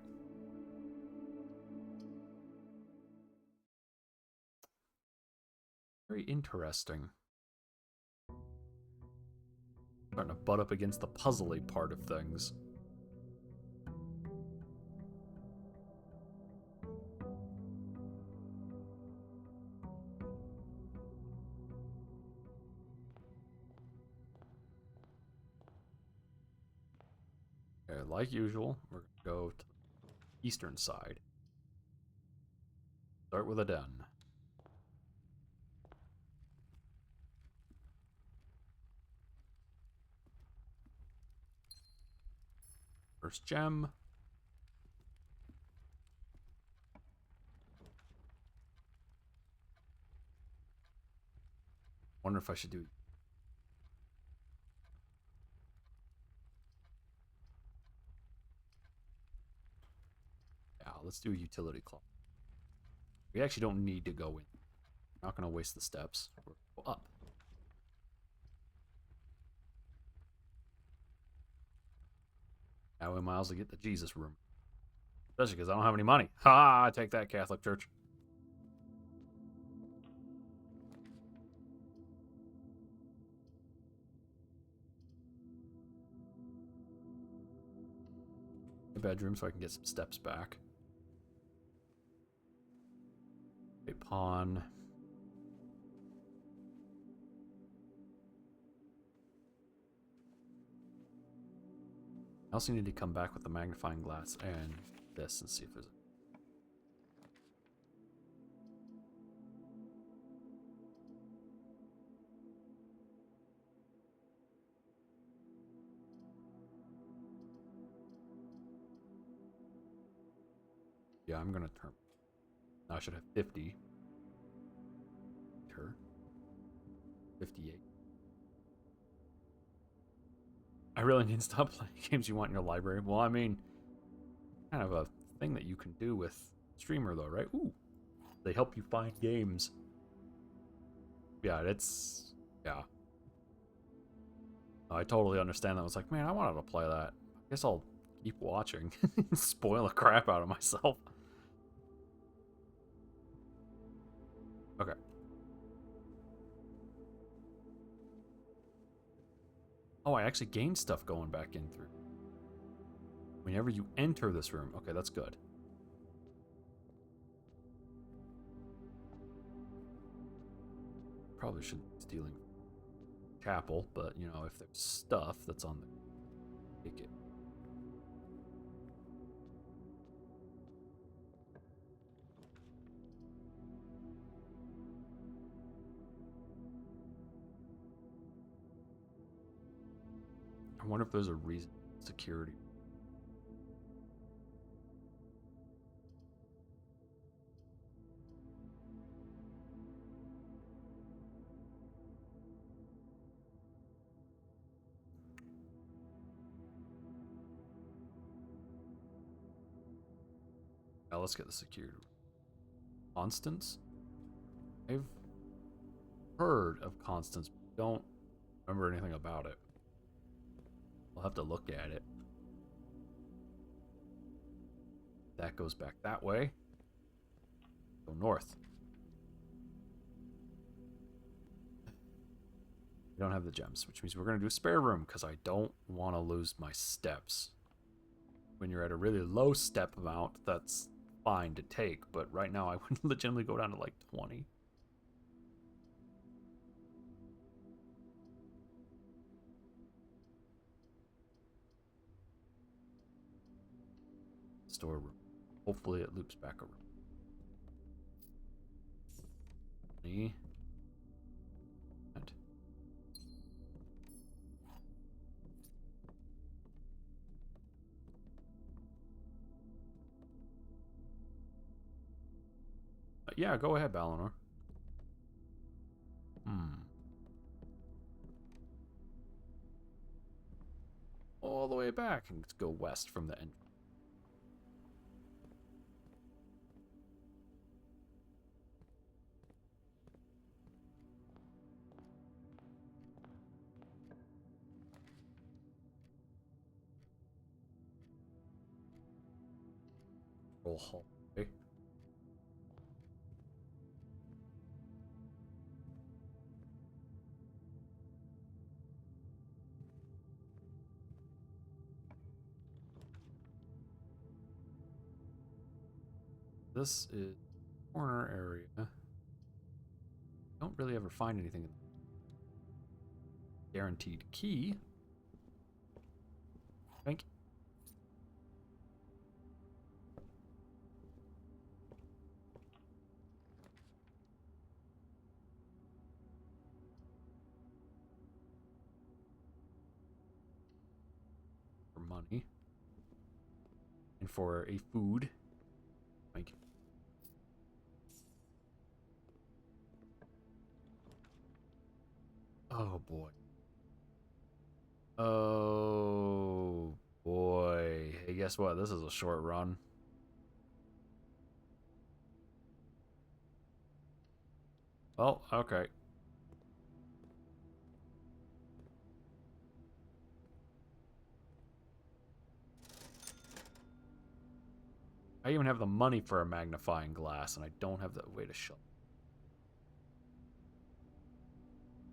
Very interesting. Starting to butt up against the puzzly part of things. Okay, like usual, we're gonna go to the eastern side. Start with a den. First gem. Wonder if I should do... Yeah, let's do a utility closet. We actually don't need to go in. We're not going to waste the steps. We're going to go up. How many miles to get the Jesus room? Especially because I don't have any money. Ha! Take that, Catholic Church. A bedroom so I can get some steps back. A pawn. I also need to come back with the magnifying glass and this and see if there's a... Yeah, I'm gonna turn. Now I should have 50. Her. 58. I really need to stop playing games you want in your library. Well, I mean, kind of a thing that you can do with Streamer, though, right? Ooh, they help you find games. Yeah, it's... Yeah. I totally understand that. I was like, man, I wanted to play that. I guess I'll keep watching. Spoil the crap out of myself. Okay. Oh, I actually gained stuff going back in through. Whenever you enter this room. Okay, that's good. Probably shouldn't be stealing chapel, but, you know, if there's stuff that's on the ticket. I wonder if there's a reason. Security. Now let's get the security. Constance? I've heard of Constance, but don't remember anything about it. We'll have to look at it. That goes back that way. Go north. We don't have the gems, which means we're going to do a spare room because I don't want to lose my steps. When you're at a really low step amount, that's fine to take, but right now I would legitimately go down to like 20. Storeroom. Hopefully it loops back around. And yeah, go ahead, Balinor. All the way back and let's go west from the end. Roll hallway. This is corner area. Don't really ever find anything. Guaranteed key. Thank you. For money. And for a food. Thank you. Oh boy. Oh boy. Hey, guess what? This is a short run. Well, okay. I even have the money for a magnifying glass, and I don't have the way to show.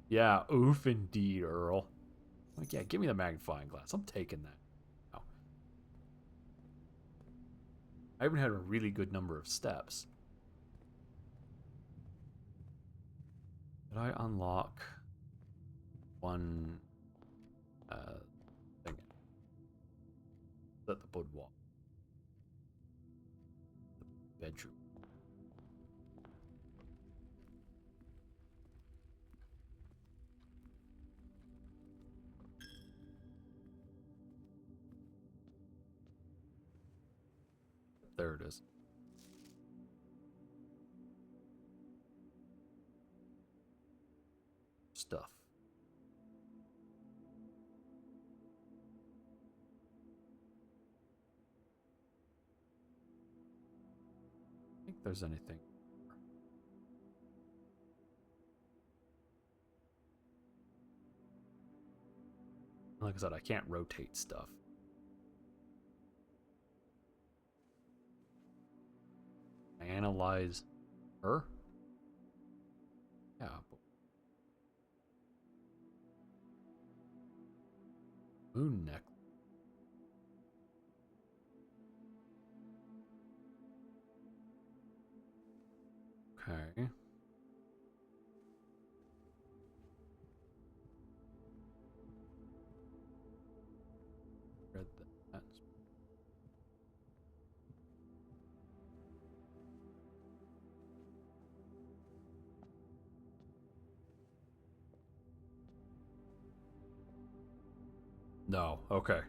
Yeah, oof indeed, Earl. Like, yeah, give me the magnifying glass. I'm taking that. Now, I even had a really good number of steps. Did I unlock one thing? At the boudoir. The bedroom. There it is. Stuff. I think there's anything. Like I said, I can't rotate stuff. Analyze her? Yeah. Moon necklace. Okay. Read that. No, okay.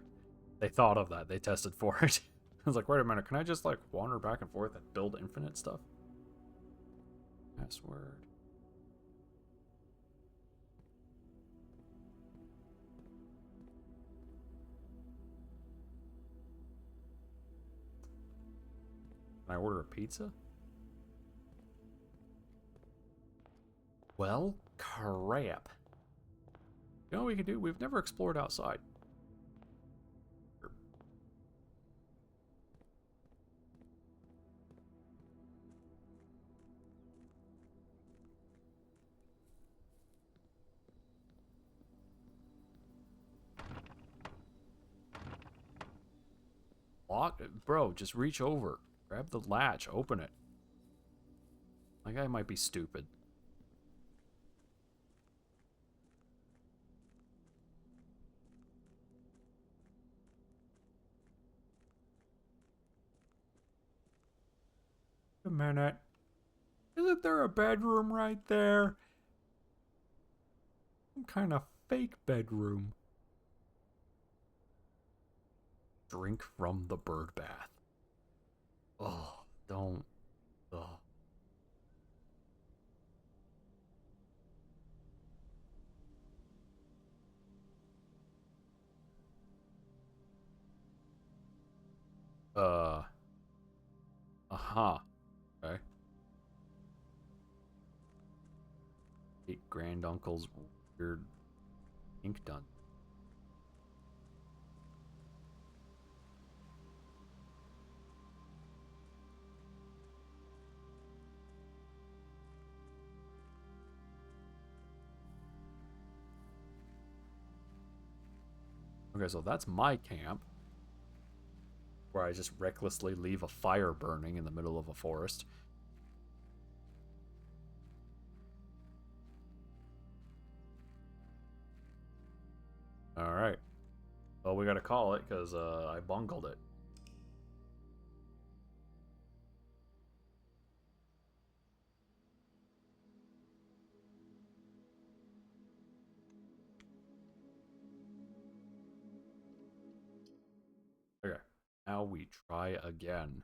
They thought of that. They tested for it. I was like, wait a minute, can I just like wander back and forth and build infinite stuff? Password. Can I order a pizza? Well, crap. You know what we can do? We've never explored outside. Lock it. Bro, just reach over. Grab the latch. Open it. My guy might be stupid. A minute. Isn't there a bedroom right there? Some kind of fake bedroom. Drink from the bird bath. Oh, don't. Oh. Uh-huh. Okay. Great-GrandUncle's weird ink done. Okay, so that's my camp. Where I just recklessly leave a fire burning in the middle of a forest. Alright. Well, we gotta call it, because I bungled it. Okay. Now we try again.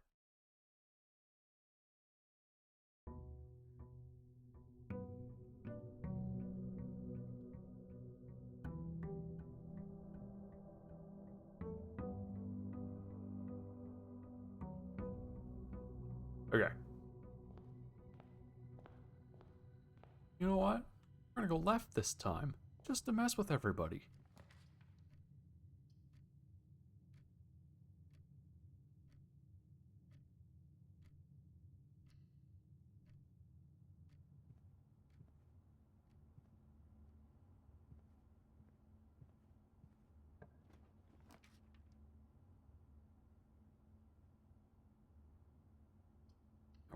Okay. You know what? We're gonna go left this time. Just to mess with everybody.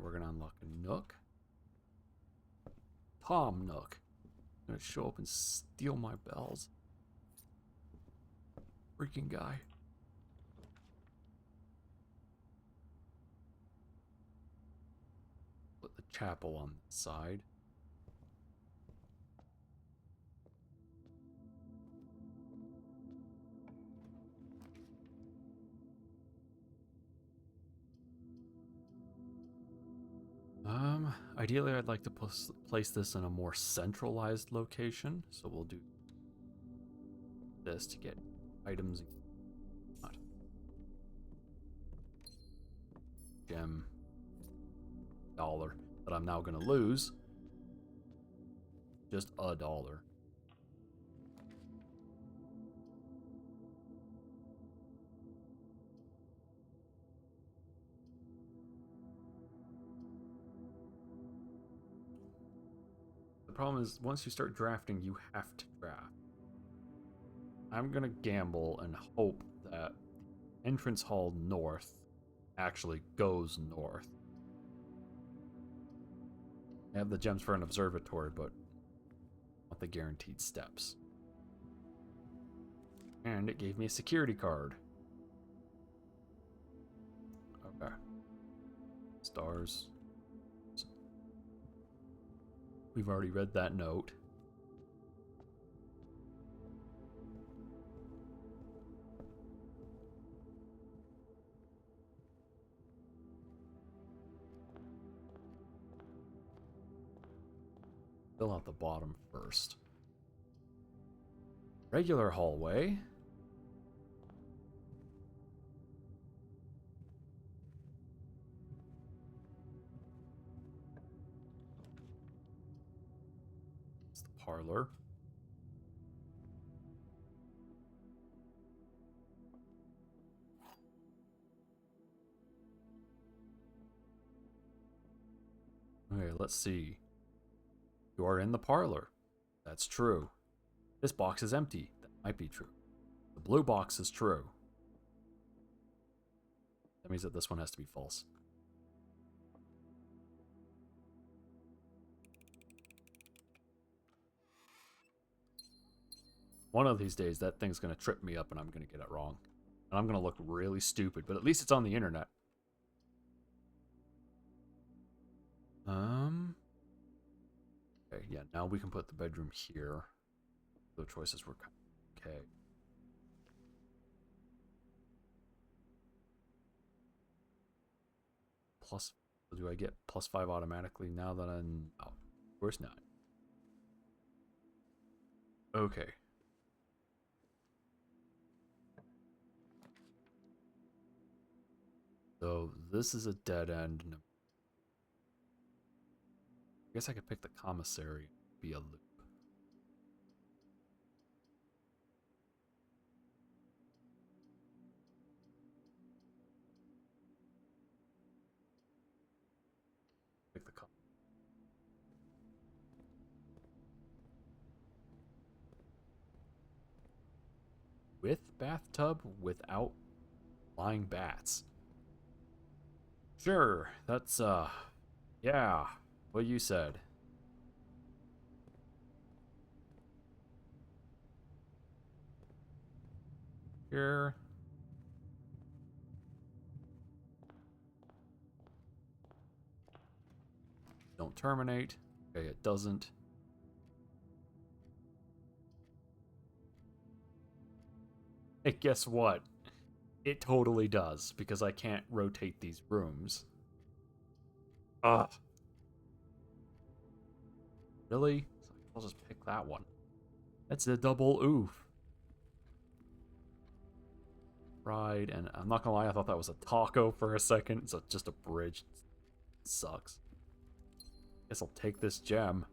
we're gonna unlock a Nook. Tom Nook. Gonna show up and steal my bells. Freaking guy. Put the chapel on the side. Ideally I'd like to place this in a more centralized location, so we'll do this to get items. Not. Gem. Dollar that I'm now gonna lose. Just $1. The problem is, once you start drafting, you have to draft. I'm gonna gamble and hope that entrance hall north actually goes north. I have the gems for an observatory, but I want the guaranteed steps. And it gave me a security card. Okay. Stars. We've already read that note. Fill out the bottom first. Regular hallway. It's the parlor. Okay, let's see. You are in the parlor. That's true. This box is empty. That might be true. The blue box is true. That means that this one has to be false. One of these days, that thing's going to trip me up and I'm going to get it wrong. And I'm going to look really stupid, but at least it's on the internet. Okay, yeah, now we can put the bedroom here. The choices were okay. Plus, do I get +5 automatically now that I'm... Oh, of course not. Okay. So, this is a dead end. I guess I could pick the commissary, be a loop. Pick the with bathtub, without flying bats. Sure, that's yeah, what you said. Here. Don't terminate. Okay, it doesn't. Hey, guess what? It totally does, because I can't rotate these rooms. Ugh. Really? I'll just pick that one. That's a double oof. Fried, and I'm not gonna lie, I thought that was a taco for a second. It's just a bridge. It sucks. Guess I'll take this gem.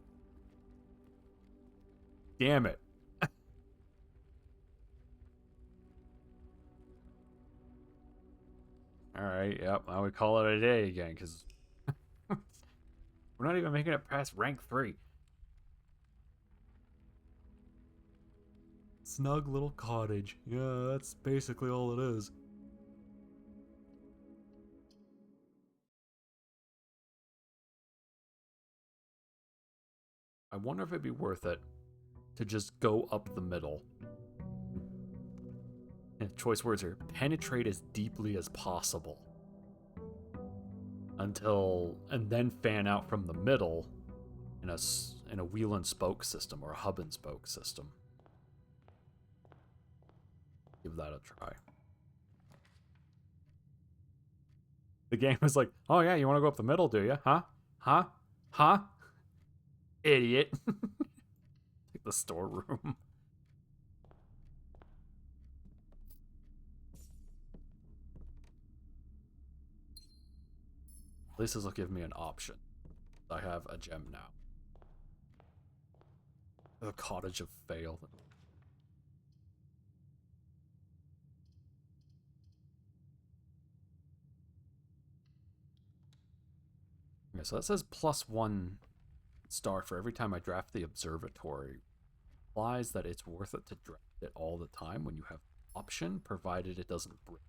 Damn it. Alright, yep, I would call it a day again, because we're not even making it past rank 3. Snug little cottage. Yeah, that's basically all it is. I wonder if it'd be worth it to just go up the middle. And choice words are penetrate as deeply as possible. And then fan out from the middle in a wheel and spoke system or a hub and spoke system. Give that a try. The game is like, oh yeah, you want to go up the middle, do you? Huh? Idiot. Take the storeroom. At least this will give me an option. I have a gem now. The Cottage of Fail. Okay, so that says +1 star for every time I draft the observatory. Implies that it's worth it to draft it all the time when you have option, provided it doesn't break.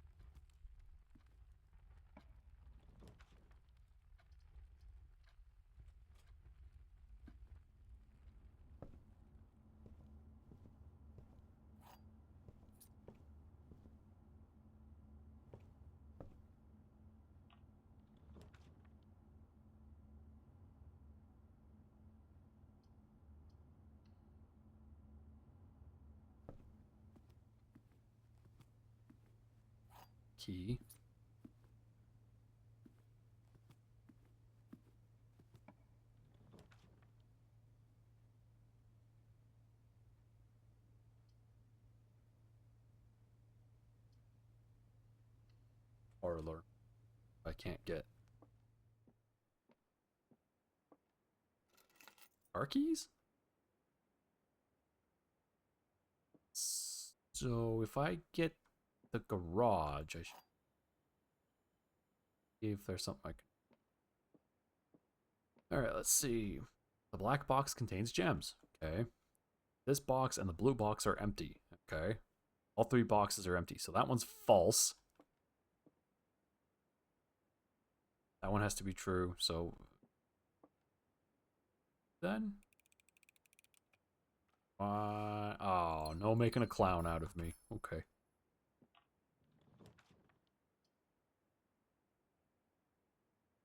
Key. Parlor. I can't get. Car keys? So if I get the garage, I should see if there's something I can. Alright, let's see. The black box contains gems. Okay. This box and the blue box are empty. Okay. All 3 boxes are empty. So that one's false. That one has to be true. So then. Oh, no making a clown out of me. Okay.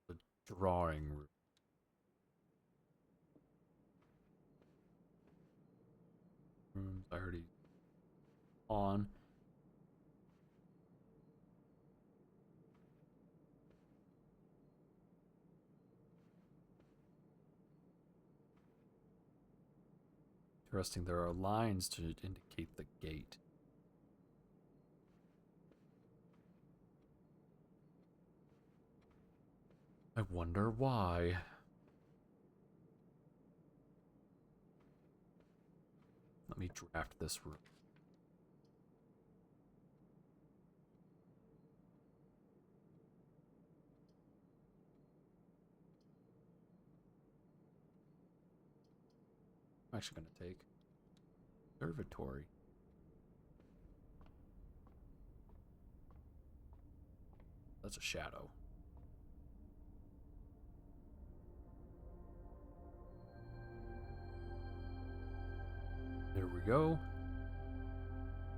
The drawing room. I already on. Interesting, there are lines to indicate the gate. I wonder why. Let me draft this room. I'm actually going to take observatory. That's a shadow. There we go.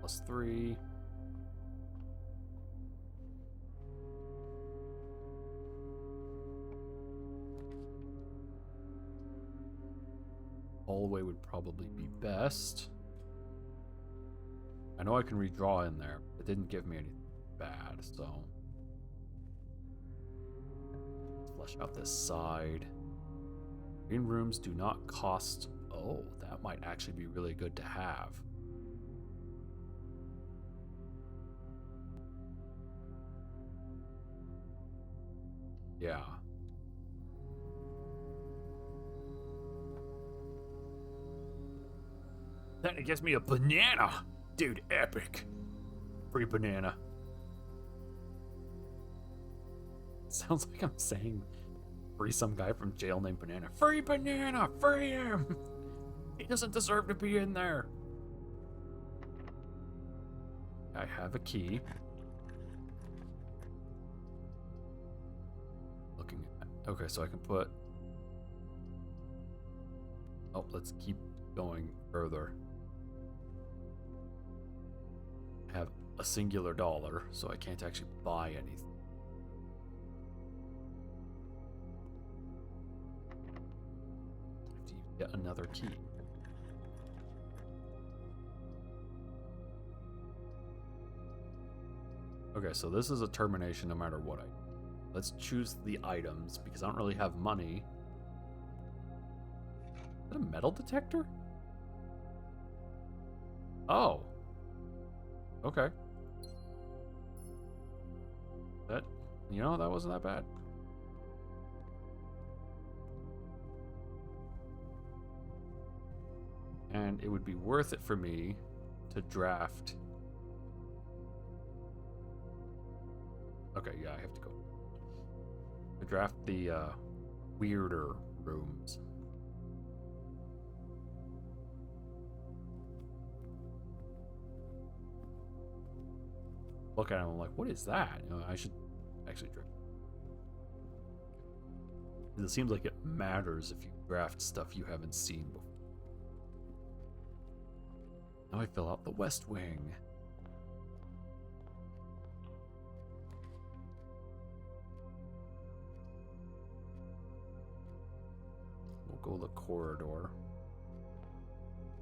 +3. Hallway would probably be best. I know I can redraw in there. It didn't give me anything bad, so. Let's flesh out this side. Green rooms do not cost. Oh, that might actually be really good to have. Yeah. Then it gives me a banana. Dude, epic. Free banana. Sounds like I'm saying free some guy from jail named Banana. Free banana! Free him! He doesn't deserve to be in there. I have a key. Looking at. Okay, so I can put. Oh, let's keep going further. I have a singular dollar, so I can't actually buy anything. I have to get another key. Okay, so this is a termination no matter what I do. Let's choose the items, because I don't really have money. Is that a metal detector? Oh. Okay. That, that wasn't that bad. And it would be worth it for me to draft. Okay, yeah, I have to go. To draft the weirder rooms. Look at him, I'm like, what is that? I should actually draft. It seems like it matters if you draft stuff you haven't seen before. Now I fill out the West Wing. We'll go the corridor.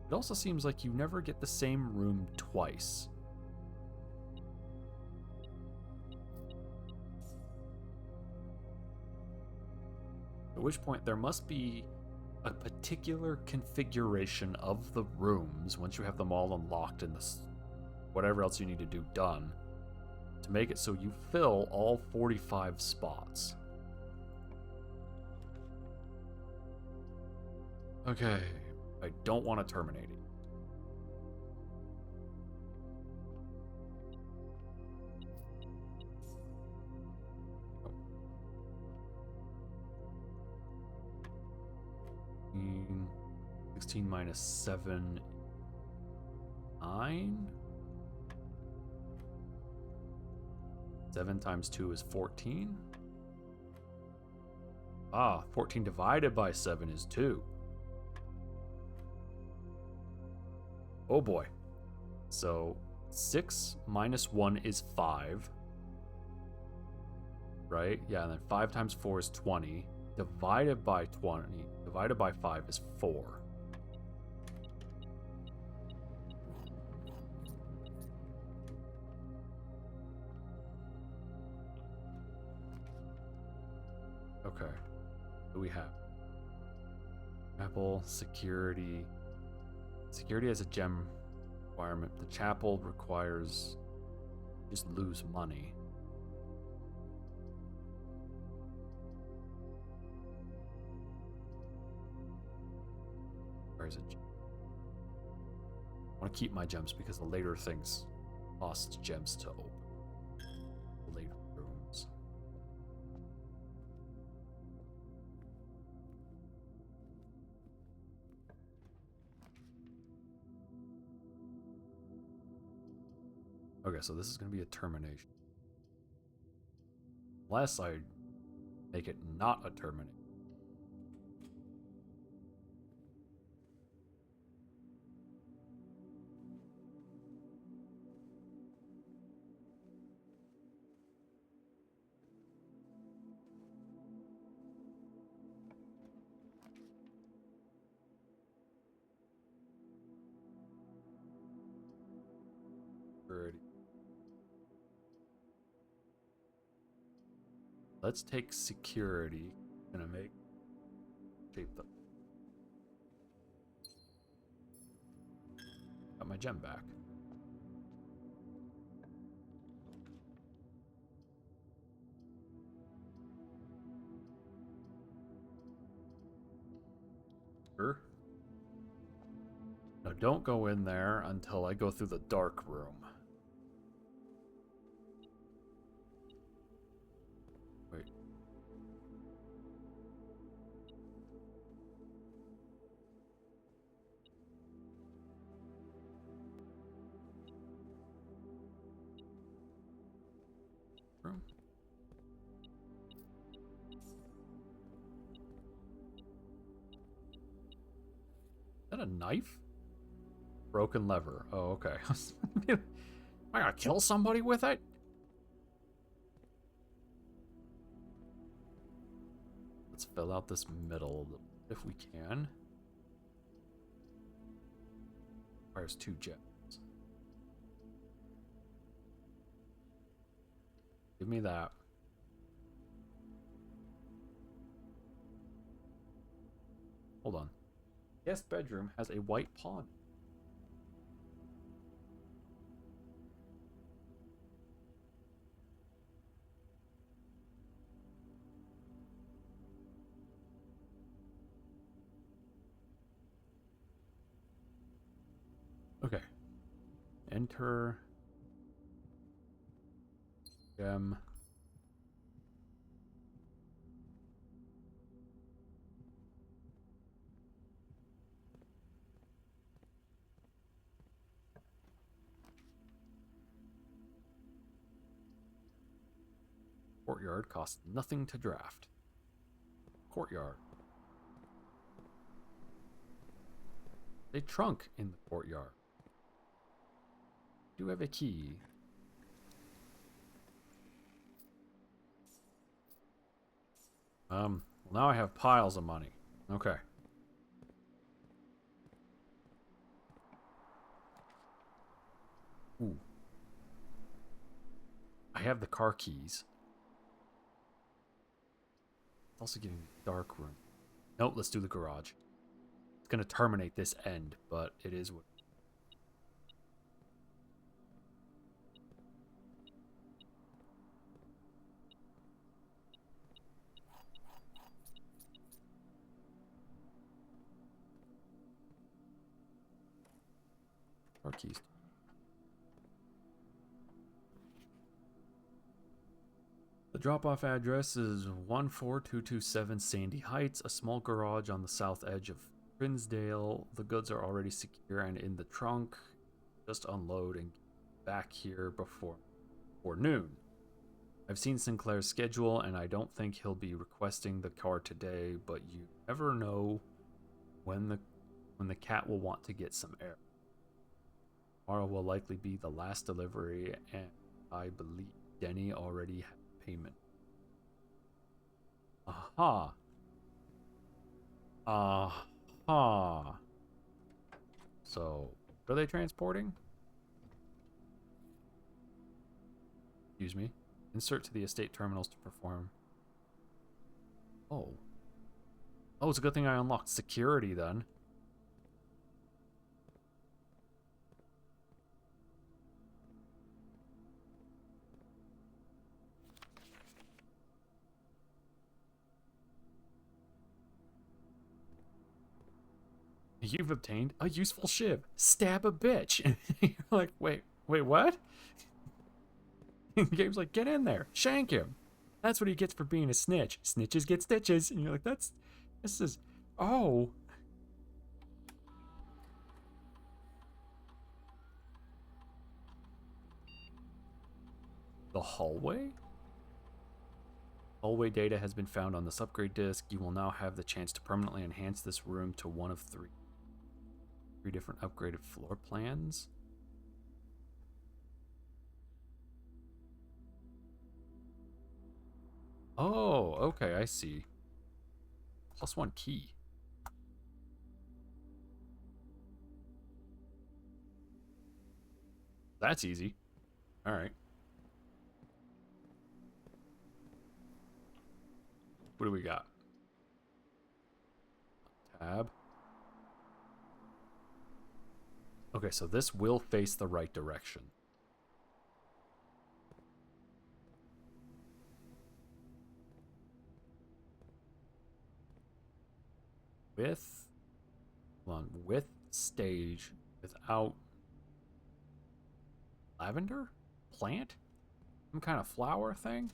It also seems like you never get the same room twice. At which point there must be a particular configuration of the rooms once you have them all unlocked and whatever else you need to do done to make it so you fill all 45 spots. Okay, I don't want to terminate it. Oh. 16 minus 7, 9? 7 times 2 is 14? Ah, 14 divided by 7 is 2. Oh boy. So 6 minus 1 is 5. Right? Yeah, and then 5 times 4 is 20. Divided by 20. Divided by 5 is 4. Okay. What do we have? Apple, security. Security has a gem requirement. The chapel requires just lose money. Where is it? I want to keep my gems because the later things cost gems to open. The later rooms. Okay, so this is going to be a termination. Unless I make it not a termination. Let's take security. Gonna make shape the. Got my gem back. Sure. No, don't go in there until I go through the dark room. Wait. Room. that a knife? Broken lever. Oh, okay. Am I gonna kill somebody with it? Let's fill out this middle if we can. Requires 2 gems. Give me that. Hold on. Guest bedroom has a white pawn. Okay. Enter. Gem. Courtyard costs nothing to draft. Courtyard. A trunk in the courtyard. Do have a key. Well, now I have piles of money. Okay. Ooh. I have the car keys. It's also getting a dark room. Nope, let's do the garage. It's gonna terminate this end, but it is what. Car keys. The drop-off address is 14227 Sandy Heights, a small garage on the south edge of Trinsdale. The goods are already secure and in the trunk. Just unload and get back here before noon. I've seen Sinclair's schedule, and I don't think he'll be requesting the car today, but you never know when the cat will want to get some air. Tomorrow will likely be the last delivery, and I believe Denny already had payment. Aha. Aha. So, what are they transporting? Excuse me. Insert to the estate terminals to perform. Oh. Oh, it's a good thing I unlocked security then. You've obtained a useful shiv. Stab a bitch. And you're like, wait, what? The game's like, get in there. Shank him. That's what he gets for being a snitch. Snitches get stitches. And you're like, this is, oh. The hallway? Hallway data has been found on this upgrade disk. You will now have the chance to permanently enhance this room to one of three different upgraded floor plans. Oh, okay, I see. +1 key. That's easy. All right. What do we got? Tab. Okay, so this will face the right direction. With stage without lavender plant, some kind of flower thing.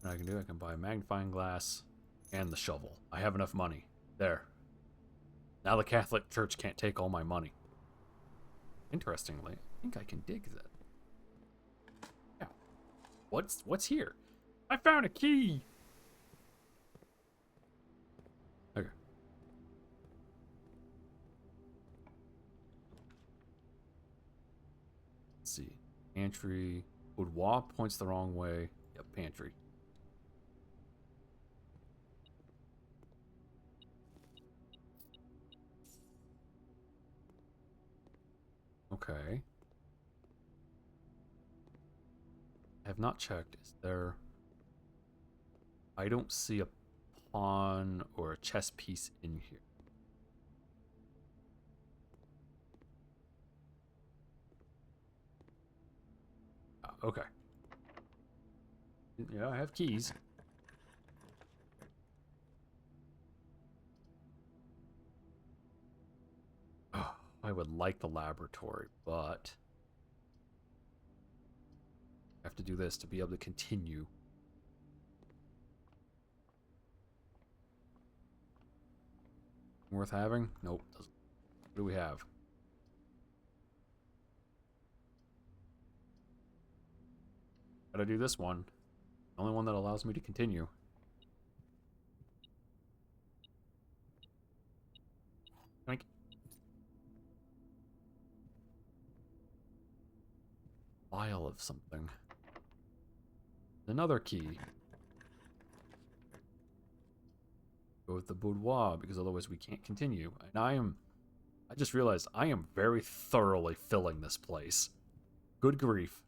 What I can do, I can buy a magnifying glass and the shovel. I have enough money. There. Now the Catholic Church can't take all my money. Interestingly, I think I can dig that. What's here? I found a key. Okay. Let's see. Pantry. Boudoir points the wrong way. Yep, pantry. Okay. I have not checked. Is there... I don't see a pawn or a chess piece in here. Okay. Yeah, I have keys. Oh, I would like the laboratory, but I have to do this to be able to continue. Worth having? Nope. Doesn't. What do we have? Gotta do this one. The only one that allows me to continue. Like, vial of something. Another key. Go with the boudoir, because otherwise we can't continue. And I just realized I am very thoroughly filling this place. Good grief.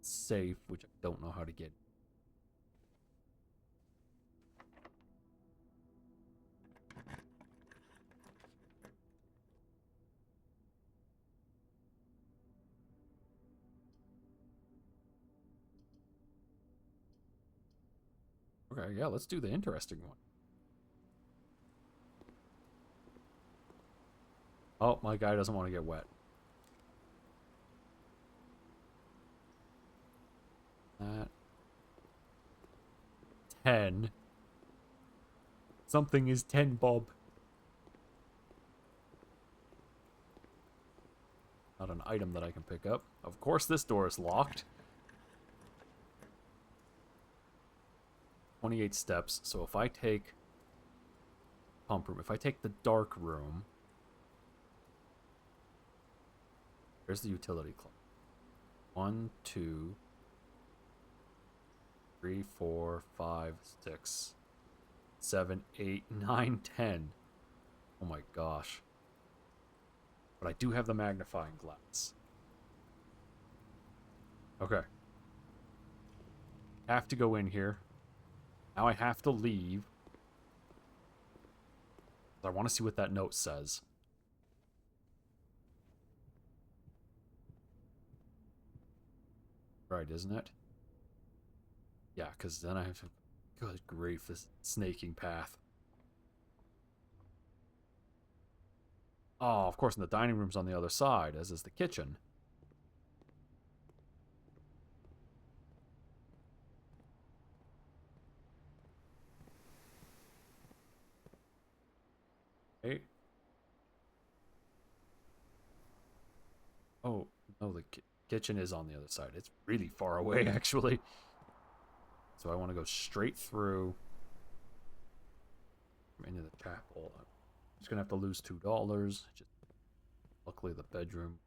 Safe, which I don't know how to get. Okay, yeah, let's do the interesting one. Oh, my guy doesn't want to get wet. That. 10. Something is 10, Bob. Not an item that I can pick up. Of course this door is locked. 28 steps, so if I take pump room, if I take the dark room, there's the utility closet. 1, 2, 3, 4, 5, 6, 7, 8, 9, 10. Oh my gosh. But I do have the magnifying glass. Okay. Have to go in here. Now I have to leave. I want to see what that note says. Right, isn't it? Yeah, because then I have to... Good grief, this snaking path. Oh, of course, and the dining room's on the other side, as is the kitchen. Okay. Oh, no, the kitchen is on the other side. It's really far away, actually. So I want to go straight through into the chapel. I'm just going to have to lose $2. Just, luckily, the bedroom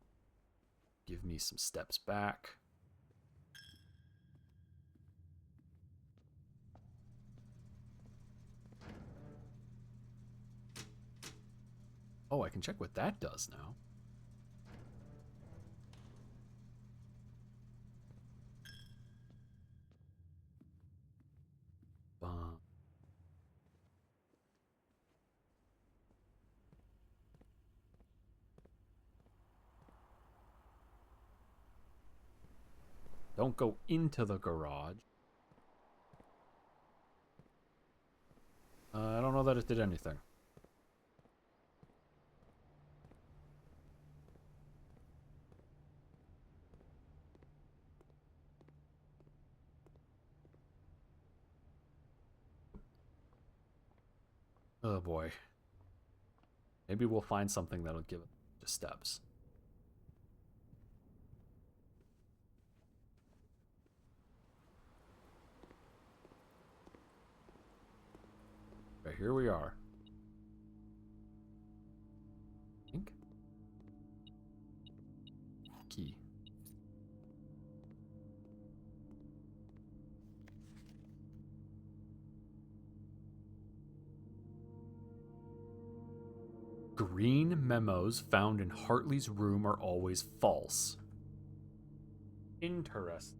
give me some steps back. Oh, I can check what that does now. Don't go into the garage. I don't know that it did anything. Oh boy. Maybe we'll find something that'll give it just steps. Okay, here we are. Ink? Key. Green memos found in Hartley's room are always false. Interesting.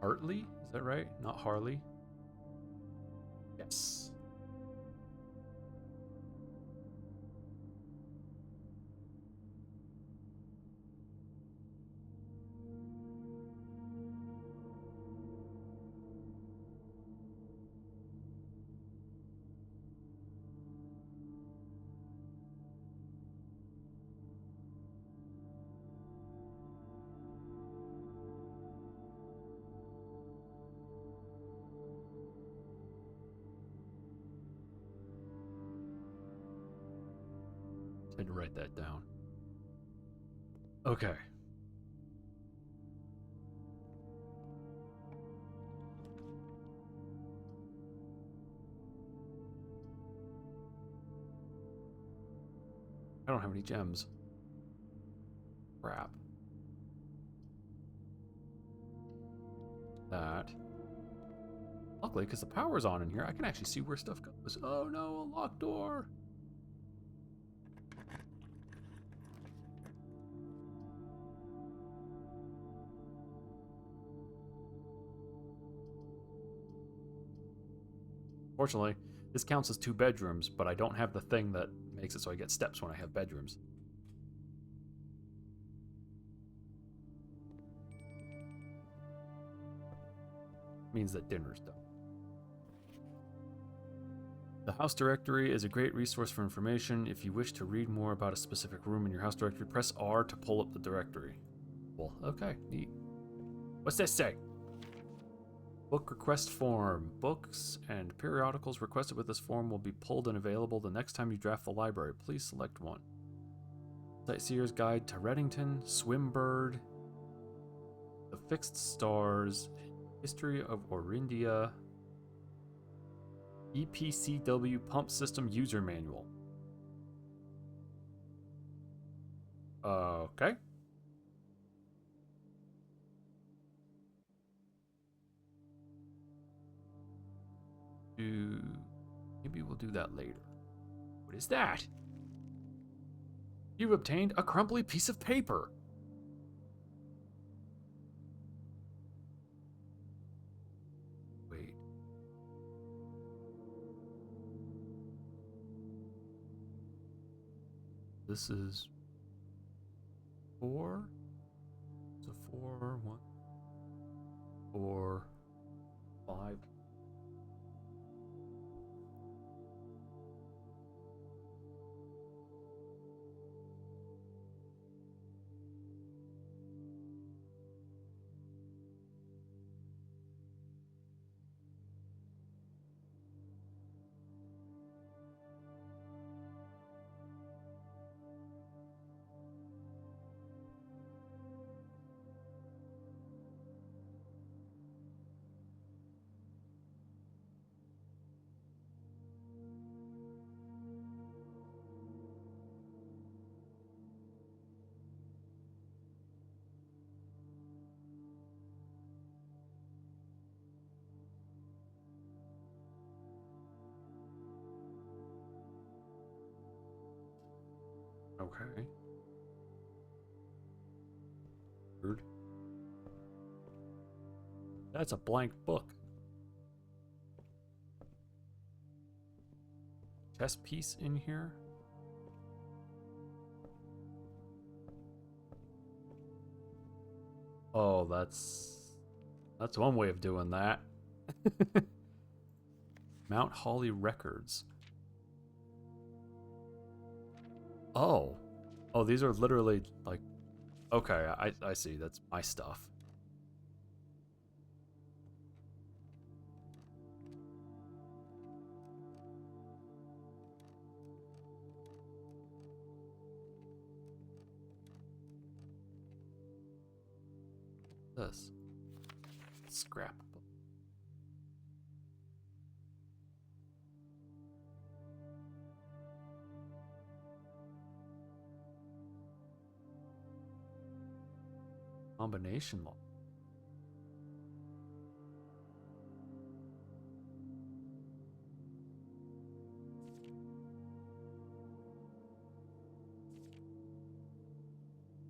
Hartley? Is that right? Not Harley? Yes. Had to write that down. Okay. I don't have any gems. Crap. That. Luckily, because the power's on in here, I can actually see where stuff goes. Oh no, a locked door. Fortunately, this counts as 2 bedrooms, but I don't have the thing that makes it so I get steps when I have bedrooms. Means that dinner's done. The house directory is a great resource for information. If you wish to read more about a specific room in your house directory, press R to pull up the directory. Well, okay, neat. What's this say? Book request form. Books and periodicals requested with this form will be pulled and available the next time you draft the library. Please select one. Sightseer's Guide to Reddington, Swimbird, The Fixed Stars, History of Orindia, EPCW Pump System User Manual. Okay. Maybe we'll do that later. What is that? You've obtained a crumbly piece of paper. Wait. This is 4. It's a 4, 1, 4, 5. Okay. Weird. That's a blank book. Chess piece in here. Oh, that's one way of doing that. Mount Holly records. Oh. Oh, these are literally like okay, I see. That's my stuff. This scrap. Combination lock.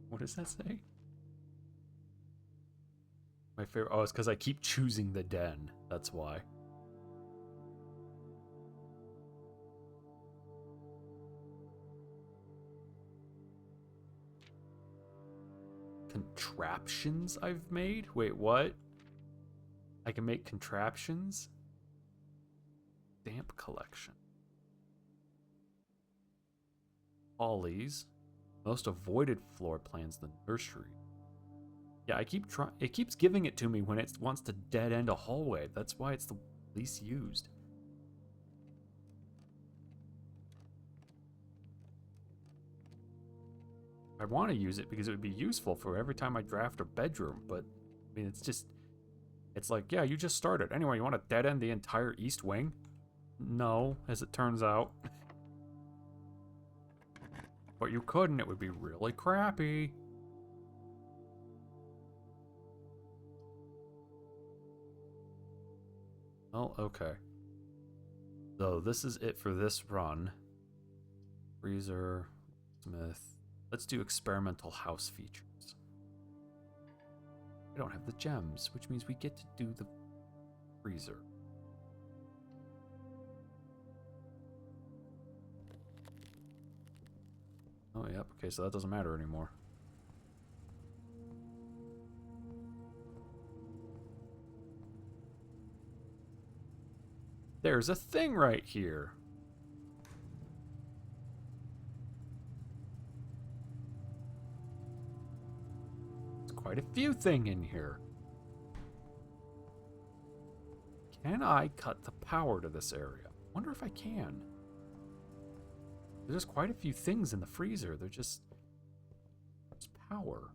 What does that say? My favorite. Oh, it's because I keep choosing the den. That's why. Contraptions I've made? Wait, what? I can make contraptions? Stamp collection. Ollies. Most avoided floor plans, the nursery. Yeah, I keep trying. It keeps giving it to me when it wants to dead end a hallway. That's why it's the least used. I want to use it because it would be useful for every time I draft a bedroom, but I mean, it's like, yeah, you just started. Anyway, you want to dead end the entire east wing? No, as it turns out. But you couldn't, it would be really crappy. Oh, okay. So this is it for this run. Freezer, Smith. Let's do experimental house features. I don't have the gems, which means we get to do the freezer. Oh, yep. Okay, so that doesn't matter anymore. There's a thing right here. There's quite a few things in here. Can I cut the power to this area? Wonder if I can. There's quite a few things in the freezer. They're just power.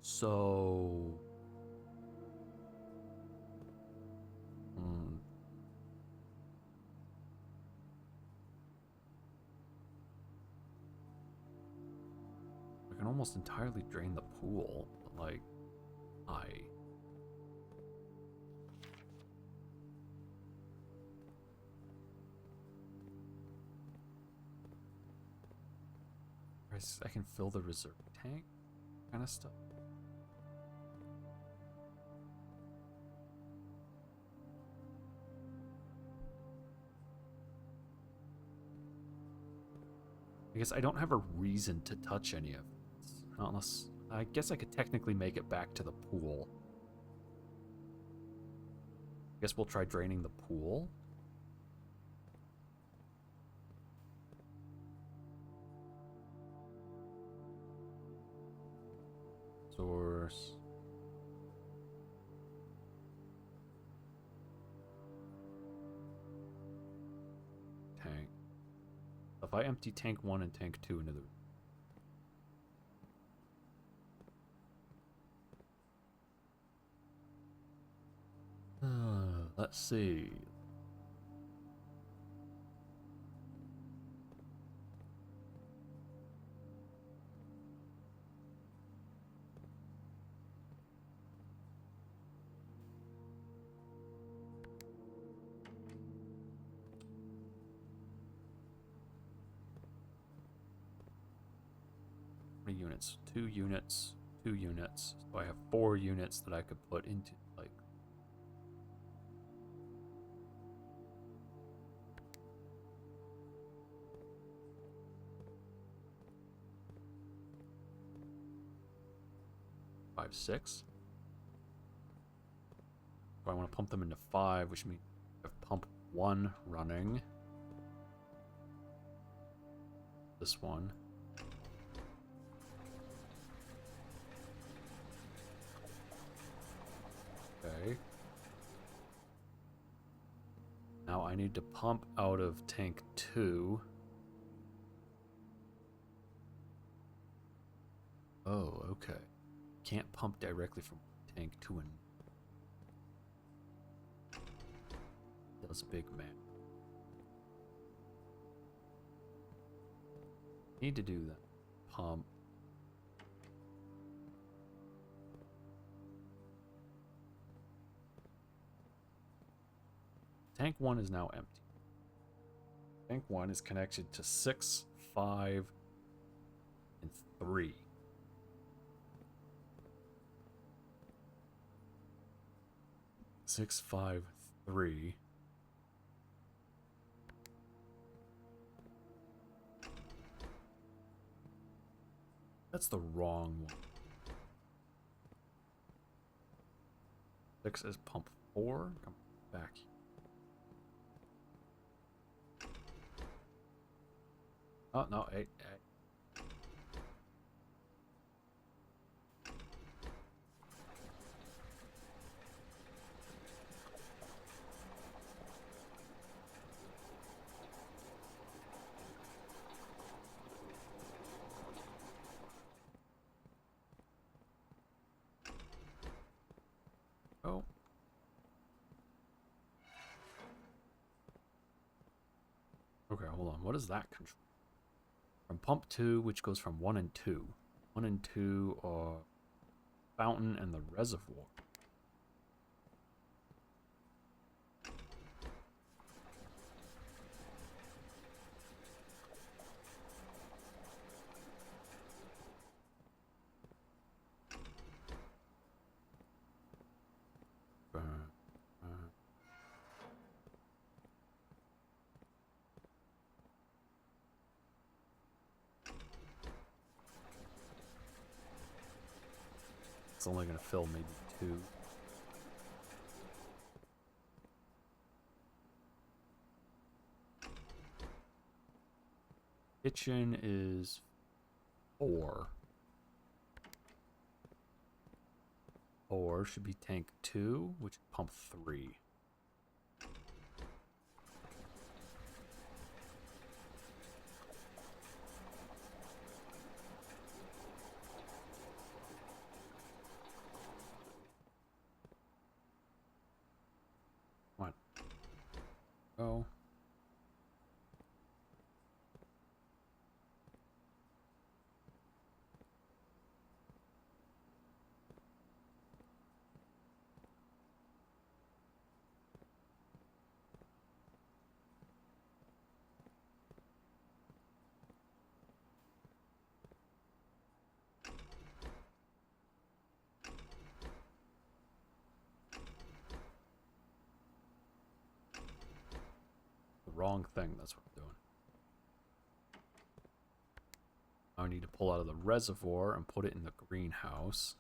So... I can almost entirely drain the pool, but like... I can fill the reserve tank kind of stuff. I guess I don't have a reason to touch any of this. Unless... I guess I could technically make it back to the pool. I guess we'll try draining the pool. Source. Tank. If I empty tank 1 and tank 2 into the... let's see. How many units? 2 units. 2 units. So I have 4 units that I could put into, like... Five, 6. So I want to pump them into 5, which means I have pump 1 running. This one. Okay. Now I need to pump out of tank 2. Oh, okay. Can't pump directly from tank 2 and does big man. Need to do that. Pump. Tank 1 is now empty. Tank 1 is connected to 6, 5, and 3. Six, 5, 3. That's the wrong one. 6 is pump 4. Come back. Oh, no, 8. Oh. Okay, hold on. What is that control? From pump 2, which goes from 1 and 2. 1 and 2 are fountain and the reservoir. It's only going to fill maybe 2. Kitchen is 4. 4 should be tank 2, which is pump 3. What? Go. Wrong thing, that's what I'm doing. I need to pull out of the reservoir and put it in the greenhouse.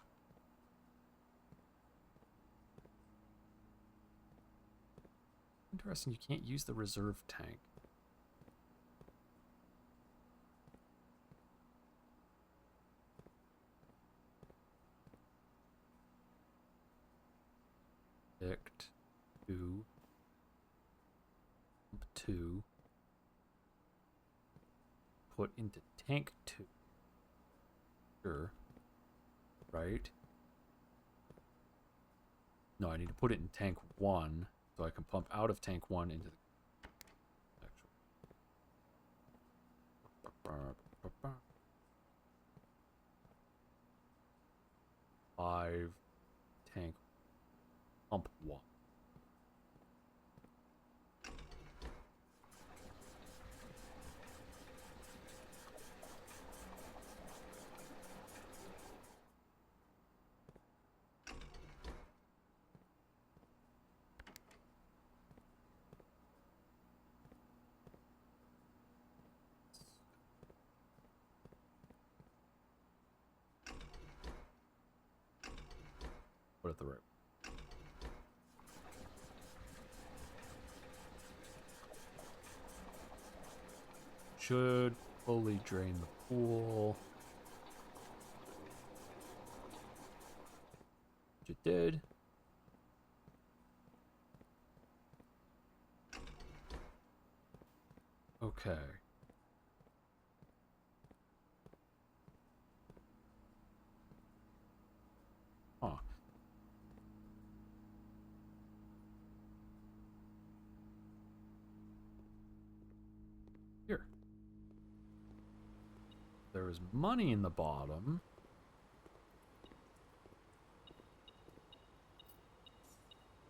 Interesting, you can't use the reserve tank. Picked 2. 2. Put into tank 2. Sure. Right? No, I need to put it in tank 1 so I can pump out of tank 1 into the actual. 5 tank pump 1. the right. Should fully drain the pool. Which it did. Okay. Huh. Here. There is money in the bottom.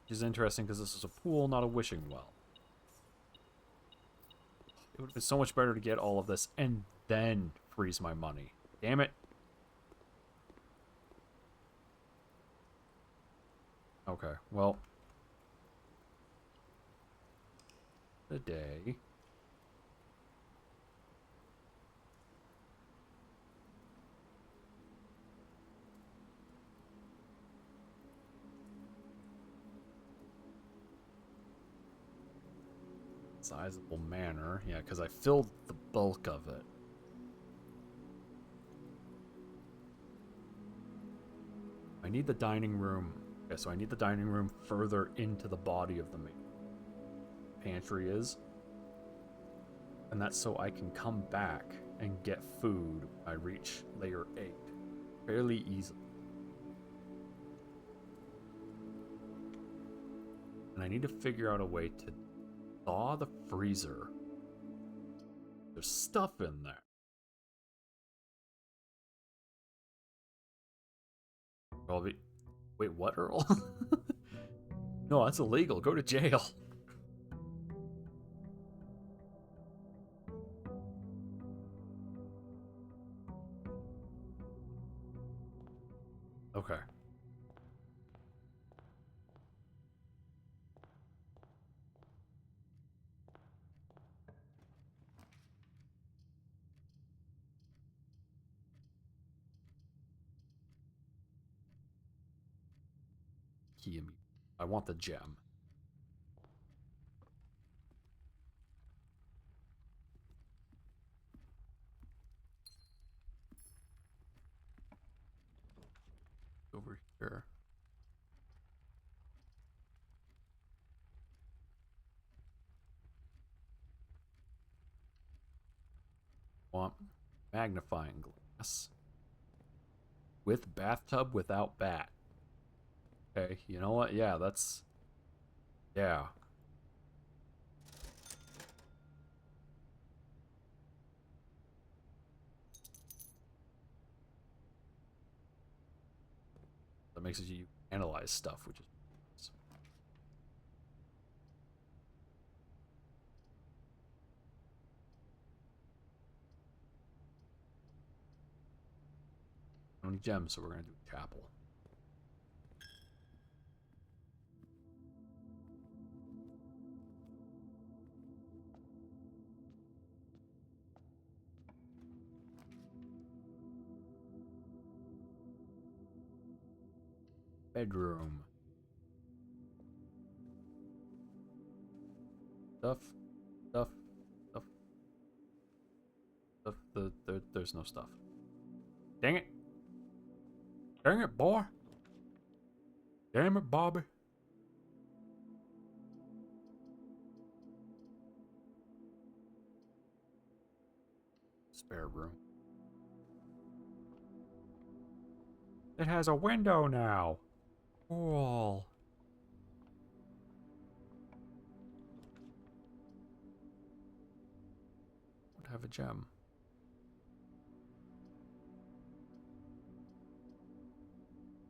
Which is interesting because this is a pool, not a wishing well. It would have been so much better to get all of this and then freeze my money. Damn it. Okay, well. The day. Sizable manor. Yeah, because I filled the bulk of it. I need the dining room. Okay, so I need the dining room further into the body of the main pantry is. And that's so I can come back and get food when I reach layer 8. Fairly easily. And I need to figure out a way to thaw the freezer. There's stuff in there. Probably. Wait, what, Earl? No, that's illegal. Go to jail. Okay. I want the gem. Over here. Want magnifying glass. With bathtub without bat. Okay, you know what? Yeah, that's... Yeah. That makes it you analyze stuff, which is... I don't need gems, so we're going to do a chapel. Bedroom. Stuff. Stuff. Stuff. Stuff. There's no stuff. Dang it. Dang it, boy. Damn it, Bobby. Spare room. It has a window now. Cool. Would have a gem.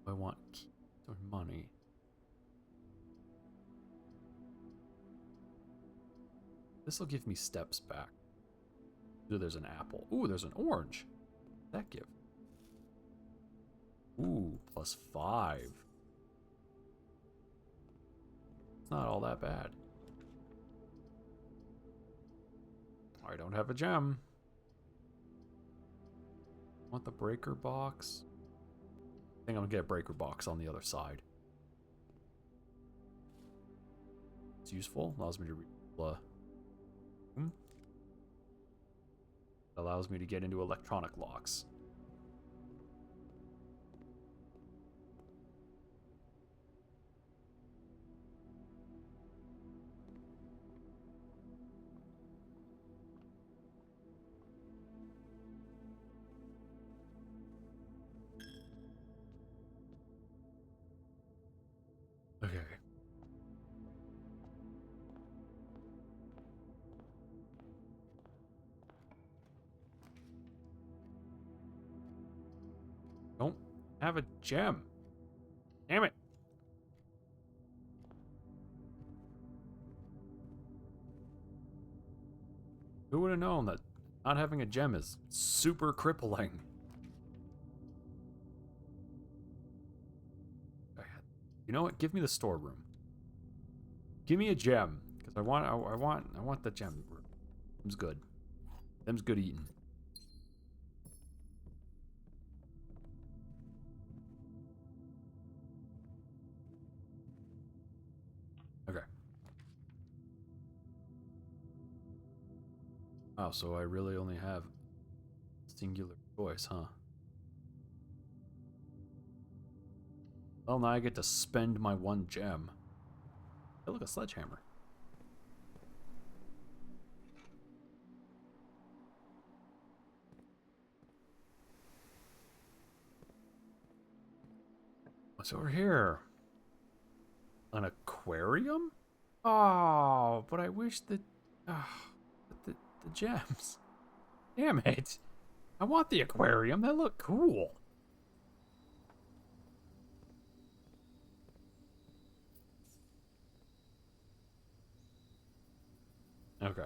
I want keys or money. This will give me steps back. Ooh, there's an apple. Ooh, there's an orange. What'd that give? Ooh, +5. It's not all that bad. I don't have a gem. Want the breaker box? I think I'm gonna get a breaker box on the other side. It's useful. Allows me to read. Allows me to get into electronic locks. Okay. Don't have a gem. Damn it. Who would have known that not having a gem is super crippling? You know what? Give me the storeroom. Give me a gem, because I want the gem. Them's good. Them's good eating. Okay. Oh, so I really only have singular choice, huh? Well, now I get to spend my one gem. Hey, look, a sledgehammer. What's over here? An aquarium? Oh, but I wish that... the gems. Damn it. I want the aquarium. They look cool. Okay.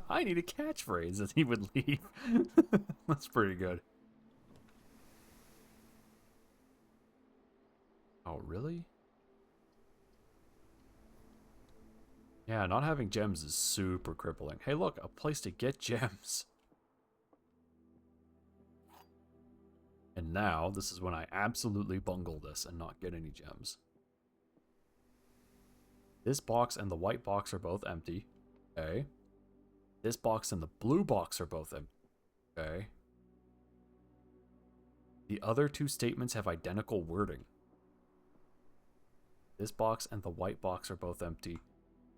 I need a catchphrase as he would leave. That's pretty good. Oh, really? Yeah, not having gems is super crippling. Hey, look, a place to get gems. And now, this is when I absolutely bungle this and not get any gems. This box and the white box are both empty. Okay. This box and the blue box are both empty. Okay. The other two statements have identical wording. This box and the white box are both empty.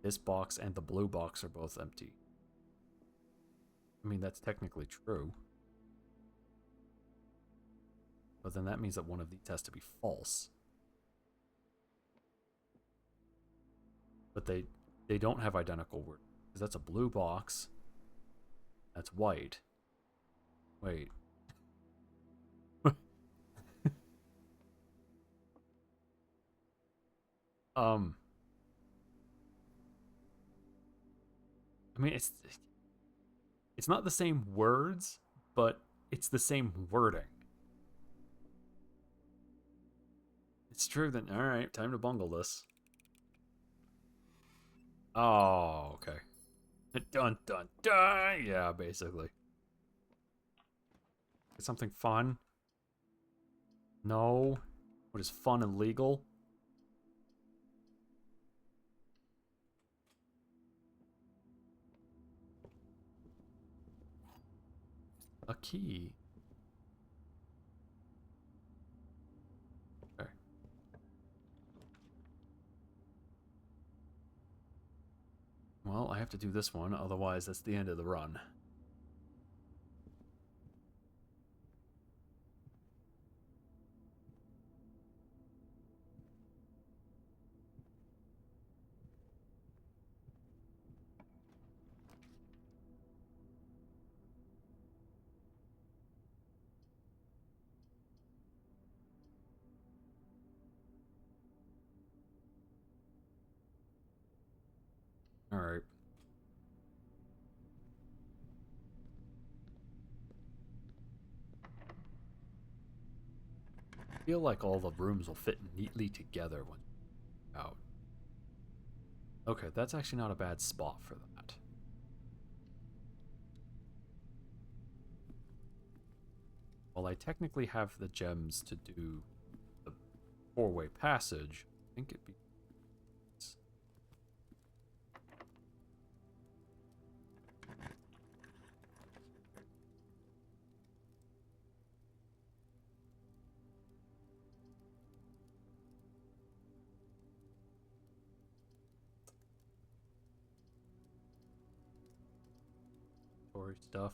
This box and the blue box are both empty. I mean, that's technically true. But then that means that one of these has to be false. But they don't have identical wording. Because that's a blue box. That's white. Wait. I mean, it's not the same words, but it's the same wording. It's true then. All right, time to bungle this. Oh, okay. Dun dun dun. Yeah, basically. It's something fun. No. What is fun and legal? A key. Okay. Well, I have to do this one, otherwise that's the end of the run. Alright. I feel like all the rooms will fit neatly together when out. Okay, that's actually not a bad spot for that. While I technically have the gems to do the four-way passage, I think it'd be... stuff.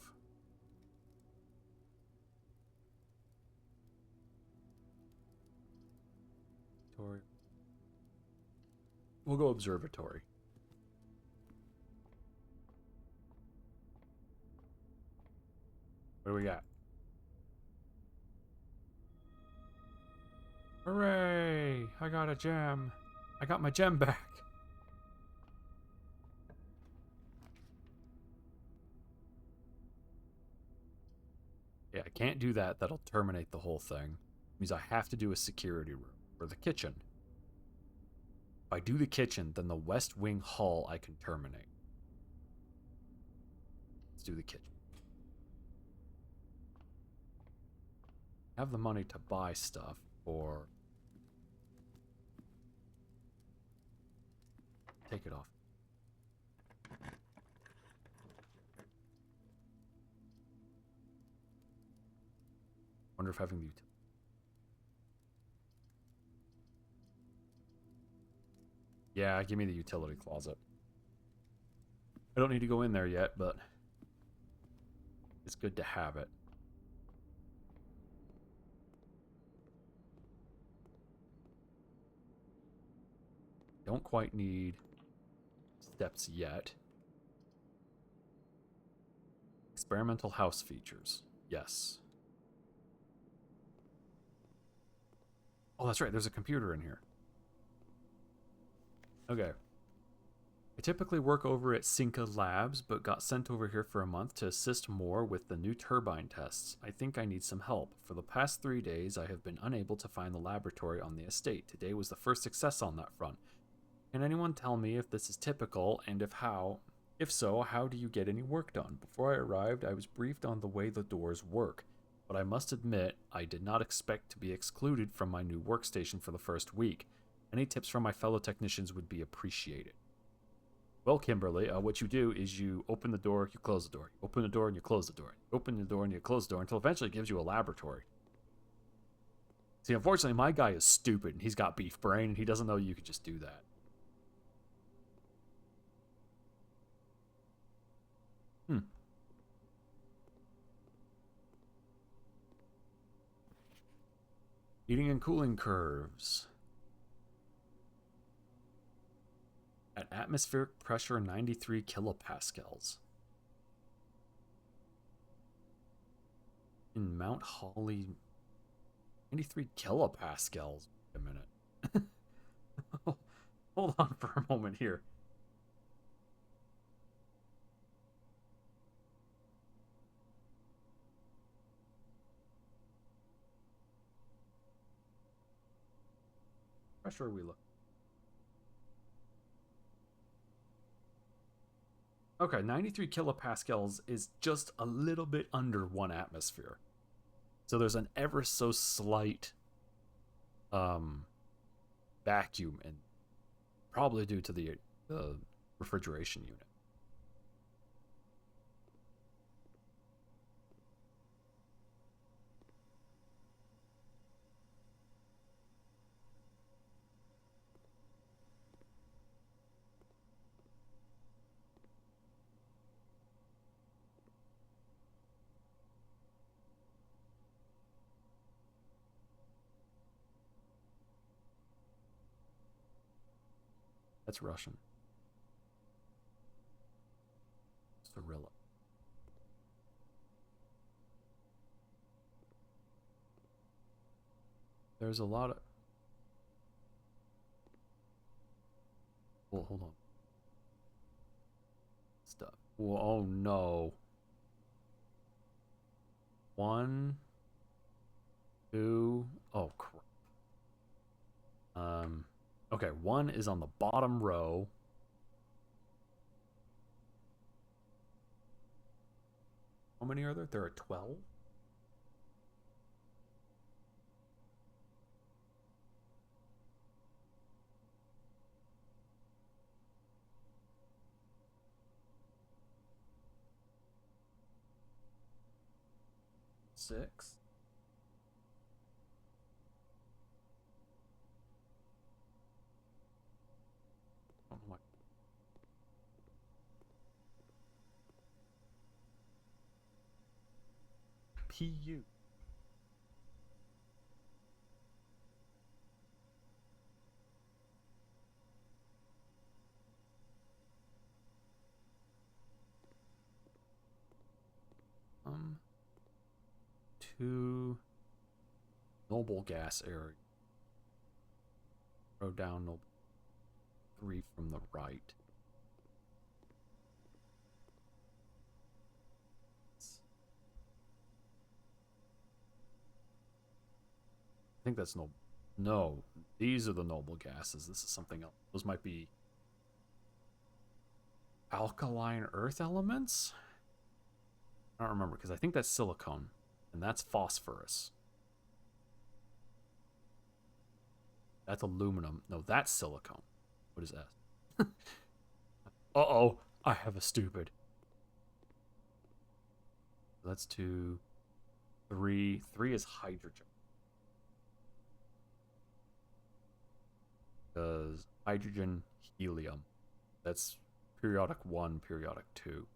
We'll go observatory. What do we got? Hooray! I got a gem. I got my gem back. Yeah, I can't do that. That'll terminate the whole thing. It means I have to do a security room for the kitchen. If I do the kitchen, then the West Wing Hall I can terminate. Let's do the kitchen. I have the money to buy stuff or take it off. Wonder if having the utility. Yeah, give me the utility closet. I don't need to go in there yet, but it's good to have it. Don't quite need steps yet. Experimental house features. Yes. Oh, that's right. There's a computer in here. Okay. I typically work over at Cinca Labs, but got sent over here for a month to assist more with the new turbine tests. I think I need some help. For the past 3 days, I have been unable to find the laboratory on the estate. Today was the first success on that front. Can anyone tell me if this is typical, and if so, how do you get any work done? Before I arrived, I was briefed on the way the doors work, but I must admit, I did not expect to be excluded from my new workstation for the first week. Any tips from my fellow technicians would be appreciated. Well, Kimberly, what you do is you open the door, you close the door. You open the door and you close the door. You open the door and you close the door until eventually it gives you a laboratory. See, unfortunately, my guy is stupid and he's got beef brain and he doesn't know you could just do that. Heating and cooling curves. At atmospheric pressure 93 kilopascals. In Mount Holly, 93 kilopascals. Wait a minute. Hold on for a moment here. Pressure are we look? Okay, 93 kilopascals is just a little bit under 1 atmosphere. So there's an ever so slight vacuum, and probably due to the refrigeration unit. That's Russian. Cirilla. There's a lot of... Well, hold on. Stuff. Well, oh no. 1, 2... Oh, crap. Okay, 1 is on the bottom row. How many are there? There are 12? 6. I don't know what. PU. To noble gas area. Throw down noble 3 from the right. I think that's noble. No, these are the noble gases. This is something else. Those might be alkaline earth elements? I don't remember because I think that's silicone and that's phosphorus. That's aluminum. No, that's silicone. What is that? Uh-oh, I have a stupid. Let's do 3. 3 is hydrogen. Because hydrogen, helium. That's periodic 1, periodic 2.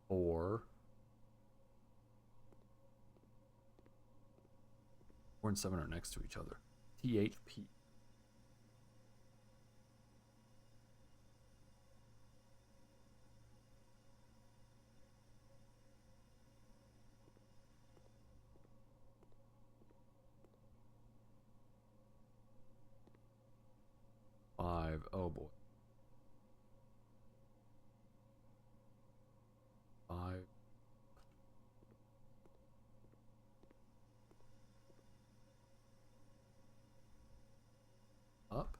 4. 4 and 7 are next to each other. THP. Oh boy. 5. Up.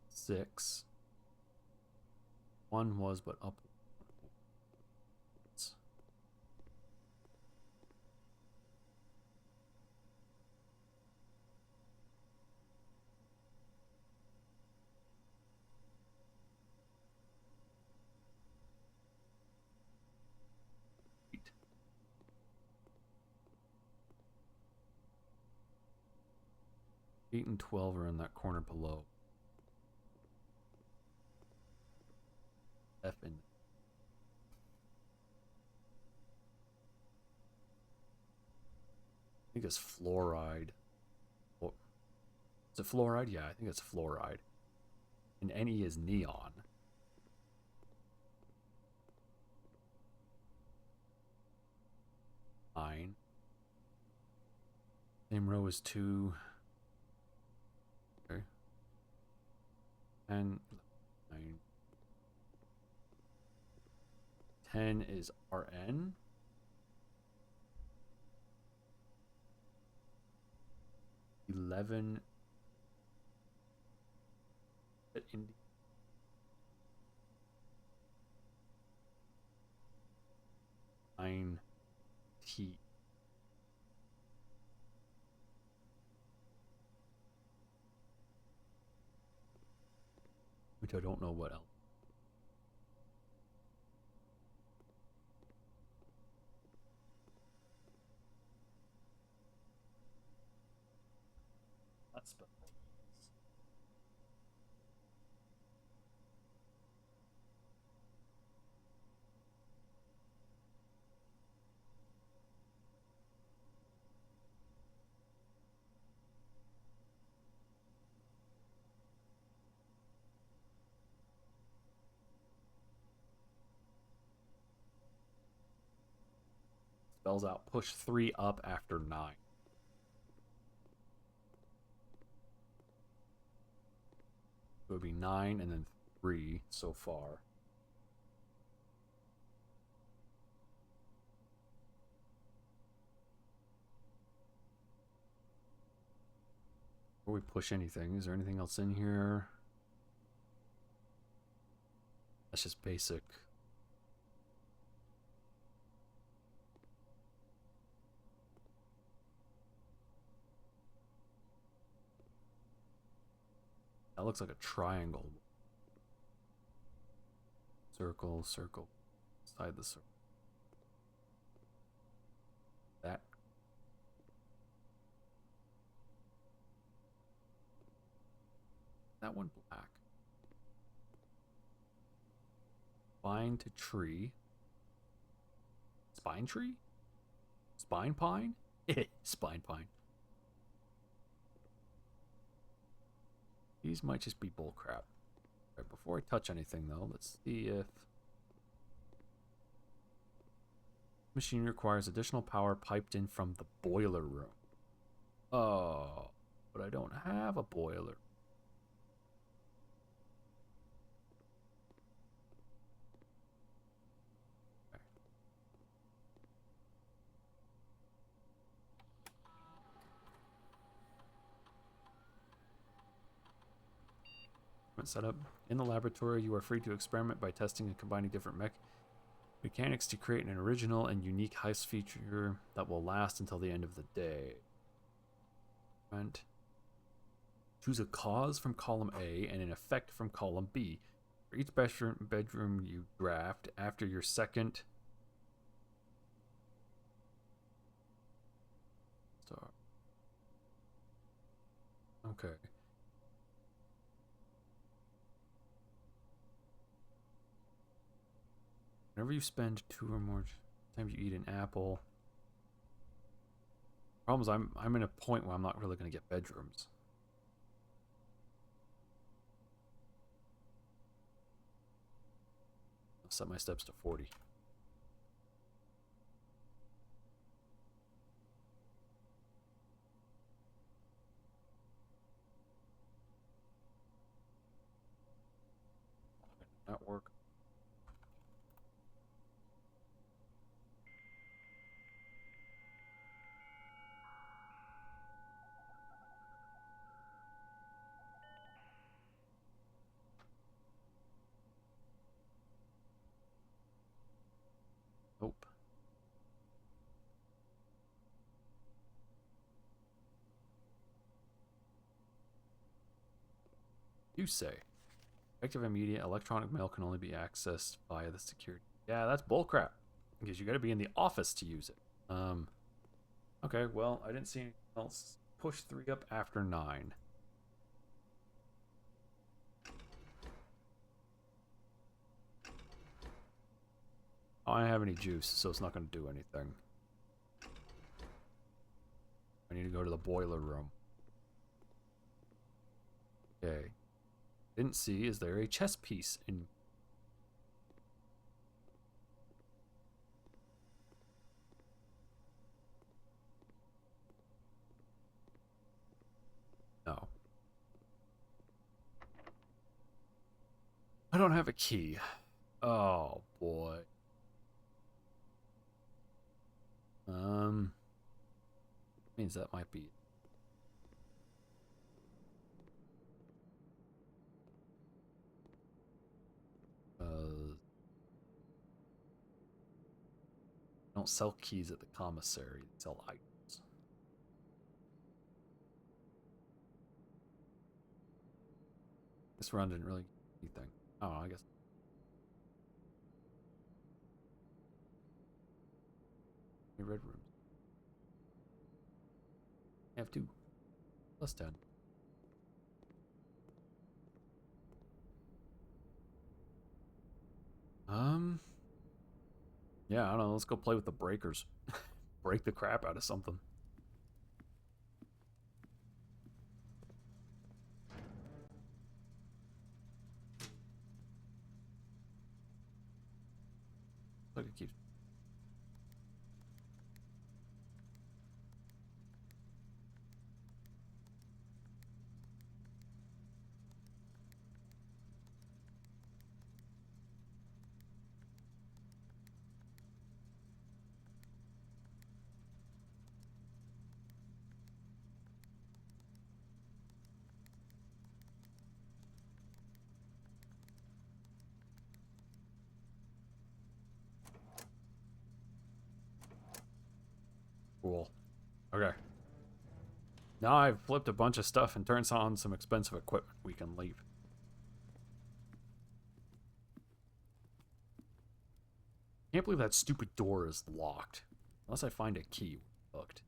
Six. 1 was, but up. 8. 8 and 12 are in that corner below. F and I think it's fluoride. Oh, is it fluoride? Yeah, I think it's fluoride. And Ne is neon. Nine. Same row as 2. Okay. 10. 9. 10 is Rn. 11. 9. T. Which I don't know what else. That's spelled. Spells out push 3 up after 9. So it would be 9 and then 3 so far. Before we push anything, is there anything else in here? That's just basic. That looks like a triangle. Circle, circle. Inside the circle. That. That one black. Spine to tree. Spine tree? Spine pine? Spine pine. These might just be bullcrap. Right, before I touch anything though, let's see if machine requires additional power piped in from the boiler room. Oh, but I don't have a boiler. Setup. In the laboratory, you are free to experiment by testing and combining different mechanics to create an original and unique heist feature that will last until the end of the day. And choose a cause from column A and an effect from column B. For each bedroom you draft after your second star. Okay. Whenever you spend 2 or more times you eat an apple. Problem is I'm in a point where I'm not really going to get bedrooms. I'll set my steps to 40. Not work. Nope. You say. Effective immediate electronic mail can only be accessed via the security. Yeah, that's bullcrap. Because you got to be in the office to use it. Okay, well, I didn't see anything else. Push 3 up after 9. Oh, I don't have any juice, so it's not going to do anything. I need to go to the boiler room. Okay. Didn't see, is there a chess piece in... No. I don't have a key. Oh, boy. Means that might be... don't sell keys at the commissary. They sell items. This run didn't really do anything. Oh, I guess. Any red rooms? I have 2. Plus 10. Yeah, I don't know. Let's go play with the breakers. Break the crap out of something. Look, it keeps... Cool. Okay. Now I've flipped a bunch of stuff and turned on some expensive equipment. We can leave. Can't believe that stupid door is locked. Unless I find a key. We're hooked.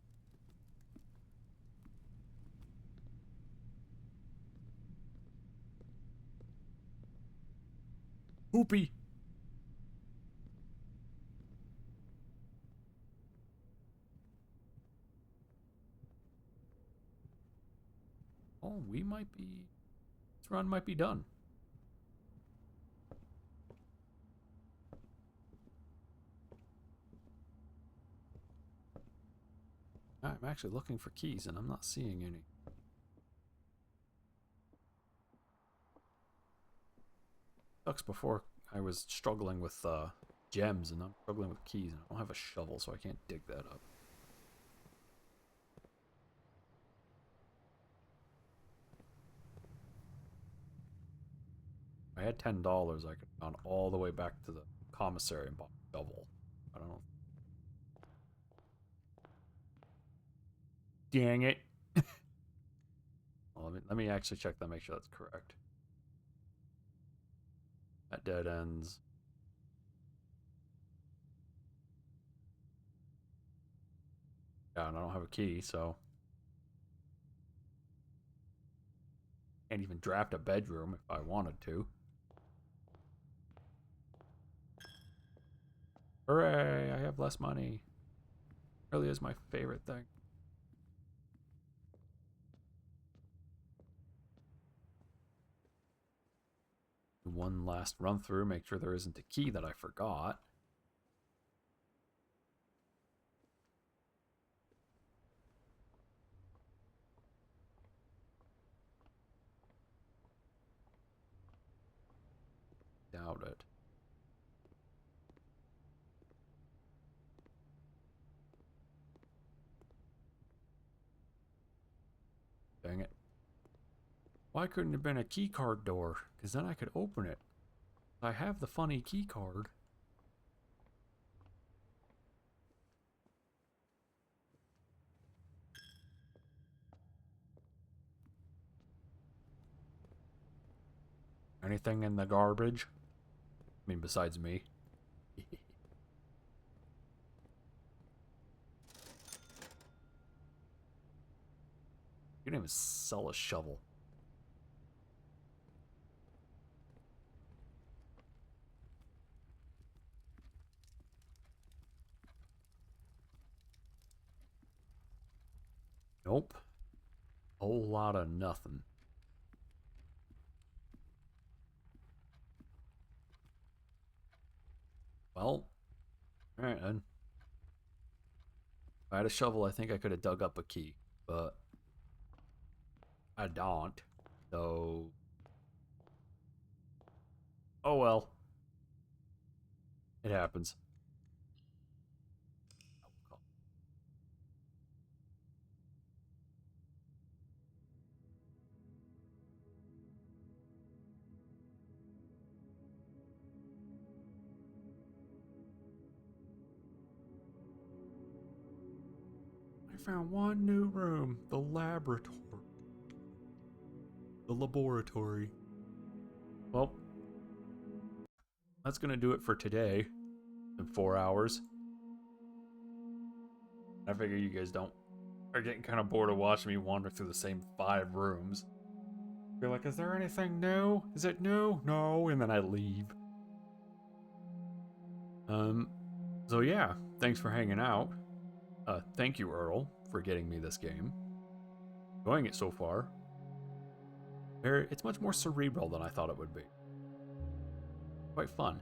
Hoopy! Oh, we might be... This run might be done. I'm actually looking for keys and I'm not seeing any. Sucks before I was struggling with gems and I'm struggling with keys and I don't have a shovel so I can't dig that up. If I had $10, I could have gone all the way back to the commissary and bought a shovel. I don't know. Dang it. Well, let me actually check that, make sure that's correct. That dead ends. Yeah, and I don't have a key, so can't even draft a bedroom if I wanted to. Hooray, I have less money. Really is my favorite thing. One last run through, make sure there isn't a key that I forgot. Doubt it. Dang it. Why couldn't it have been a key card door? Because then I could open it. I have the funny key card. Anything in the garbage? I mean, besides me. You can even sell a shovel. Nope. Whole lot of nothing. Well, alright then. If I had a shovel, I think I could have dug up a key, but I don't. So, oh well. It happens. I found one new room, the laboratory. The laboratory. Well, that's gonna do it for today. In 4 hours. I figure you guys are getting kind of bored of watching me wander through the same 5 rooms. You're like, is there anything new? Is it new? No, and then I leave. So yeah, thanks for hanging out. Thank you, Earl, for getting me this game. Enjoying it so far. It's much more cerebral than I thought it would be. Quite fun.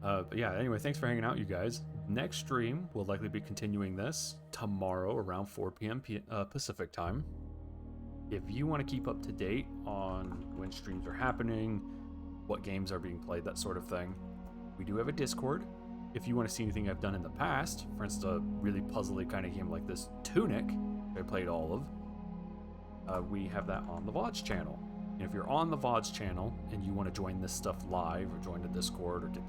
But yeah, anyway, thanks for hanging out, you guys. Next stream, we'll likely be continuing this tomorrow around 4 p.m. Pacific time. If you want to keep up to date on when streams are happening, what games are being played, that sort of thing, we do have a Discord. If you want to see anything I've done in the past, for instance, a really puzzly kind of game like this, Tunic, I played all of, we have that on the VODs channel. And if you're on the VODs channel and you want to join this stuff live or join the Discord or get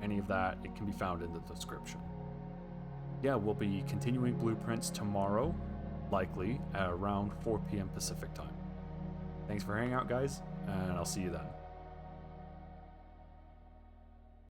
any of that, it can be found in the description. Yeah, we'll be continuing Blueprints tomorrow. likely at around 4 p.m. Pacific time. Thanks for hanging out, guys, and I'll see you then.